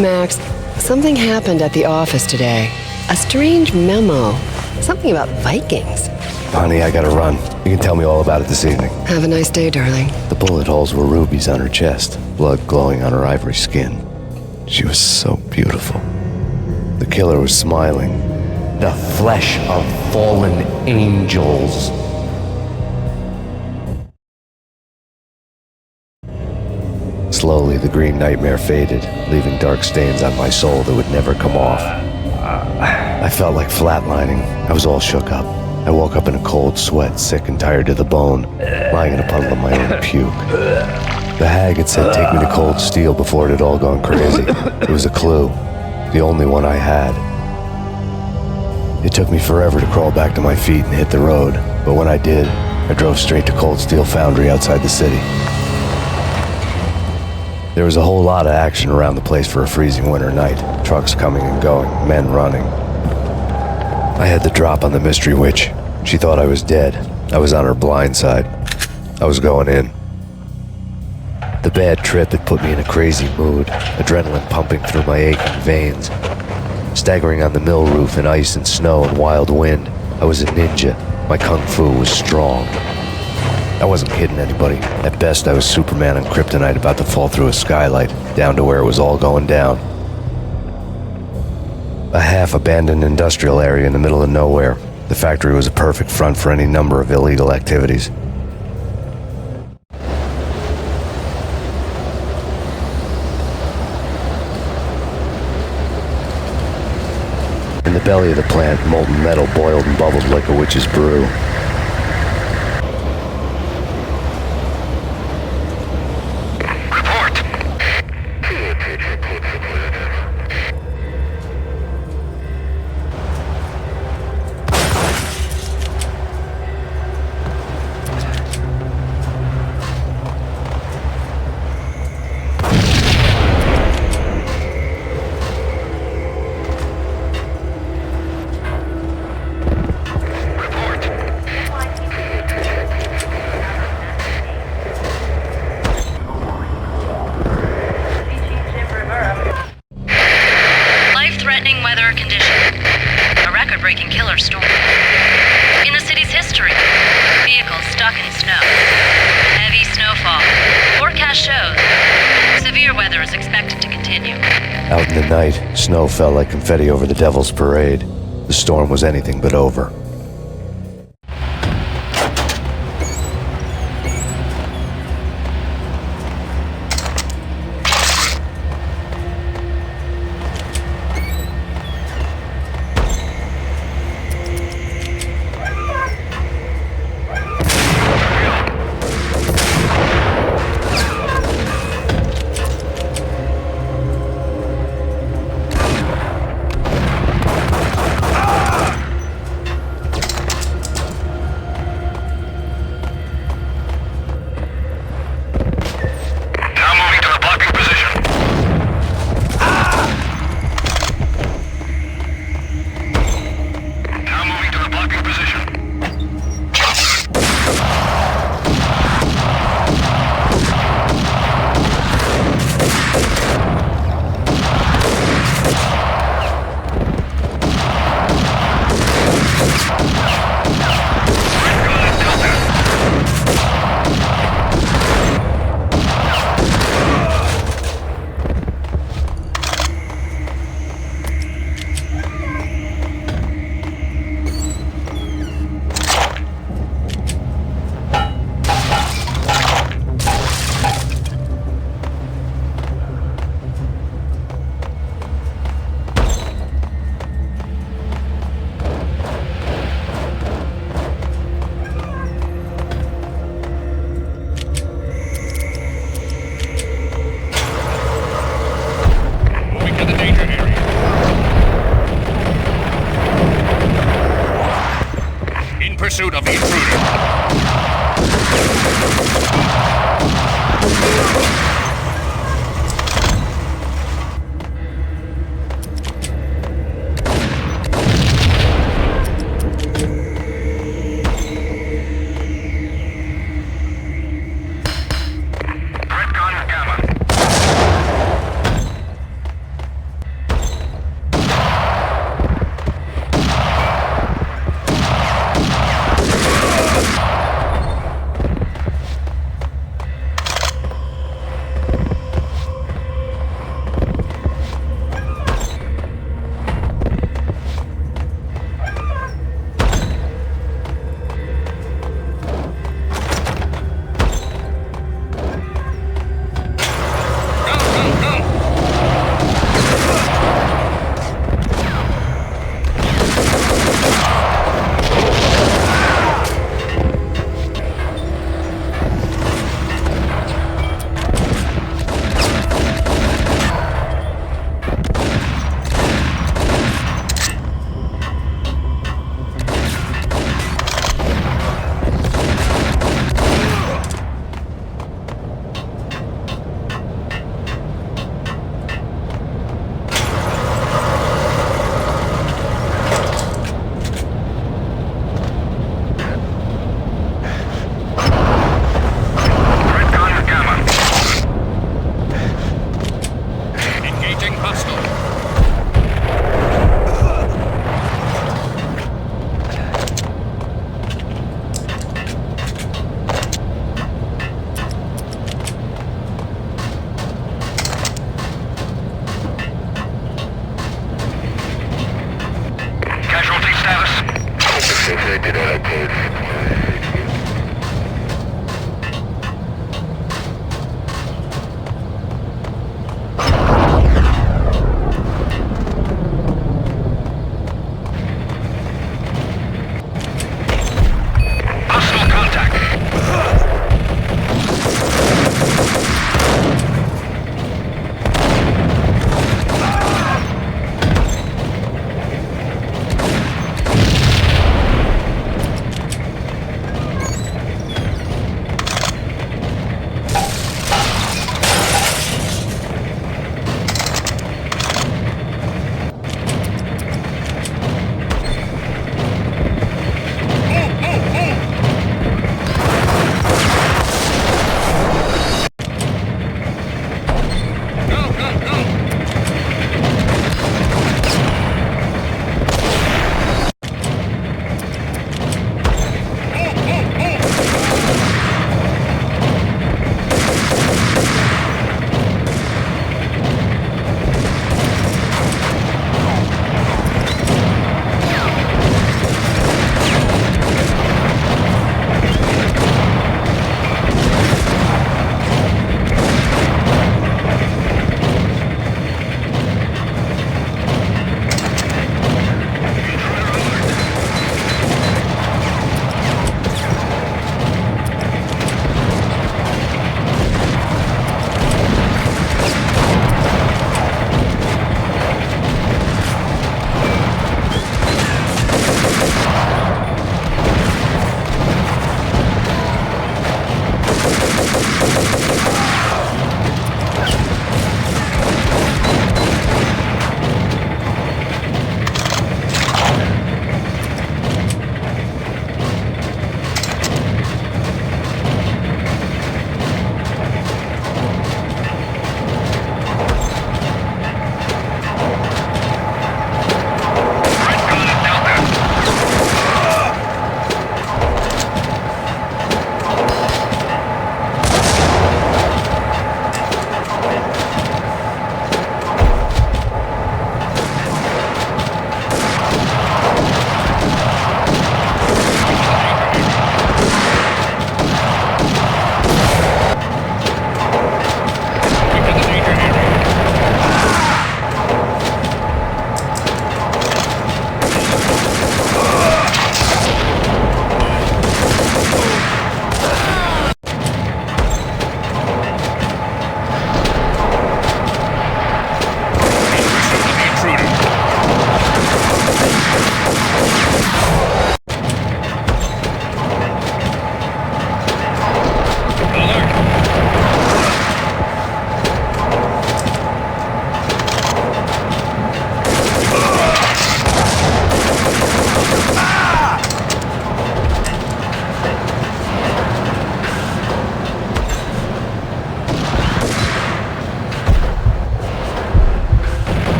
Max, something happened at the office today. A strange memo. Something about Vikings. Honey, I gotta run. You can tell me all about it this evening. Have a nice day, darling. The bullet holes were rubies on her chest, blood glowing on her ivory skin. She was so beautiful. The killer was smiling. The flesh of fallen angels. Slowly, the green nightmare faded, leaving dark stains on my soul that would never come off. I felt like flatlining. I was all shook up. I woke up in a cold sweat, sick and tired to the bone, lying in a puddle of my own puke. The hag had said take me to Cold Steel before it had all gone crazy. It was a clue, the only one I had. It took me forever to crawl back to my feet and hit the road, but when I did, I drove straight to Cold Steel Foundry outside the city. There was a whole lot of action around the place for a freezing winter night. Trucks coming and going, men running. I had the drop on the mystery witch. She thought I was dead. I was on her blind side. I was going in. The bad trip had put me in a crazy mood, adrenaline pumping through my aching veins. Staggering on the mill roof in ice and snow and wild wind, I was a ninja. My kung fu was strong. I wasn't kidding anybody. At best, I was Superman on kryptonite about to fall through a skylight, down to where it was all going down. A half-abandoned industrial area in the middle of nowhere. The factory was a perfect front for any number of illegal activities. In the belly of the plant, molten metal boiled and bubbled like a witch's brew. Life-threatening weather condition. A record-breaking killer storm. In the city's history, vehicles stuck in snow. Heavy snowfall. Forecast shows severe weather is expected to continue. Out in the night, snow fell like confetti over the Devil's Parade. The storm was anything but over.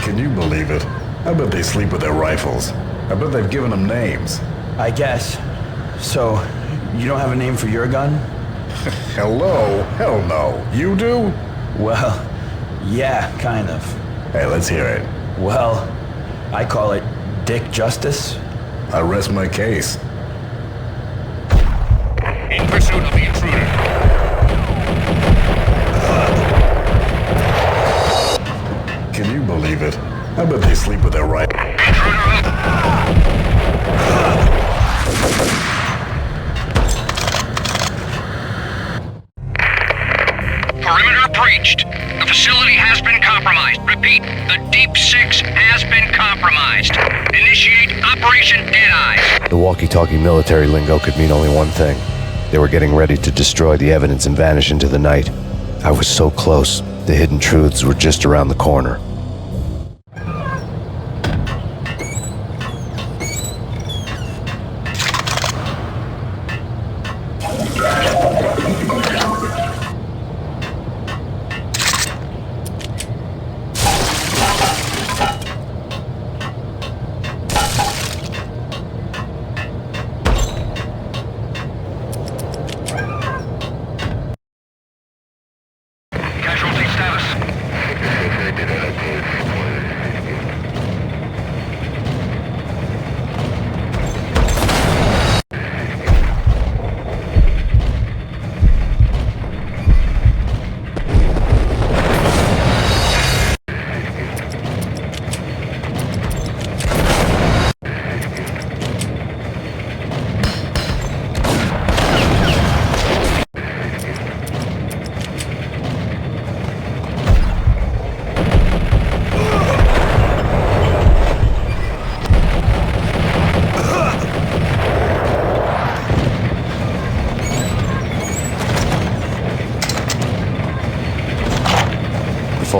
Can you believe it? I bet they sleep with their rifles. I bet they've given them names. I guess. So, you don't have a name for your gun? Hello? Hell no. You do? Well, yeah, kind of. Hey, let's hear it. Well, I call it Dick Justice. I rest my case. In pursuit of the intruder. Can you believe it? I bet they sleep with their rifles. Perimeter breached. The facility has been compromised. Repeat, the Deep Six has been compromised. Initiate Operation Deadeye. The walkie-talkie military lingo could mean only one thing. They were getting ready to destroy the evidence and vanish into the night. I was so close. The hidden truths were just around the corner.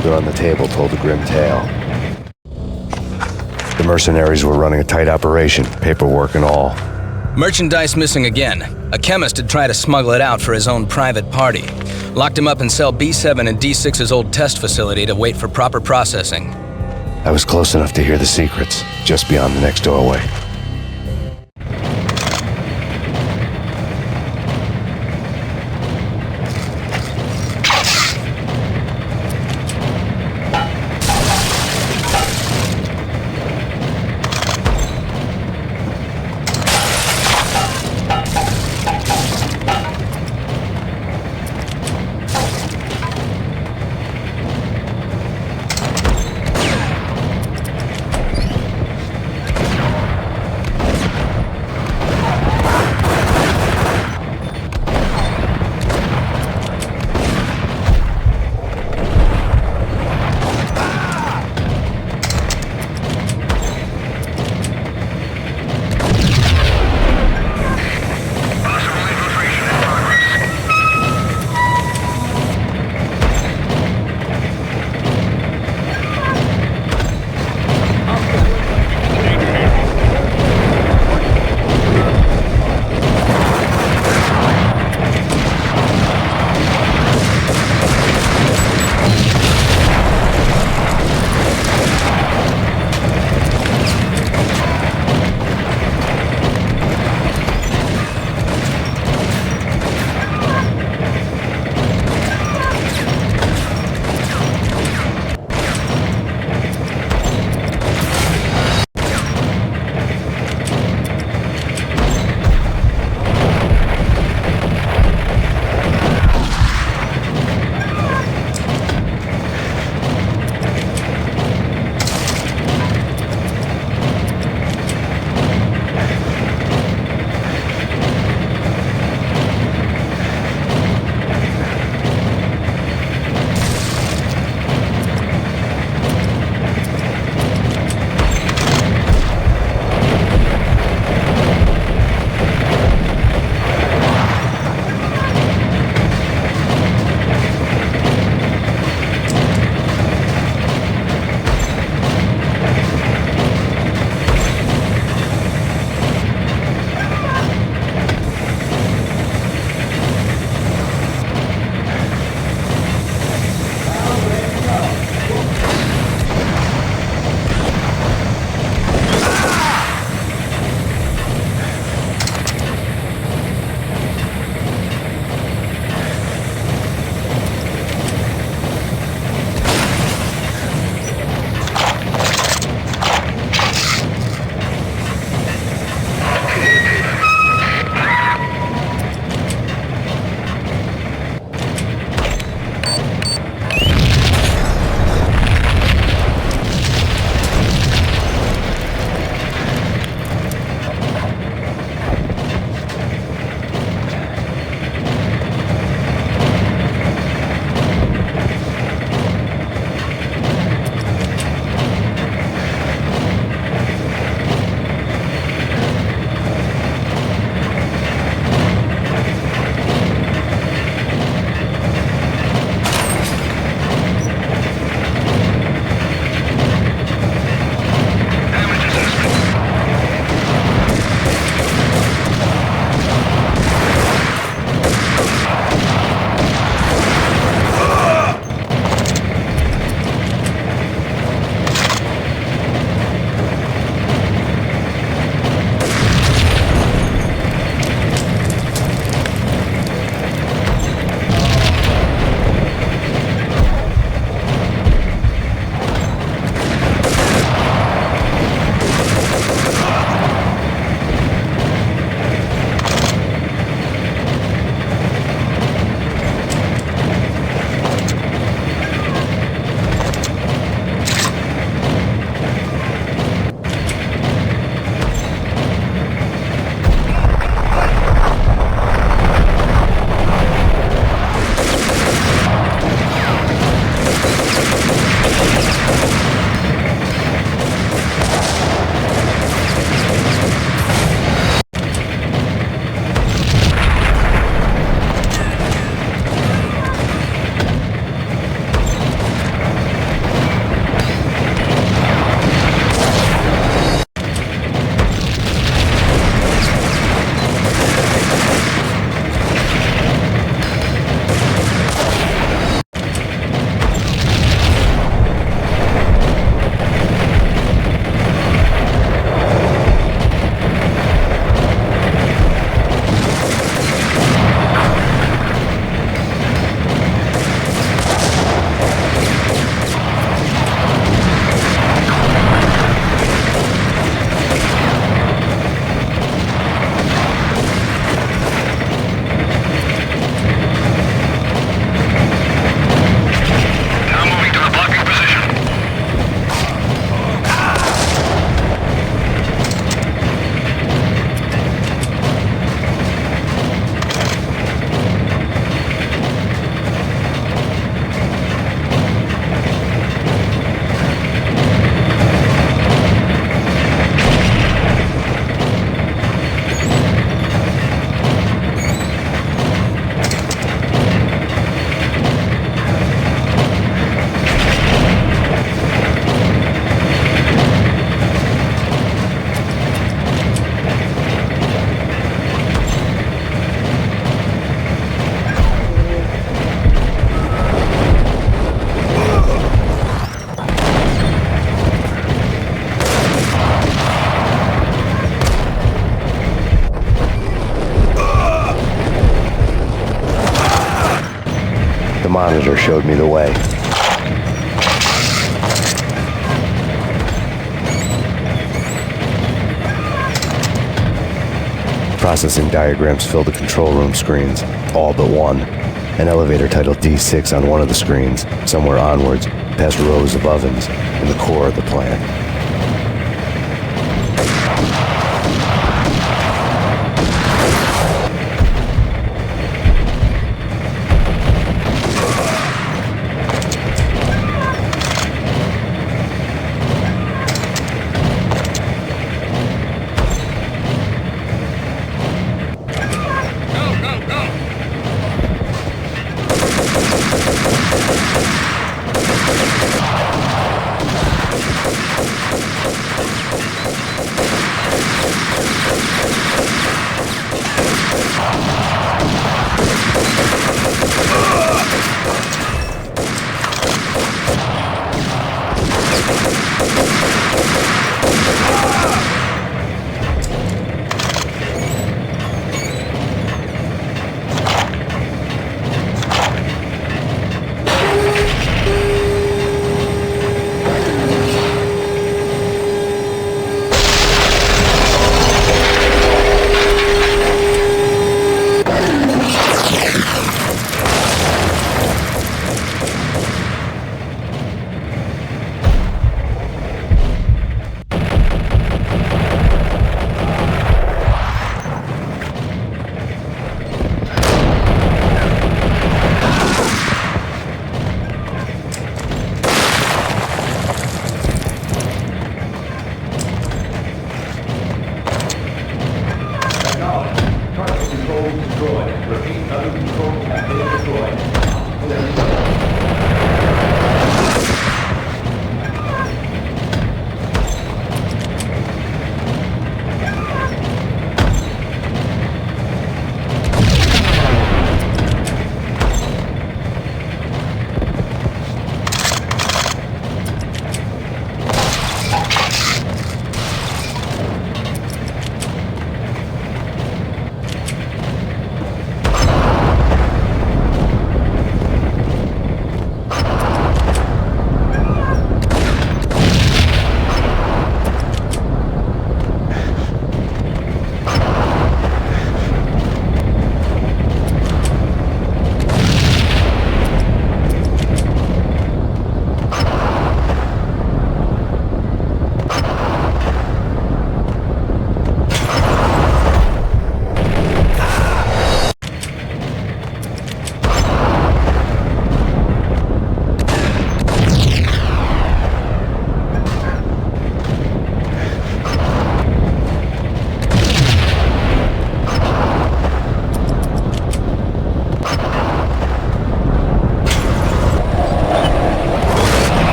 folder on the table told a grim tale. The mercenaries were running a tight operation, paperwork and all. Merchandise missing again. A chemist had tried to smuggle it out for his own private party. Locked him up in cell B7 and D6's old test facility to wait for proper processing. I was close enough to hear the secrets, just beyond the next doorway. showed me the way. Processing diagrams fill the control room screens, all but one. An elevator titled D6 on one of the screens, somewhere onwards, past rows of ovens, in the core of the plant.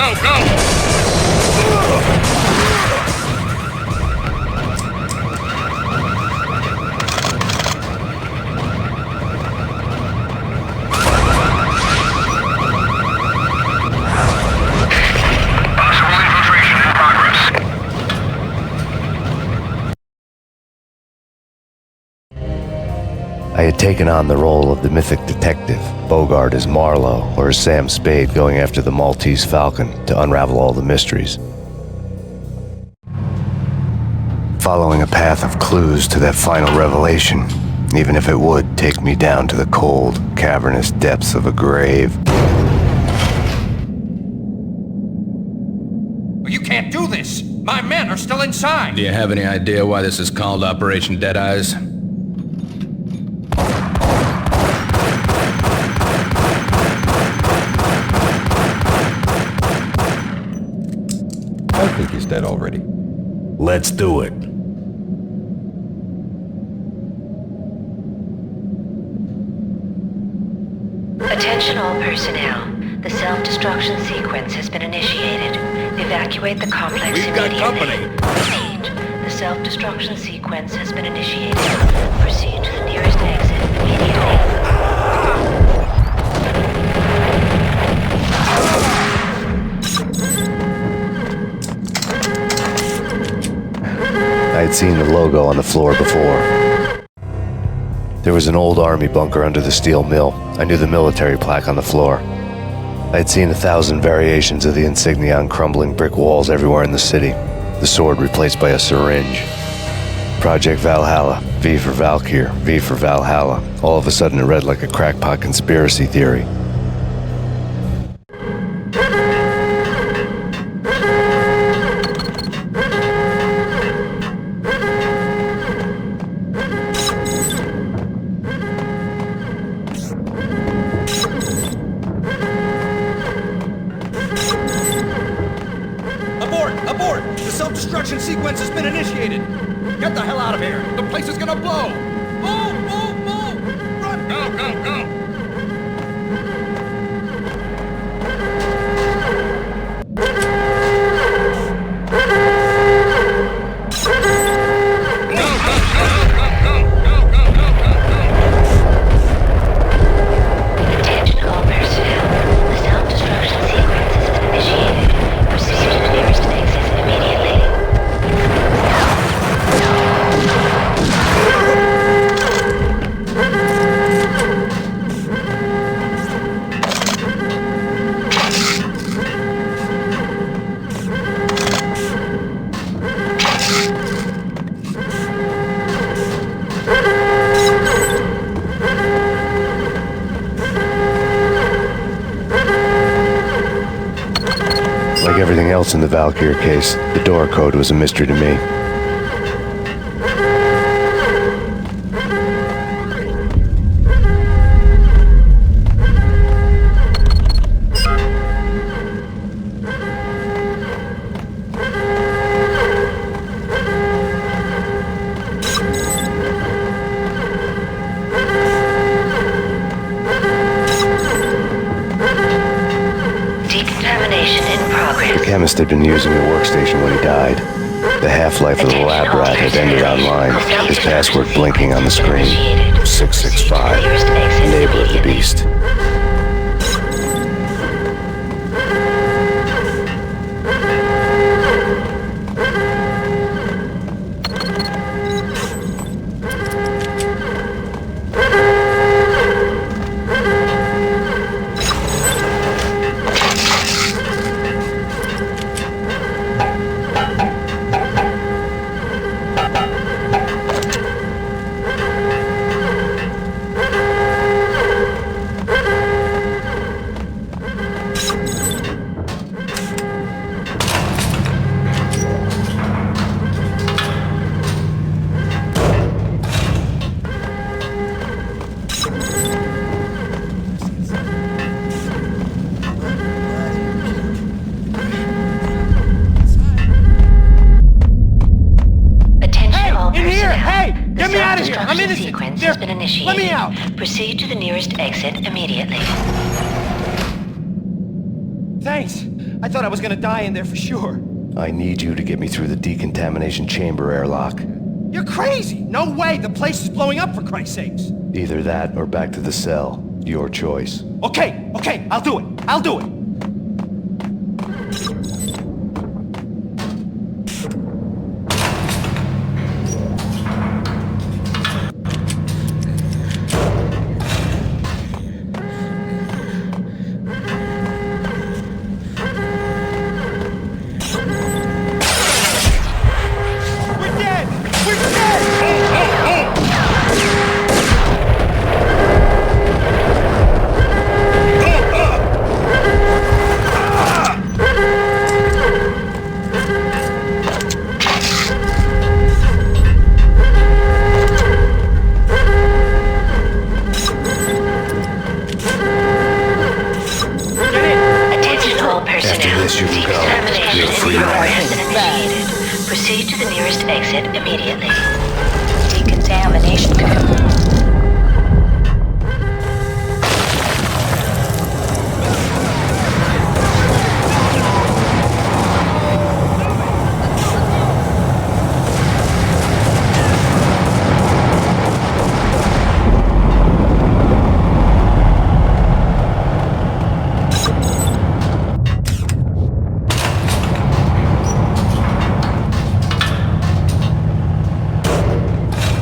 go, go! I had taken on the role of the mythic detective, Bogart as Marlowe, or as Sam Spade going after the Maltese Falcon to unravel all the mysteries. Following a path of clues to that final revelation, even if it would take me down to the cold, cavernous depths of a grave. You can't do this! My men are still inside! Do you have any idea why this is called Operation Dead Eyes? I think he's dead already. Let's do it. Attention all personnel. The self-destruction sequence has been initiated. Evacuate the complex We've got immediately. company. Repeat. The self-destruction sequence has been initiated. Proceed to the nearest exit immediately. I had seen the logo on the floor before. There was an old army bunker under the steel mill. I knew the military plaque on the floor. I had seen 1,000 variations of the insignia on crumbling brick walls everywhere in the city. The sword replaced by a syringe. Project Valhalla, V for Valkyr, V for Valhalla. All of a sudden it read like a crackpot conspiracy theory. Abort! The self-destruction sequence has been initiated! Get the hell out of here! The place is gonna blow! Move! Run! Go! Attention all personnel. The self-destruction sequence has been initiated. Proceed to the nearest exit immediately. Like everything else in the Valkyr case, the door code was a mystery to me. Decontamination in progress. The chemist had been using the workstation when he died. The half-life of the lab rat had ended online, his password blinking on the screen. 665, neighbor of the beast. Get me out of here! I'm innocent! Sequence has been initiated. Let me out! Proceed to the nearest exit immediately. Thanks. I thought I was gonna die in there for sure. I need you to get me through the decontamination chamber airlock. You're crazy! No way! The place is blowing up, for Christ's sakes! Either that or back to the cell. Your choice. Okay, I'll do it. I'll do it. Proceed to the nearest exit immediately. Decontamination confirmed.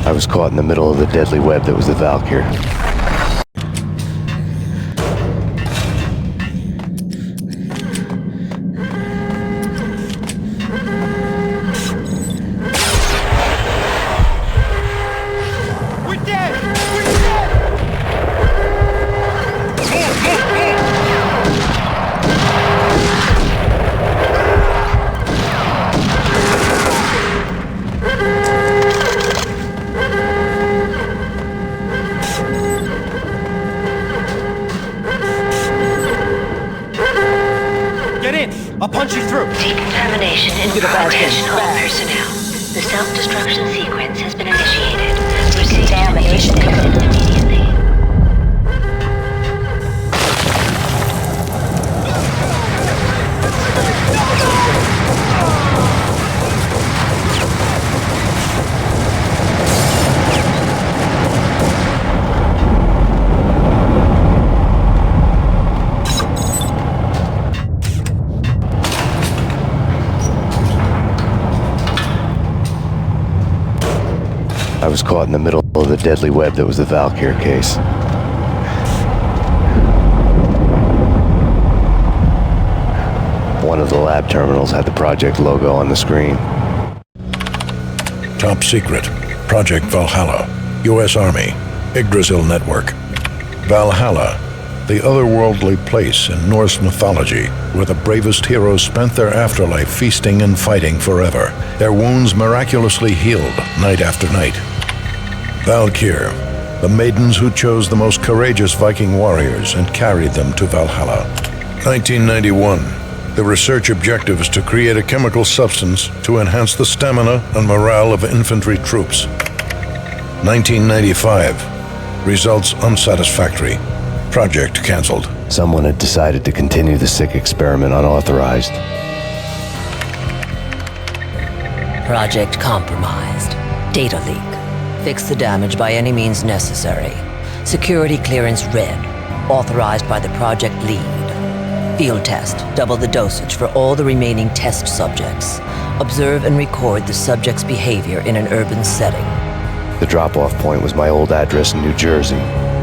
I was caught in the middle of the deadly web that was the Valkyr. I'll punch you through. Decontamination in progress. All personnel. The self-destruction sequence has been initiated. Proceed to the nearest exit immediately. I was caught in the middle of the deadly web that was the Valkyr case. One of the lab terminals had the project logo on the screen. Top secret. Project Valhalla. U.S. Army. Yggdrasil Network. Valhalla, the otherworldly place in Norse mythology where the bravest heroes spent their afterlife feasting and fighting forever, their wounds miraculously healed night after night. Valkyr, the maidens who chose the most courageous Viking warriors and carried them to Valhalla. 1991. The research objective is to create a chemical substance to enhance the stamina and morale of infantry troops. 1995. Results unsatisfactory. Project canceled. Someone had decided to continue the sick experiment unauthorized. Project compromised. Data leak. Fix the damage by any means necessary. Security clearance red. Authorized by the project lead. Field test. Double the dosage for all the remaining test subjects. Observe and record the subject's behavior in an urban setting. The drop-off point was my old address in New Jersey.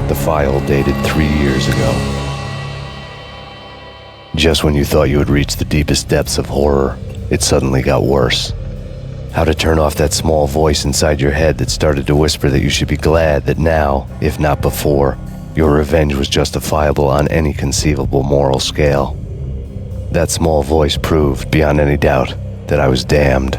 The file dated 3 years ago. Just when you thought you had reached the deepest depths of horror, it suddenly got worse. How to turn off that small voice inside your head that started to whisper that you should be glad that now, if not before, your revenge was justifiable on any conceivable moral scale. That small voice proved, beyond any doubt, that I was damned.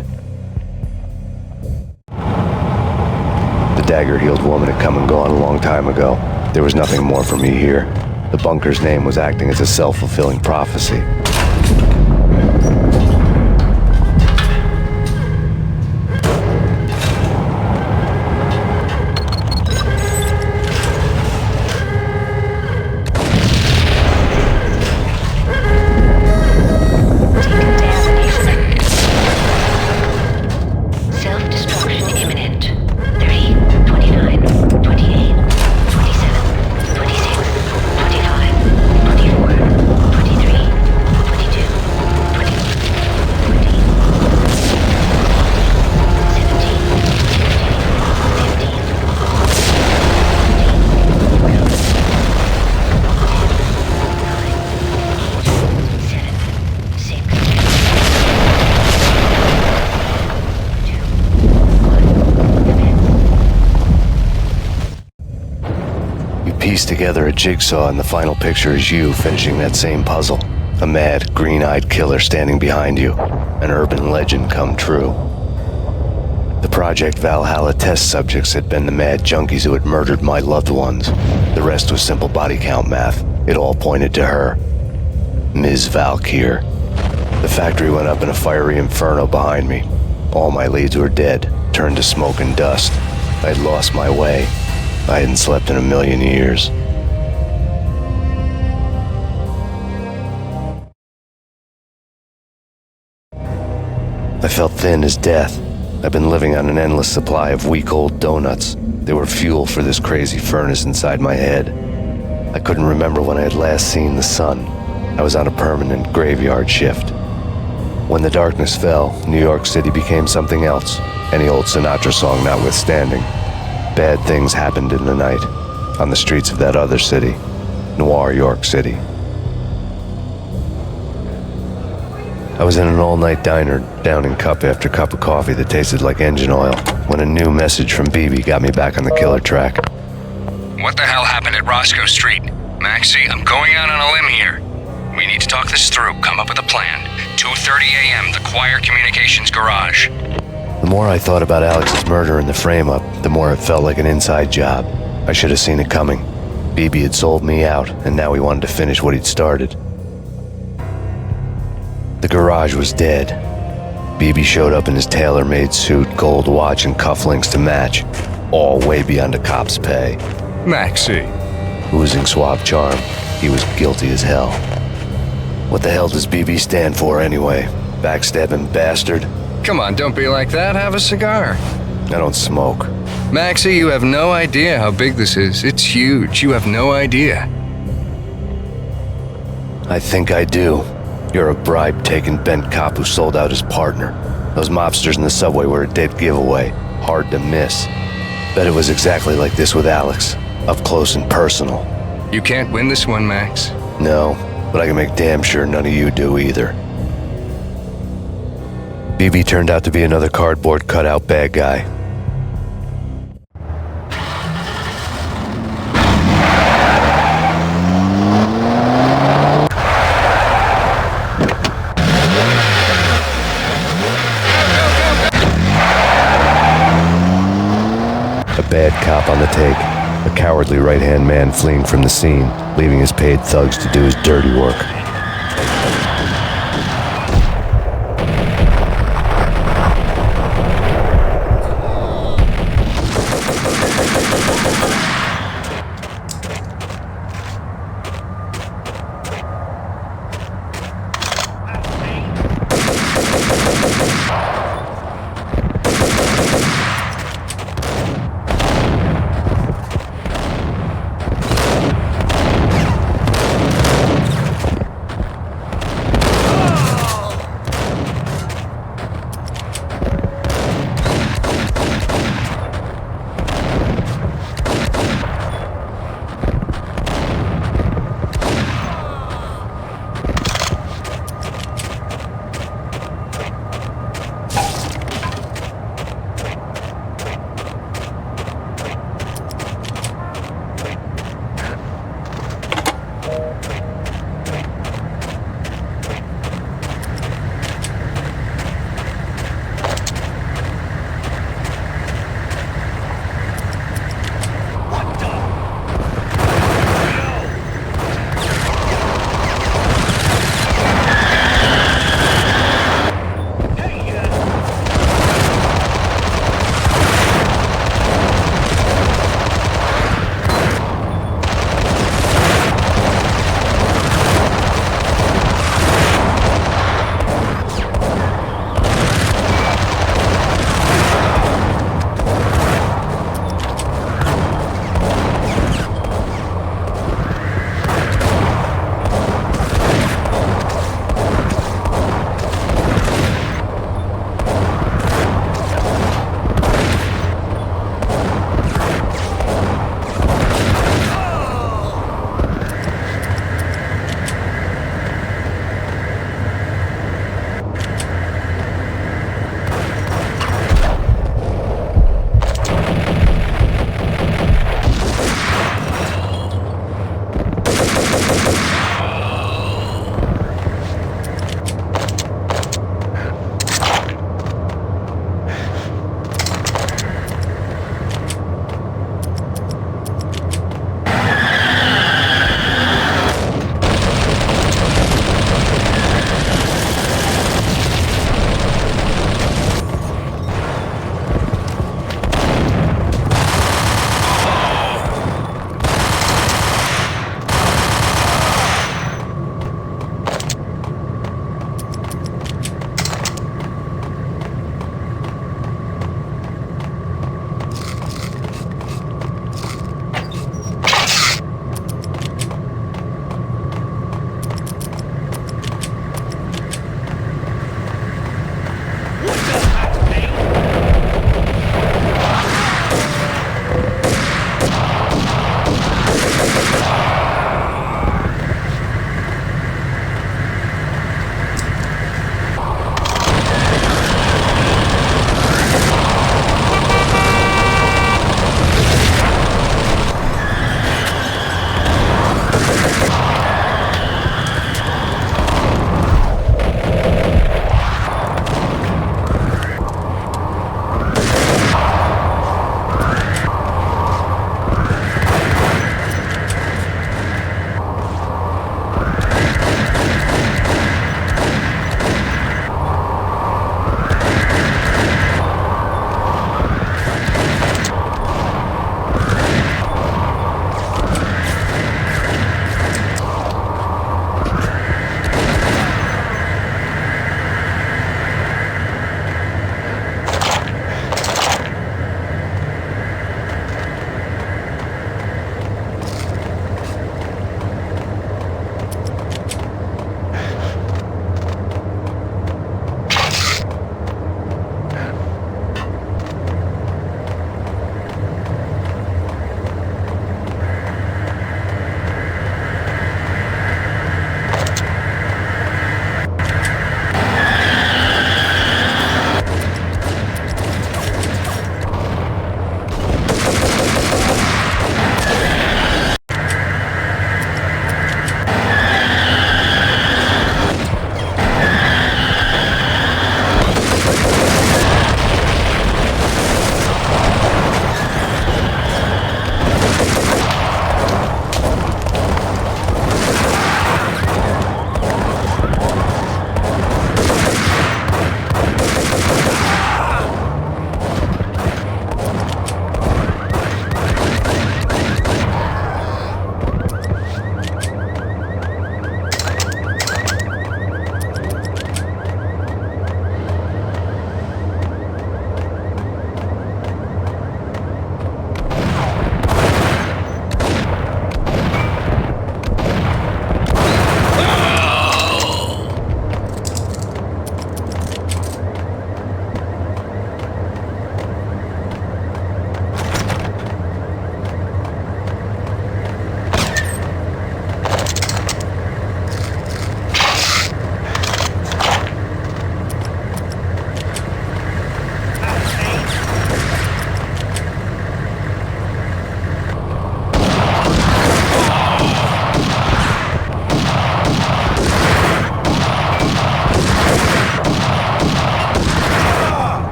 The dagger-heeled woman had come and gone a long time ago. There was nothing more for me here. The bunker's name was acting as a self-fulfilling prophecy. piece together a jigsaw, and the final picture is you finishing that same puzzle. A mad, green-eyed killer standing behind you. An urban legend come true. The Project Valhalla test subjects had been the mad junkies who had murdered my loved ones. The rest was simple body count math. It all pointed to her. Ms. Valkyr. The factory went up in a fiery inferno behind me. All my leads were dead, turned to smoke and dust. I'd lost my way. I hadn't slept in a million years. I felt thin as death. I've been living on an endless supply of week-old donuts. They were fuel for this crazy furnace inside my head. I couldn't remember when I had last seen the sun. I was on a permanent graveyard shift. When the darkness fell, New York City became something else, any old Sinatra song notwithstanding. Bad things happened in the night, on the streets of that other city, Noir York City. I was in an all-night diner, downing cup after cup of coffee that tasted like engine oil, when a new message from BB got me back on the killer track. What the hell happened at Roscoe Street? Maxie, I'm going out on a limb here. We need to talk this through, come up with a plan. 2:30 a.m., the Choir Communications Garage. The more I thought about Alex's murder and the frame-up, the more it felt like an inside job. I should have seen it coming. BB had sold me out, and now he wanted to finish what he'd started. The garage was dead. BB showed up in his tailor-made suit, gold watch, and cufflinks to match, all way beyond a cop's pay. Maxie. Oozing suave charm, he was guilty as hell. What the hell does BB stand for anyway? Backstabbing bastard? Come on, don't be like that. Have a cigar. I don't smoke. Maxie, you have no idea how big this is. It's huge. You have no idea. I think I do. You're a bribe-taking bent cop who sold out his partner. Those mobsters in the subway were a dead giveaway. Hard to miss. Bet it was exactly like this with Alex. Up close and personal. You can't win this one, Max. No, but I can make damn sure none of you do either. BB turned out to be another cardboard cutout bad guy. A bad cop on the take. A cowardly right-hand man fleeing from the scene, leaving his paid thugs to do his dirty work.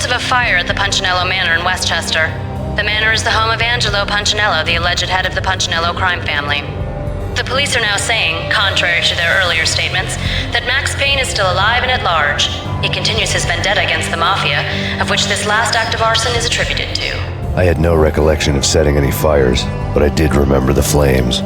reports of a fire at the Punchinello Manor in Westchester. The manor is the home of Angelo Punchinello, the alleged head of the Punchinello crime family. The police are now saying, contrary to their earlier statements, that Max Payne is still alive and at large. He continues his vendetta against the Mafia, of which this last act of arson is attributed to. I had no recollection of setting any fires, but I did remember the flames.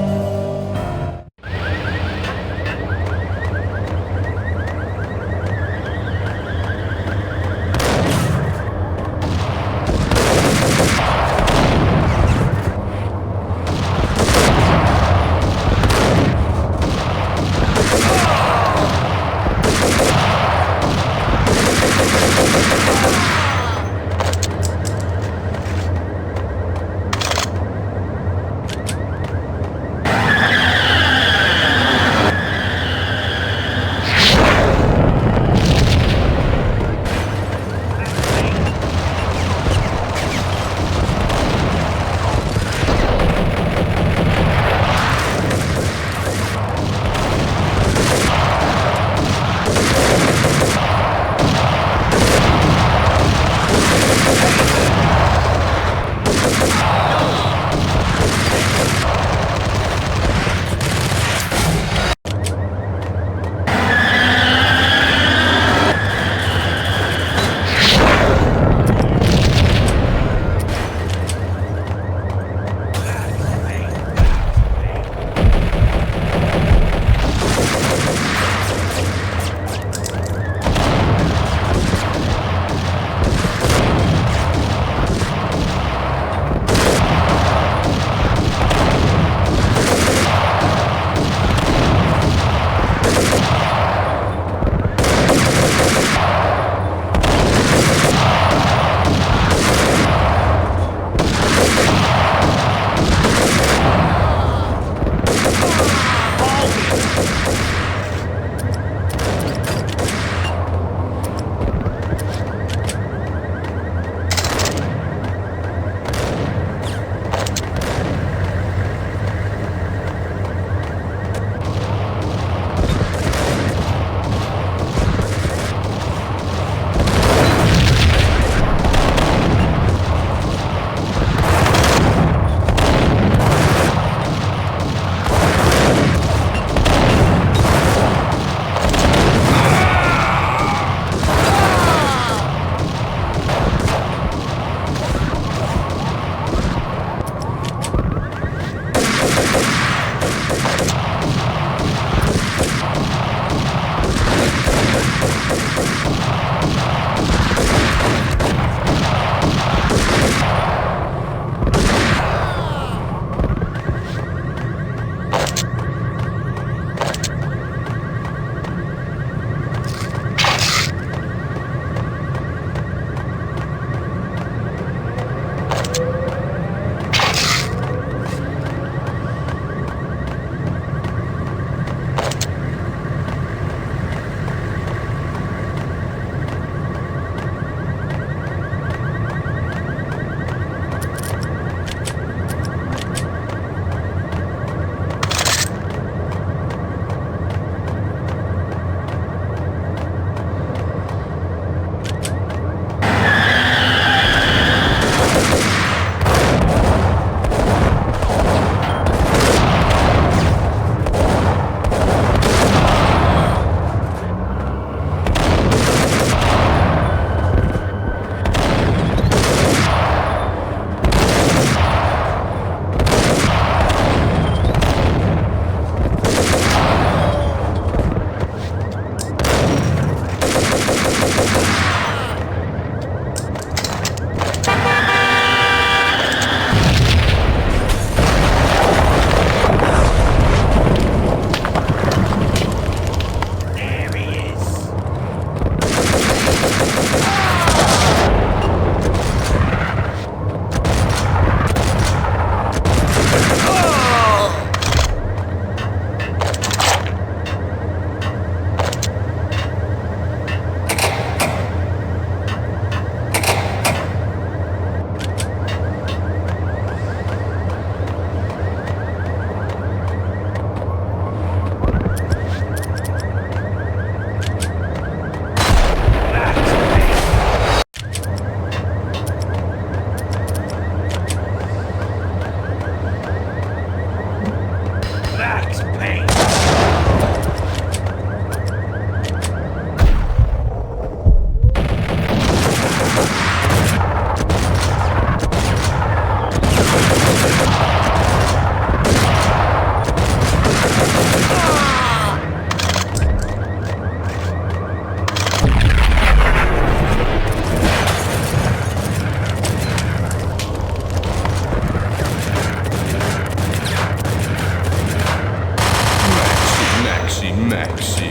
Maxie.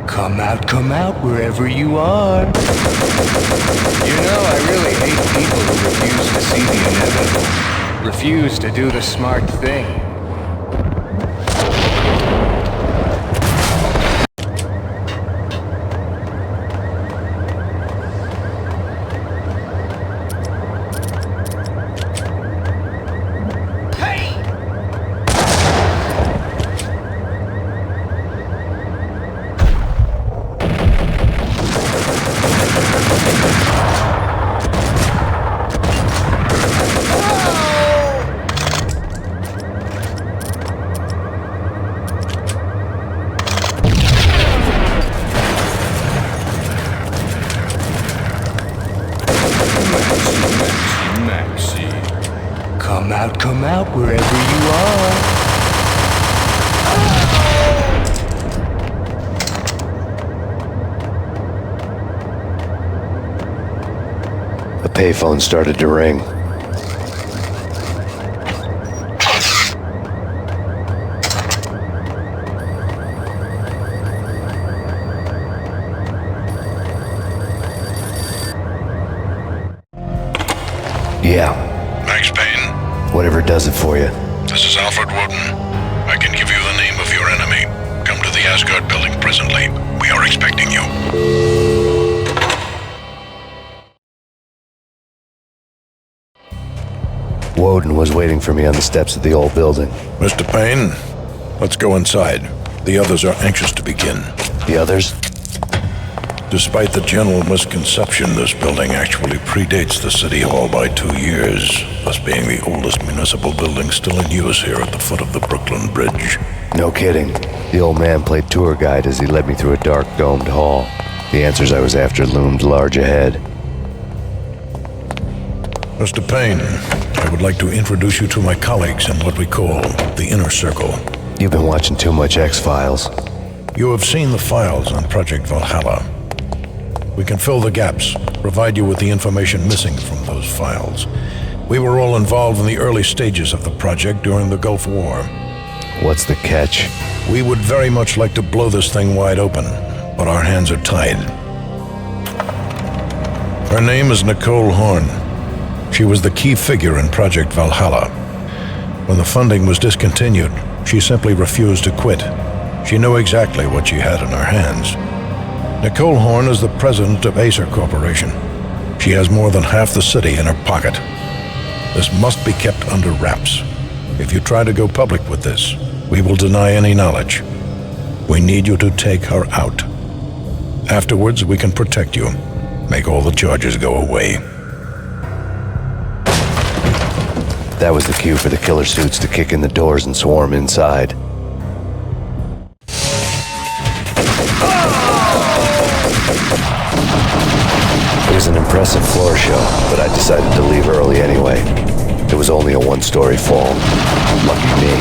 Come out, wherever you are. You know, I really hate people who refuse to see the inevitable. Refuse to do the smart thing. Maxie. Come out, wherever you are. The payphone started to ring. Yeah. Max Payne? Whatever does it for you. This is Alfred Woden. I can give you the name of your enemy. Come to the Asgard building presently. We are expecting you. Woden was waiting for me on the steps of the old building. Mr. Payne, let's go inside. The others are anxious to begin. The others? Despite the general misconception, this building actually predates the City Hall by 2 years, thus being the oldest municipal building still in use here at the foot of the Brooklyn Bridge. No kidding. The old man played tour guide as he led me through a dark, domed hall. The answers I was after loomed large ahead. Mr. Payne, I would like to introduce you to my colleagues in what we call the Inner Circle. You've been watching too much X-Files. You have seen the files on Project Valhalla. We can fill the gaps, provide you with the information missing from those files. We were all involved in the early stages of the project during the Gulf War. What's the catch? We would very much like to blow this thing wide open, but our hands are tied. Her name is Nicole Horn. She was the key figure in Project Valhalla. When the funding was discontinued, she simply refused to quit. She knew exactly what she had in her hands. Nicole Horn is the president of Acer Corporation. She has more than half the city in her pocket. This must be kept under wraps. If you try to go public with this, we will deny any knowledge. We need you to take her out. Afterwards, we can protect you. Make all the charges go away. That was the cue for the killer suits to kick in the doors and swarm inside. It was an impressive floor show, but I decided to leave early anyway. It was only a one-story fall. Lucky me.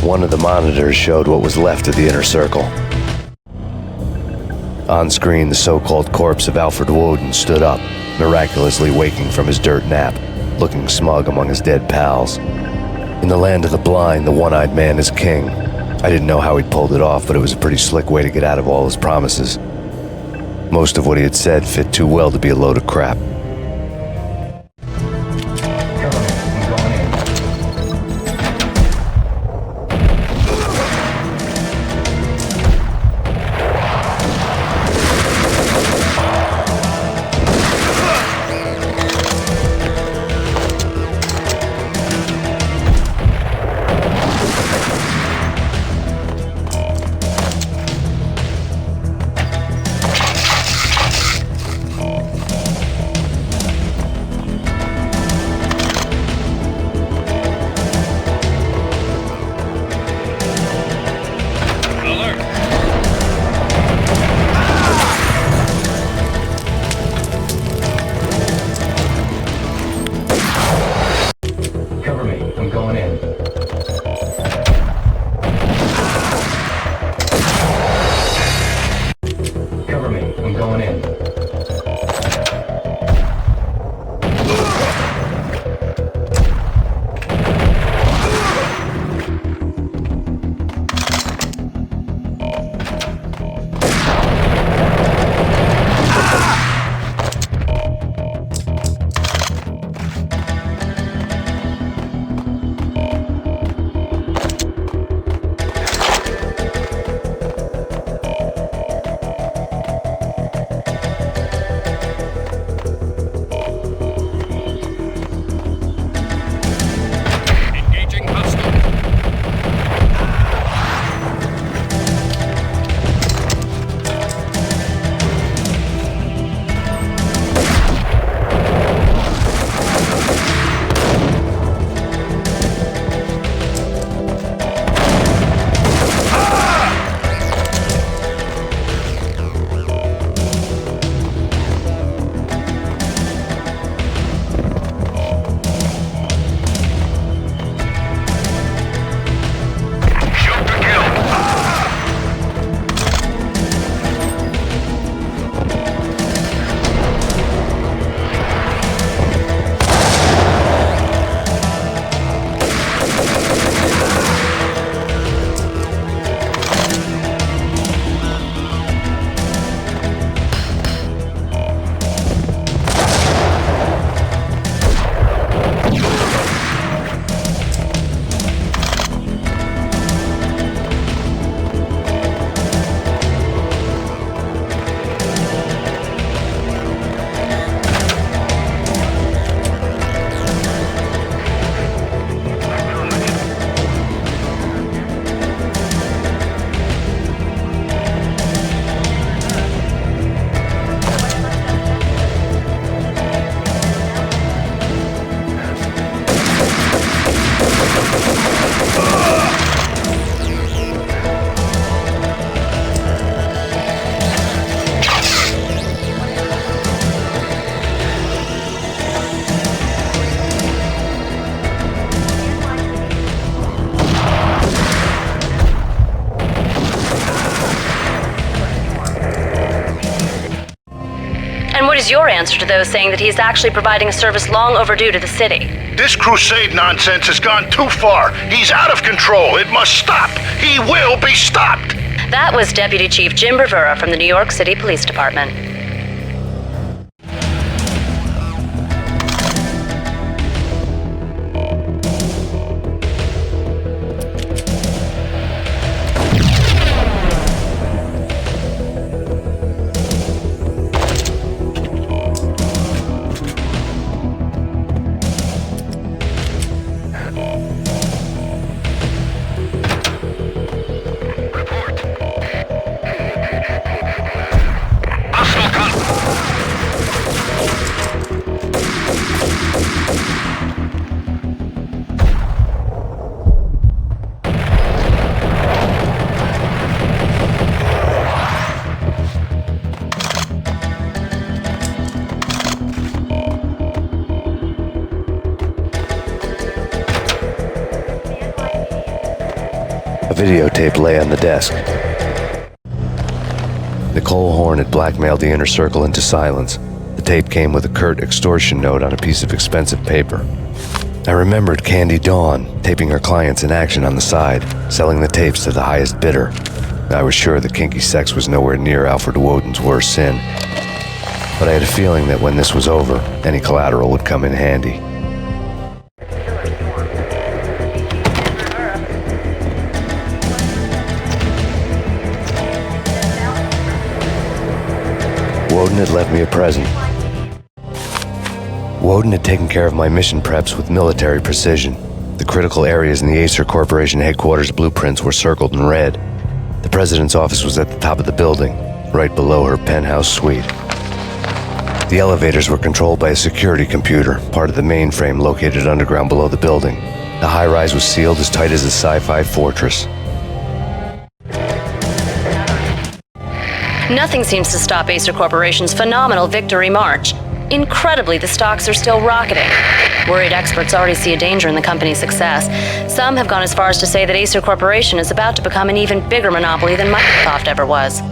One of the monitors showed what was left of the Inner Circle. On screen, the so-called corpse of Alfred Woden stood up, miraculously waking from his dirt nap, looking smug among his dead pals. In the land of the blind, the one-eyed man is king. I didn't know how he'd pulled it off, but it was a pretty slick way to get out of all his promises. Most of what he had said fit too well to be a load of crap. is your answer to those saying that he's actually providing a service long overdue to the city? This crusade nonsense has gone too far. He's out of control. It must stop. He will be stopped. That was Deputy Chief Jim Bravura from the New York City Police Department. A videotape lay on the desk. Nicole Horn had blackmailed the inner circle into silence. The tape came with a curt extortion note on a piece of expensive paper. I remembered Candy Dawn taping her clients in action on the side, selling the tapes to the highest bidder. I was sure that kinky sex was nowhere near Alfred Woden's worst sin, but I had a feeling that when this was over, any collateral would come in handy. Woden had left me a present. Woden had taken care of my mission preps with military precision. The critical areas in the Acer Corporation headquarters blueprints were circled in red. The president's office was at the top of the building, right below her penthouse suite. The elevators were controlled by a security computer, part of the mainframe located underground below the building. The high-rise was sealed as tight as a sci-fi fortress. Nothing seems to stop Acer Corporation's phenomenal victory march. Incredibly, the stocks are still rocketing. Worried experts already see a danger in the company's success. Some have gone as far as to say that Acer Corporation is about to become an even bigger monopoly than Microsoft ever was.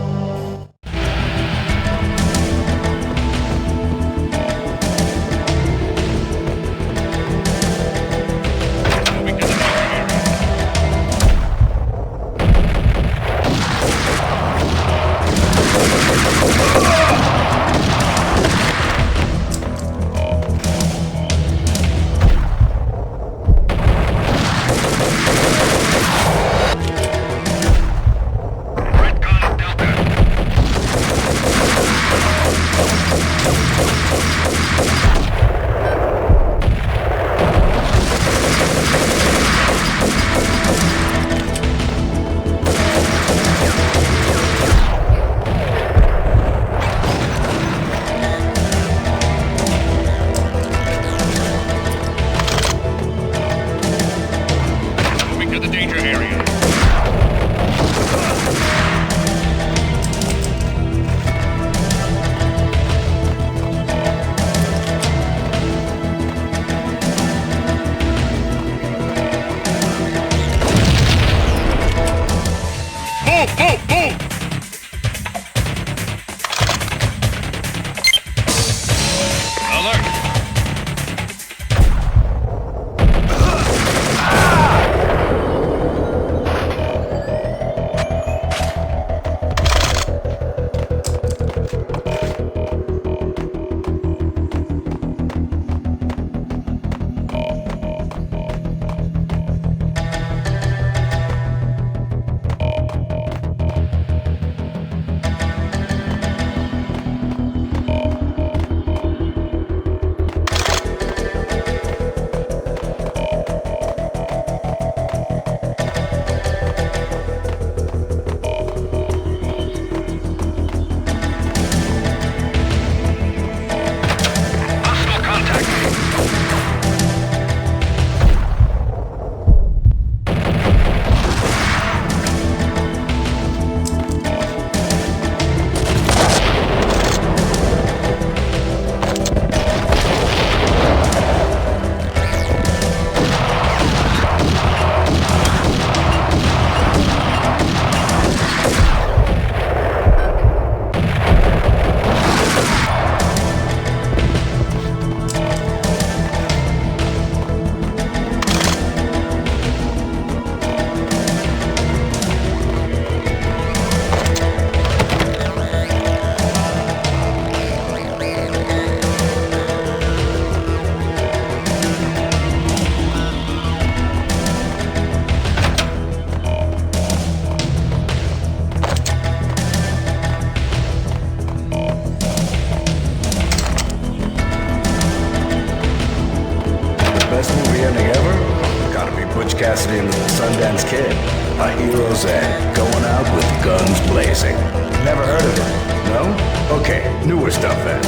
Butch Cassidy and the Sundance Kid. A hero's end, going out with guns blazing. Never heard of it? No? Okay, newer stuff then.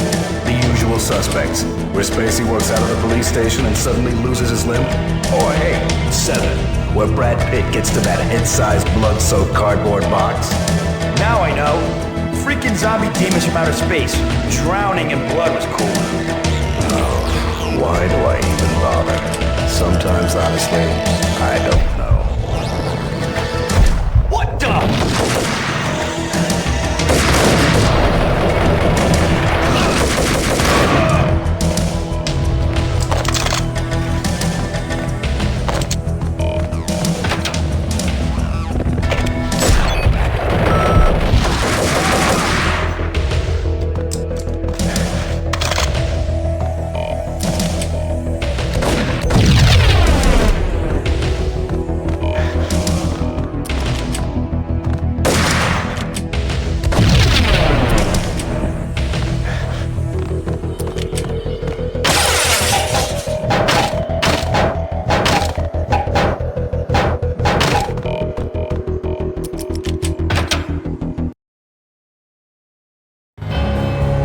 The Usual Suspects, where Spacey works out of the police station and suddenly loses his limb. Or hey, Seven, where Brad Pitt gets to that head-sized blood-soaked cardboard box. Now I know. Freaking zombie demons from outer space. Drowning in blood was cool. Oh, why do I even bother? Sometimes, honestly, I don't know. What the?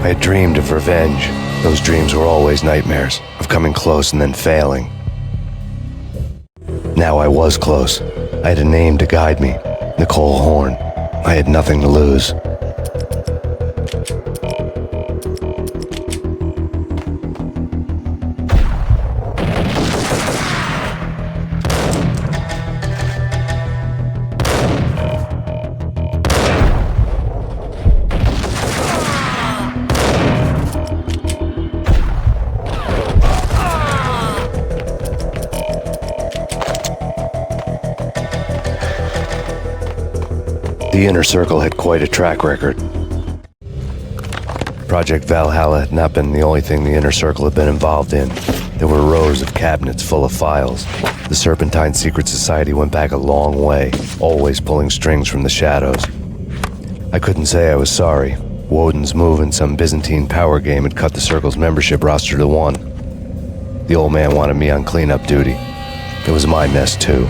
I had dreamed of revenge. Those dreams were always nightmares, of coming close and then failing. Now I was close. I had a name to guide me, Nicole Horn. I had nothing to lose. The Inner Circle had quite a track record. Project Valhalla had not been the only thing the Inner Circle had been involved in. There were rows of cabinets full of files. The Serpentine Secret Society went back a long way, always pulling strings from the shadows. I couldn't say I was sorry. Woden's move in some Byzantine power game had cut the Circle's membership roster to 1. The old man wanted me on cleanup duty. It was my mess, too.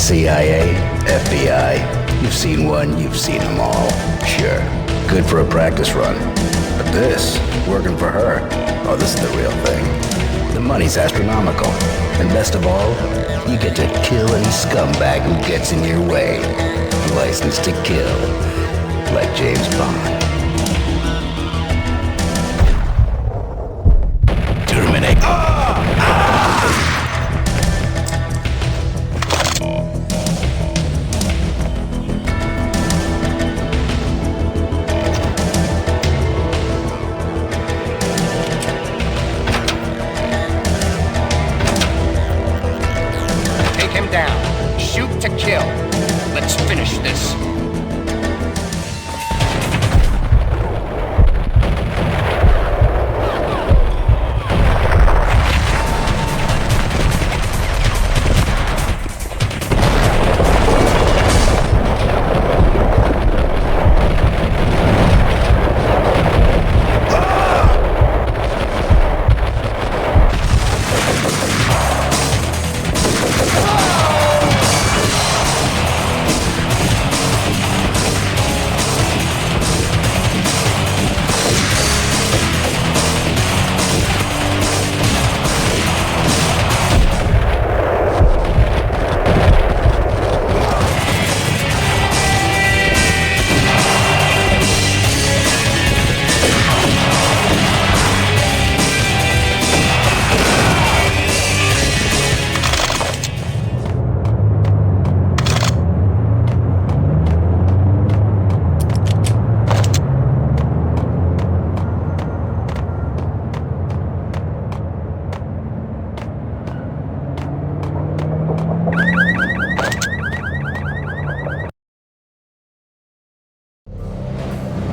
CIA, FBI, you've seen one, you've seen them all. Sure, good for a practice run. But this, working for her, oh, this is the real thing. The money's astronomical. And best of all, you get to kill any scumbag who gets in your way. License to kill, like James Bond. Terminate. Take him down. Shoot to kill. Let's finish this.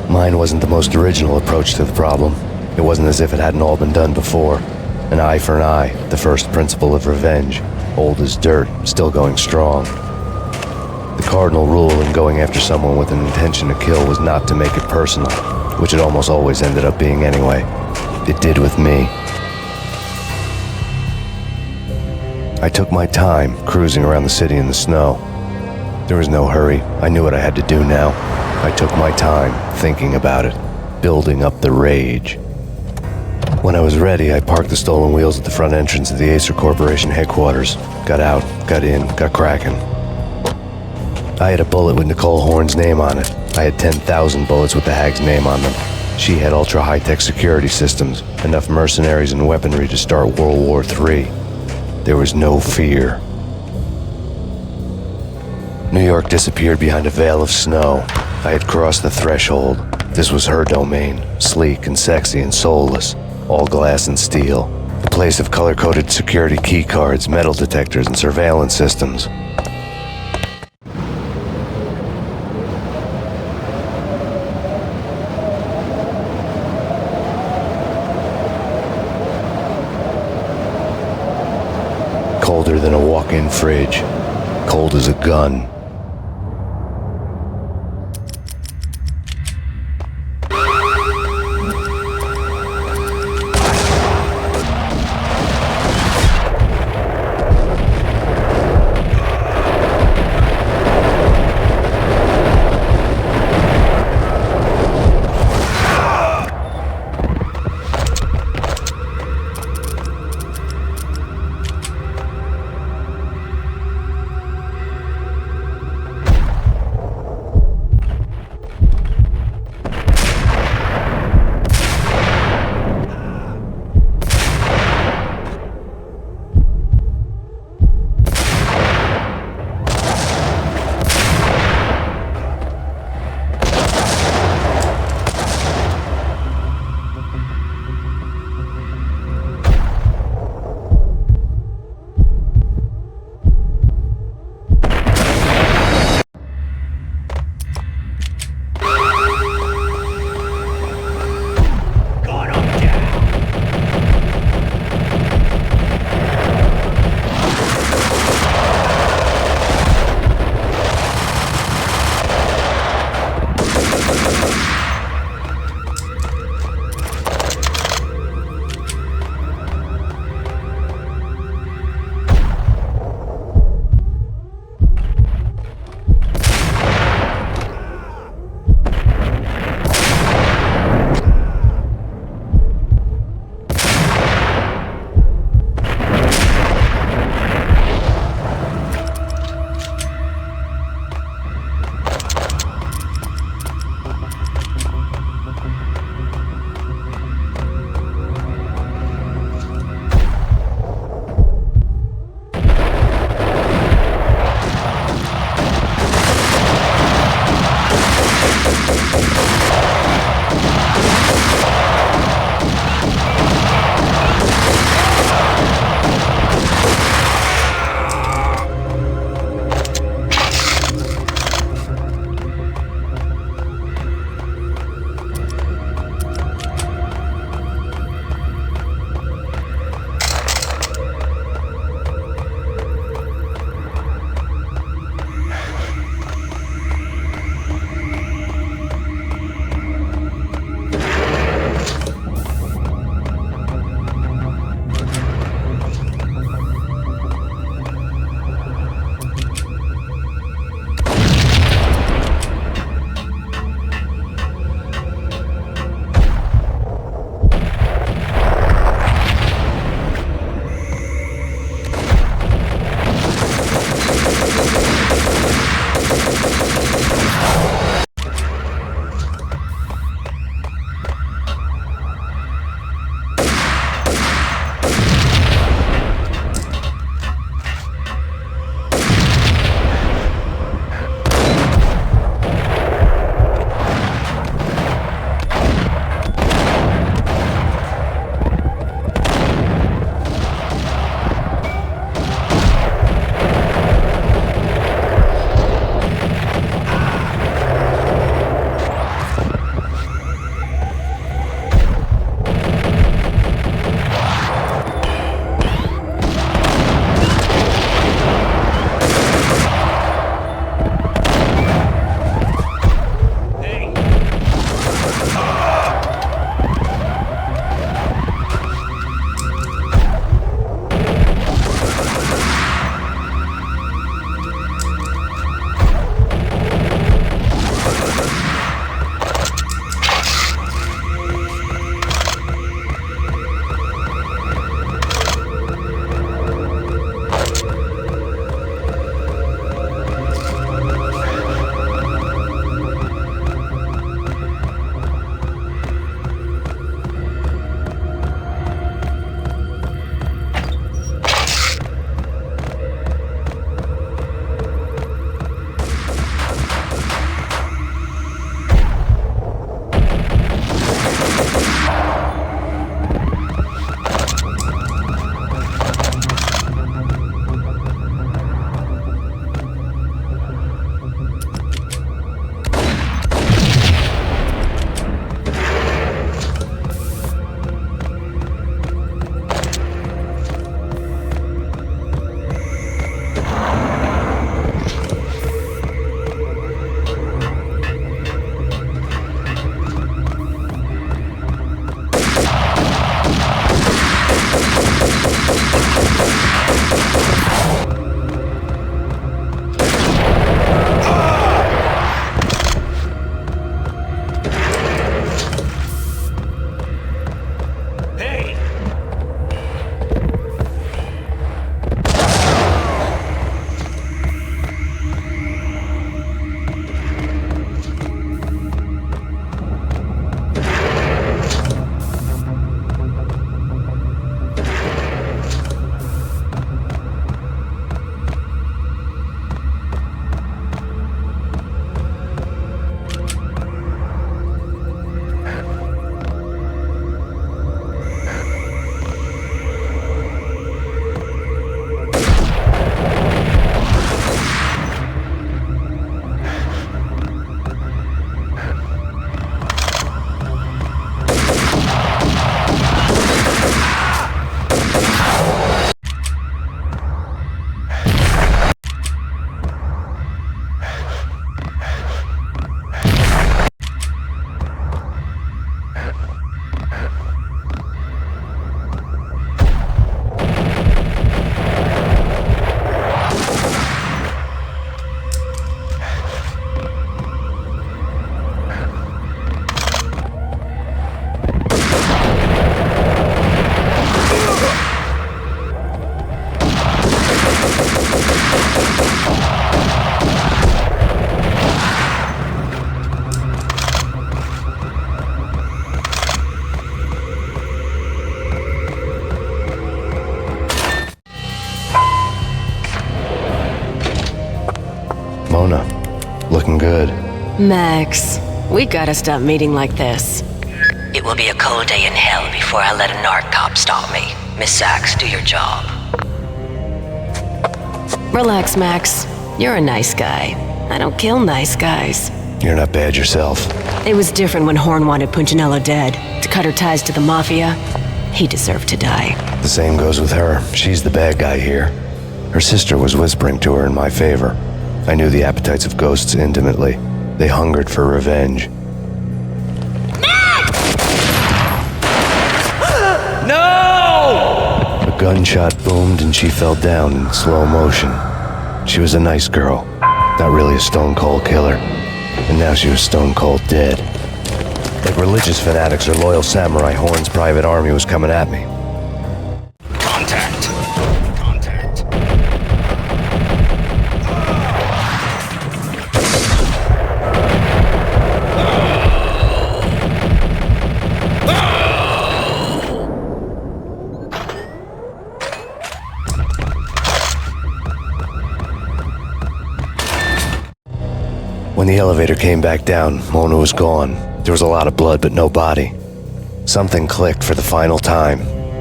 Mine wasn't the most original approach to the problem. It wasn't as if it hadn't all been done before. An eye for an eye, the first principle of revenge. Old as dirt, still going strong. The cardinal rule in going after someone with an intention to kill was not to make it personal, which it almost always ended up being anyway. It did with me. I took my time, cruising around the city in the snow. There was no hurry. I knew what I had to do now. I took my time, thinking about it, building up the rage. When I was ready, I parked the stolen wheels at the front entrance of the Acer Corporation headquarters. Got out, got in, got cracking. I had a bullet with Nicole Horn's name on it. I had 10,000 bullets with the Hag's name on them. She had ultra-high-tech security systems, enough mercenaries and weaponry to start World War III. There was no fear. New York disappeared behind a veil of snow. I had crossed the threshold. This was her domain, sleek and sexy and soulless, all glass and steel. A place of color-coded security keycards, metal detectors, and surveillance systems. Colder than a walk-in fridge. Cold as a gun. Mona. Looking good. Max, we gotta stop meeting like this. It will be a cold day in hell before I let a narc cop stop me. Miss Sachs, do your job. Relax, Max. You're a nice guy. I don't kill nice guys. You're not bad yourself. It was different when Horn wanted Punchinello dead. To cut her ties to the Mafia, he deserved to die. The same goes with her. She's the bad guy here. Her sister was whispering to her in my favor. I knew the appetites of ghosts intimately. They hungered for revenge. No! A gunshot boomed and she fell down in slow motion. She was a nice girl, not really a stone-cold killer. And now she was stone-cold dead. Like religious fanatics or loyal samurai, Horn's private army was coming at me. Contact. When the elevator came back down, Mona was gone. There was a lot of blood, but no body. Something clicked for the final time.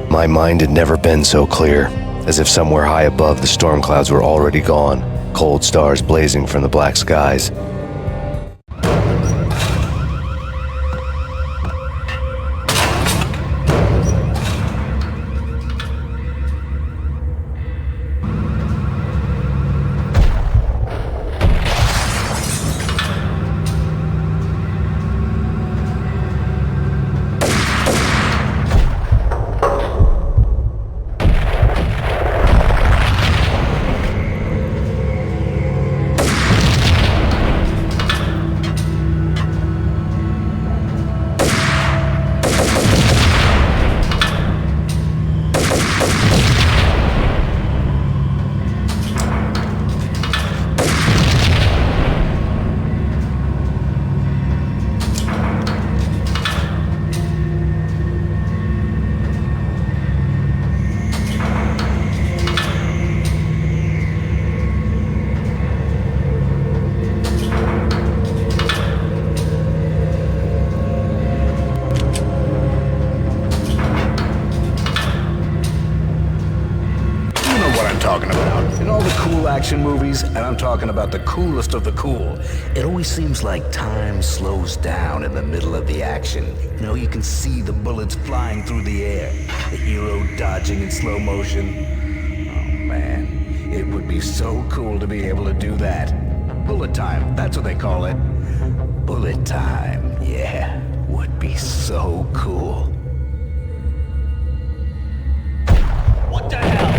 My mind had never been so clear, as if somewhere high above the storm clouds were already gone, cold stars blazing from the black skies. Movies, and I'm talking about the coolest of the cool. It always seems like time slows down in the middle of the action. You know, you can see the bullets flying through the air, the hero dodging in slow motion. Oh man, it would be so cool to be able to do that. Bullet time, that's what they call it. Bullet time, yeah, would be so cool. What the hell?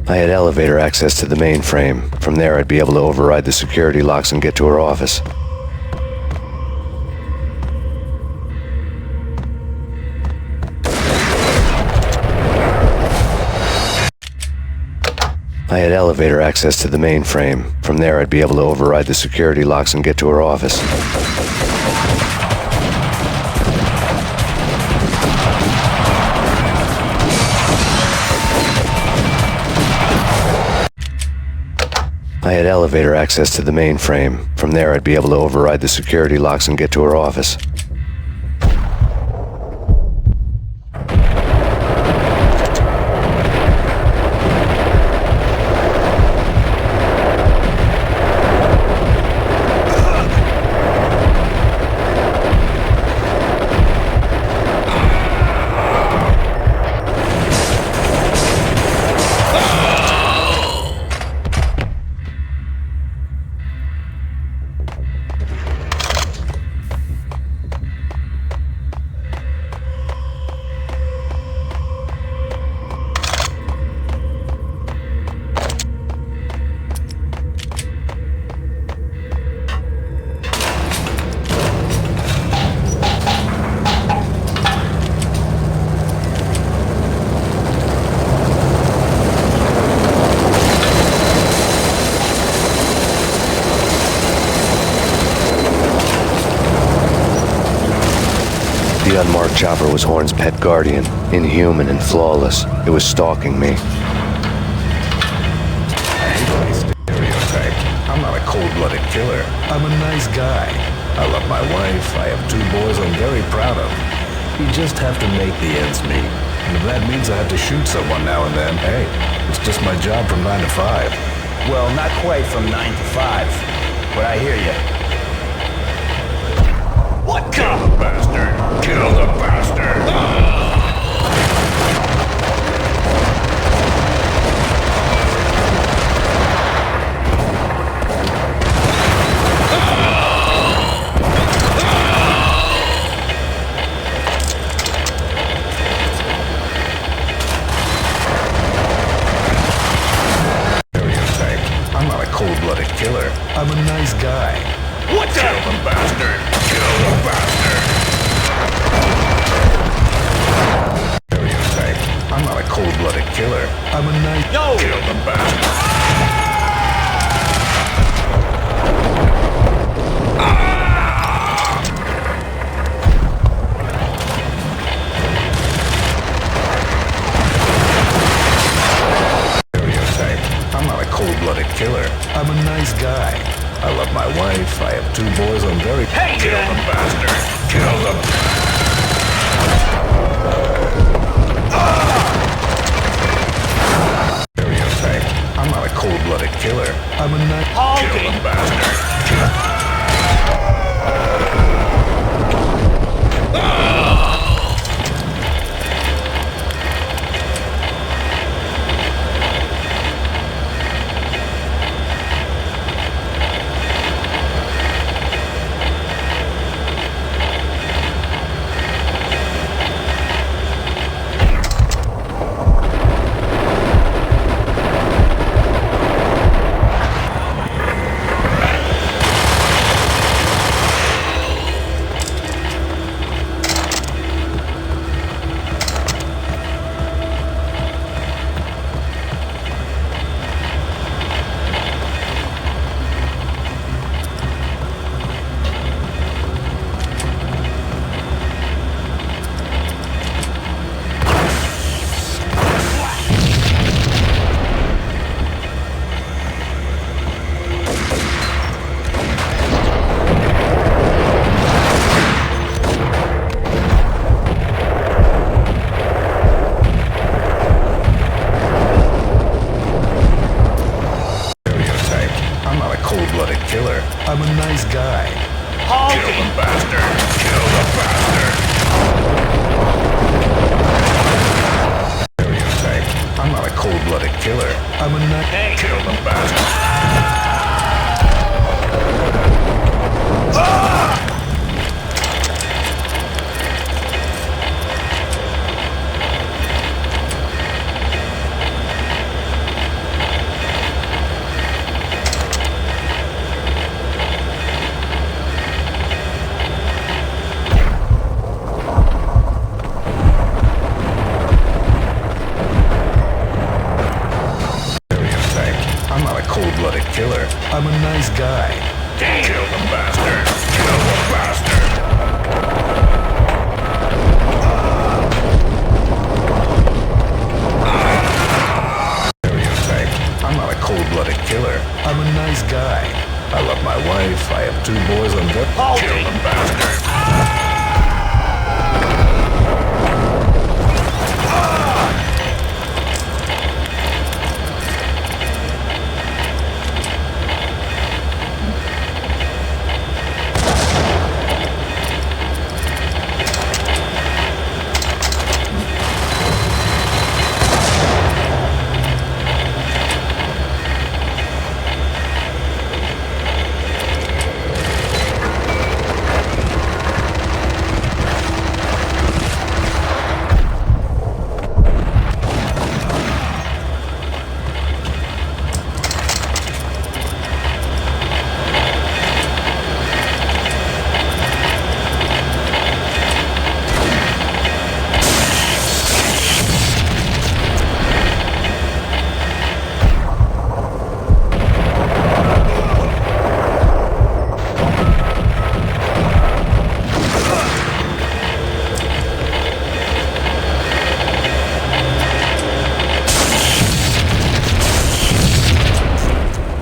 I had elevator access to the mainframe. From there, I'd be able to override the security locks and get to her office. I had elevator access to the mainframe. From there, I'd be able to override the security locks and get to her office. I had elevator access to the mainframe. From there, I'd be able to override the security locks and get to her office. truck chopper was Horn's pet guardian, inhuman and flawless. It was stalking me. I'm not a cold-blooded killer. I'm a nice guy. I love my wife. I have 2 boys I'm very proud of. You just have to make the ends meet. And if that means I have to shoot someone now and then, hey, it's just my job from 9 to 5. Well, not quite from 9 to 5, but I hear you. What the? Kill the bastard! Kill the bastard! I'm not a cold-blooded killer. I'm a nice guy. What the? Kill the bastard! Kill the bastard! I'm not a cold-blooded killer. I'm a nice... No! Kill the bastard! I'm not a cold-blooded killer. I'm a nice guy. I love my wife. I have 2 boys I'm very... Hey, kill the bastard! Kill the... I'm not a cold-blooded killer. I'm a nice... Kill the bastard! I'm a nice guy. Kill the bastard! Kill the bastard! I'm not a cold-blooded killer. I'm a nice... Hey, kill the bastard! I'm not a cold-blooded killer. I'm a nice guy. Kill the bastard! Kill the bastard! I'm not a cold-blooded killer. I'm a nice guy. I love my wife. I have 2 boys I'm very... Kill the bastard!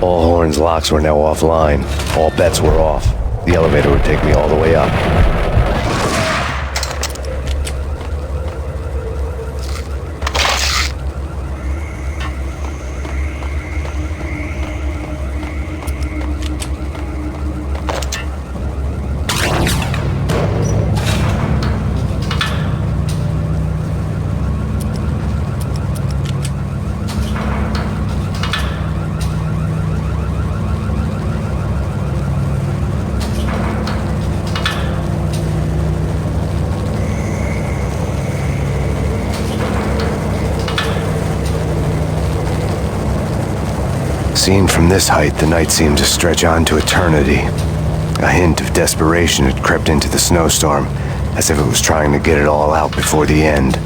All Horn's locks were now offline. All bets were off. The elevator would take me all the way up. Seen from this height, the night seemed to stretch on to eternity. A hint of desperation had crept into the snowstorm, as if it was trying to get it all out before the end.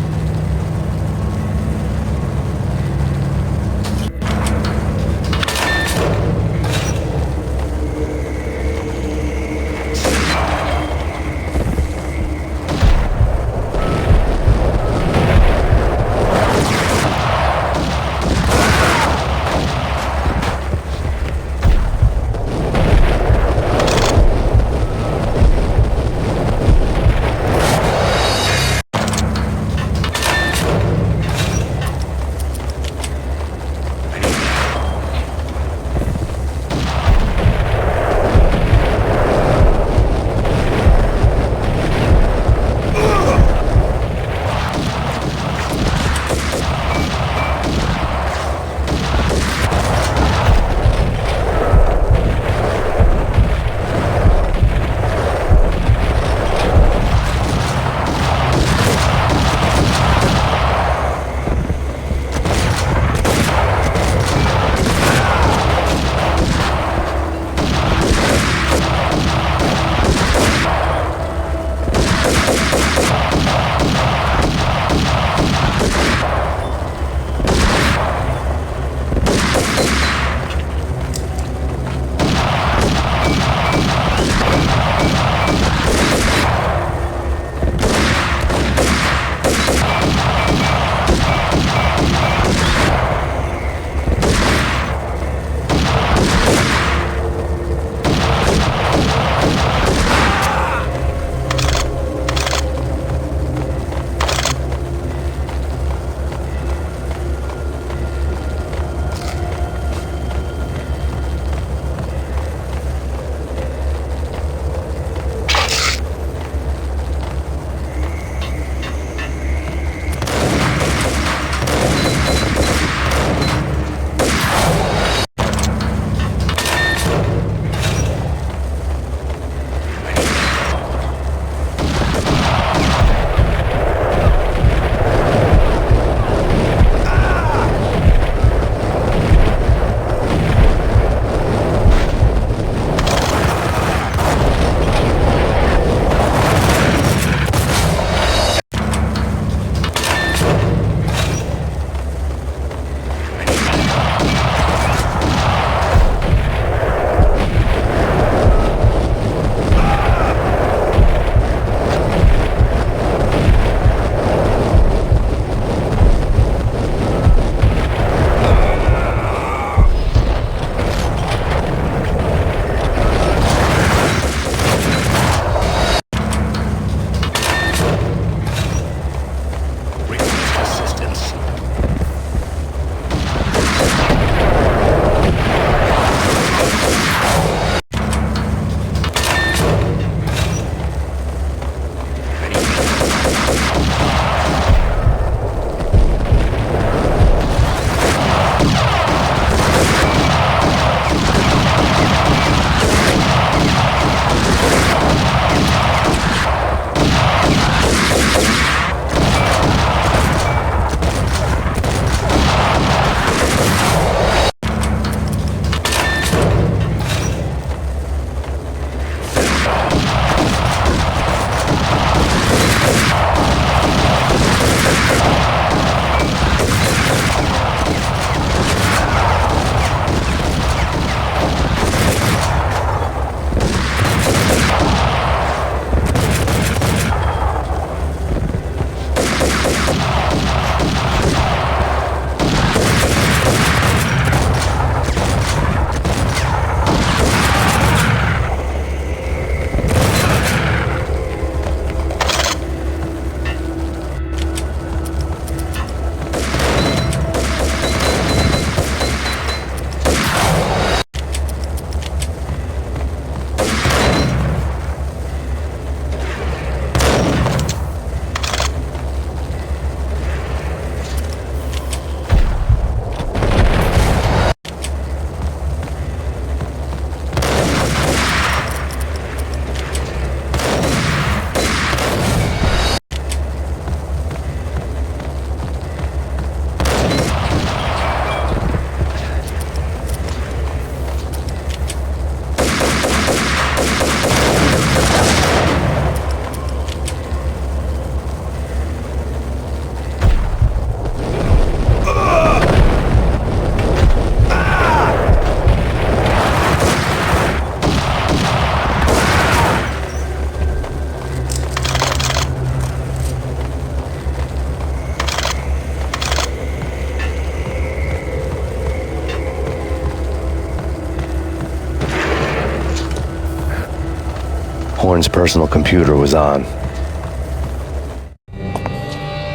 Horn's personal computer was on.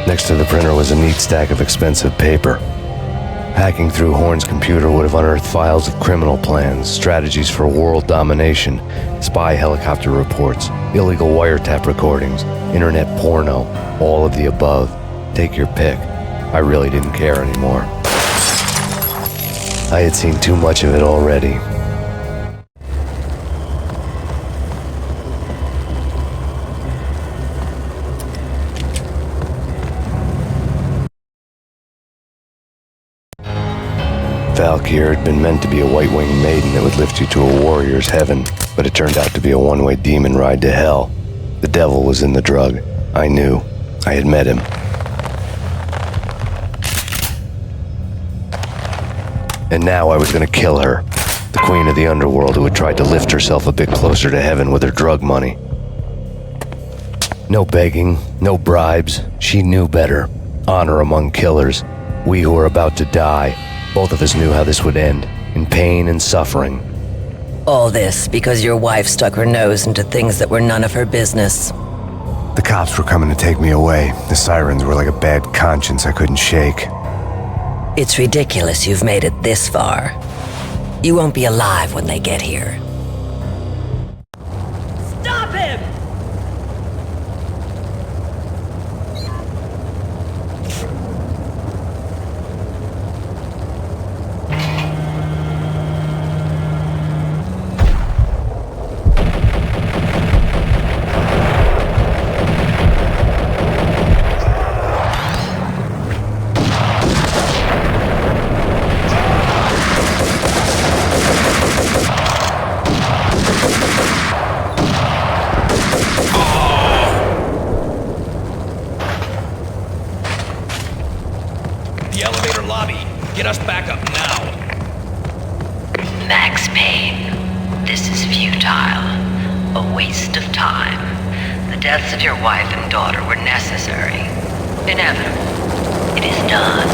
Next to the printer was a neat stack of expensive paper. Hacking through Horn's computer would have unearthed files of criminal plans, strategies for world domination, spy helicopter reports, illegal wiretap recordings, internet porno, all of the above. Take your pick. I really didn't care anymore. I had seen too much of it already. Valkyr had been meant to be a white-winged maiden that would lift you to a warrior's heaven, but it turned out to be a one-way demon ride to hell. The devil was in the drug. I knew. I had met him. And now I was gonna kill her, the queen of the underworld who had tried to lift herself a bit closer to heaven with her drug money. No begging, no bribes. She knew better. Honor among killers. We who were about to die. Both of us knew how this would end, in pain and suffering. All this because your wife stuck her nose into things that were none of her business. The cops were coming to take me away. The sirens were like a bad conscience I couldn't shake. It's ridiculous you've made it this far. You won't be alive when they get here. Stop him! The elevator lobby. Get us back up now. Max Payne, this is futile. A waste of time. The deaths of your wife and daughter were necessary. Inevitable. It is done.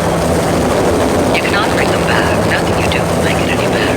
You cannot bring them back. Nothing you do will make it any better.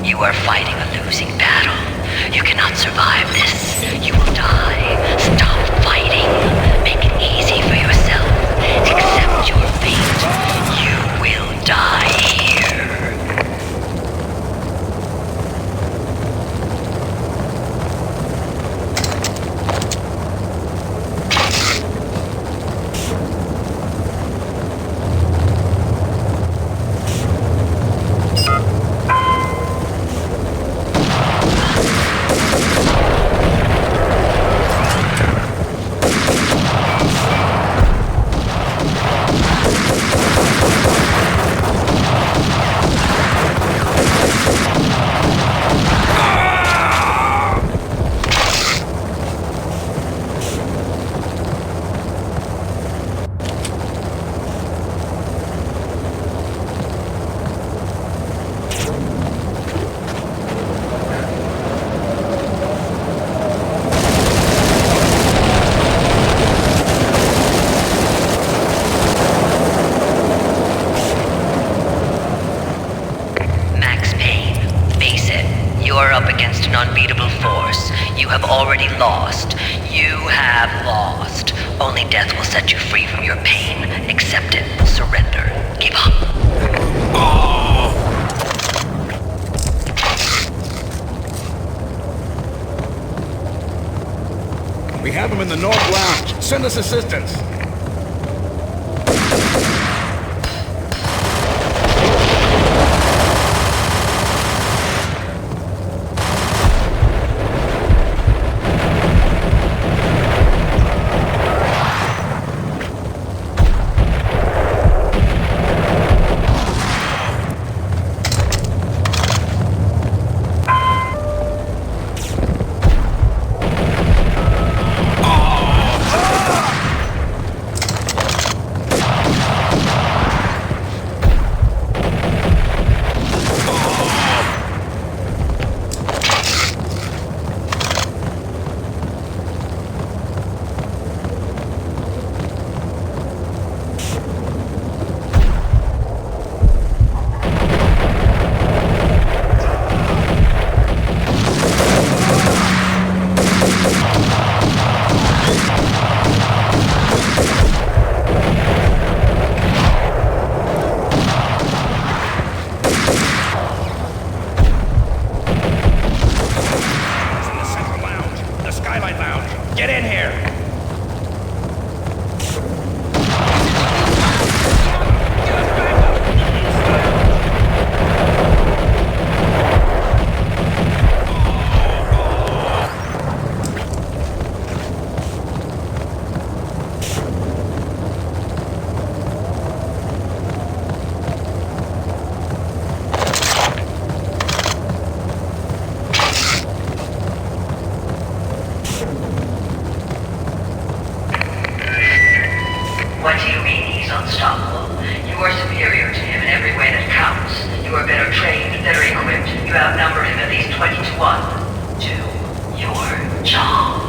You are fighting a losing battle. You cannot survive this. You will die. Stop fighting. Make it easy for yourself. Accept your fate. You will die here. You have already lost. You have lost. Only death will set you free from your pain. Accept it. Surrender. Give up. We have him in the North Lounge. Send us assistance. What do you mean he's unstoppable? You are superior to him in every way that counts. You are better trained, better equipped. You outnumber him at least 20 to 1. Do your job.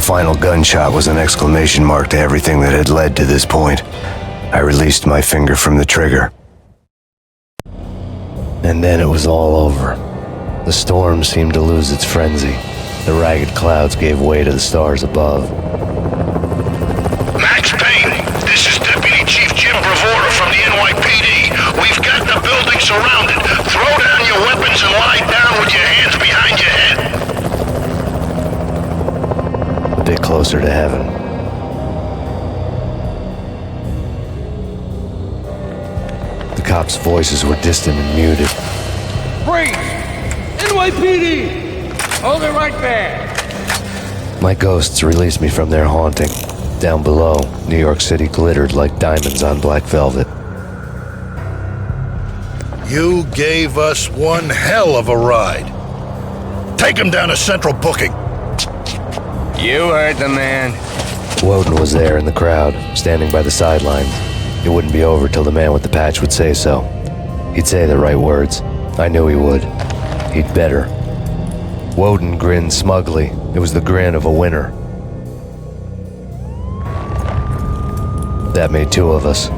final gunshot was an exclamation mark to everything that had led to this point. I released my finger from the trigger. And then it was all over. The storm seemed to lose its frenzy. The ragged clouds gave way to the stars above. Max Payne, this is Deputy Chief Jim Bravura from the NYPD. We've got the building surrounded. Throw down your weapons and lie down with your hands behind your head. A bit closer to heaven. The cops' voices were distant and muted. Freeze! NYPD! Hold it right there! My ghosts released me from their haunting. Down below, New York City glittered like diamonds on black velvet. You gave us one hell of a ride. Take him down to Central Booking. You heard the man. Woden was there in the crowd, standing by the sidelines. It wouldn't be over till the man with the patch would say so. He'd say the right words. I knew he would. He'd better. Woden grinned smugly. It was the grin of a winner. That made two of us.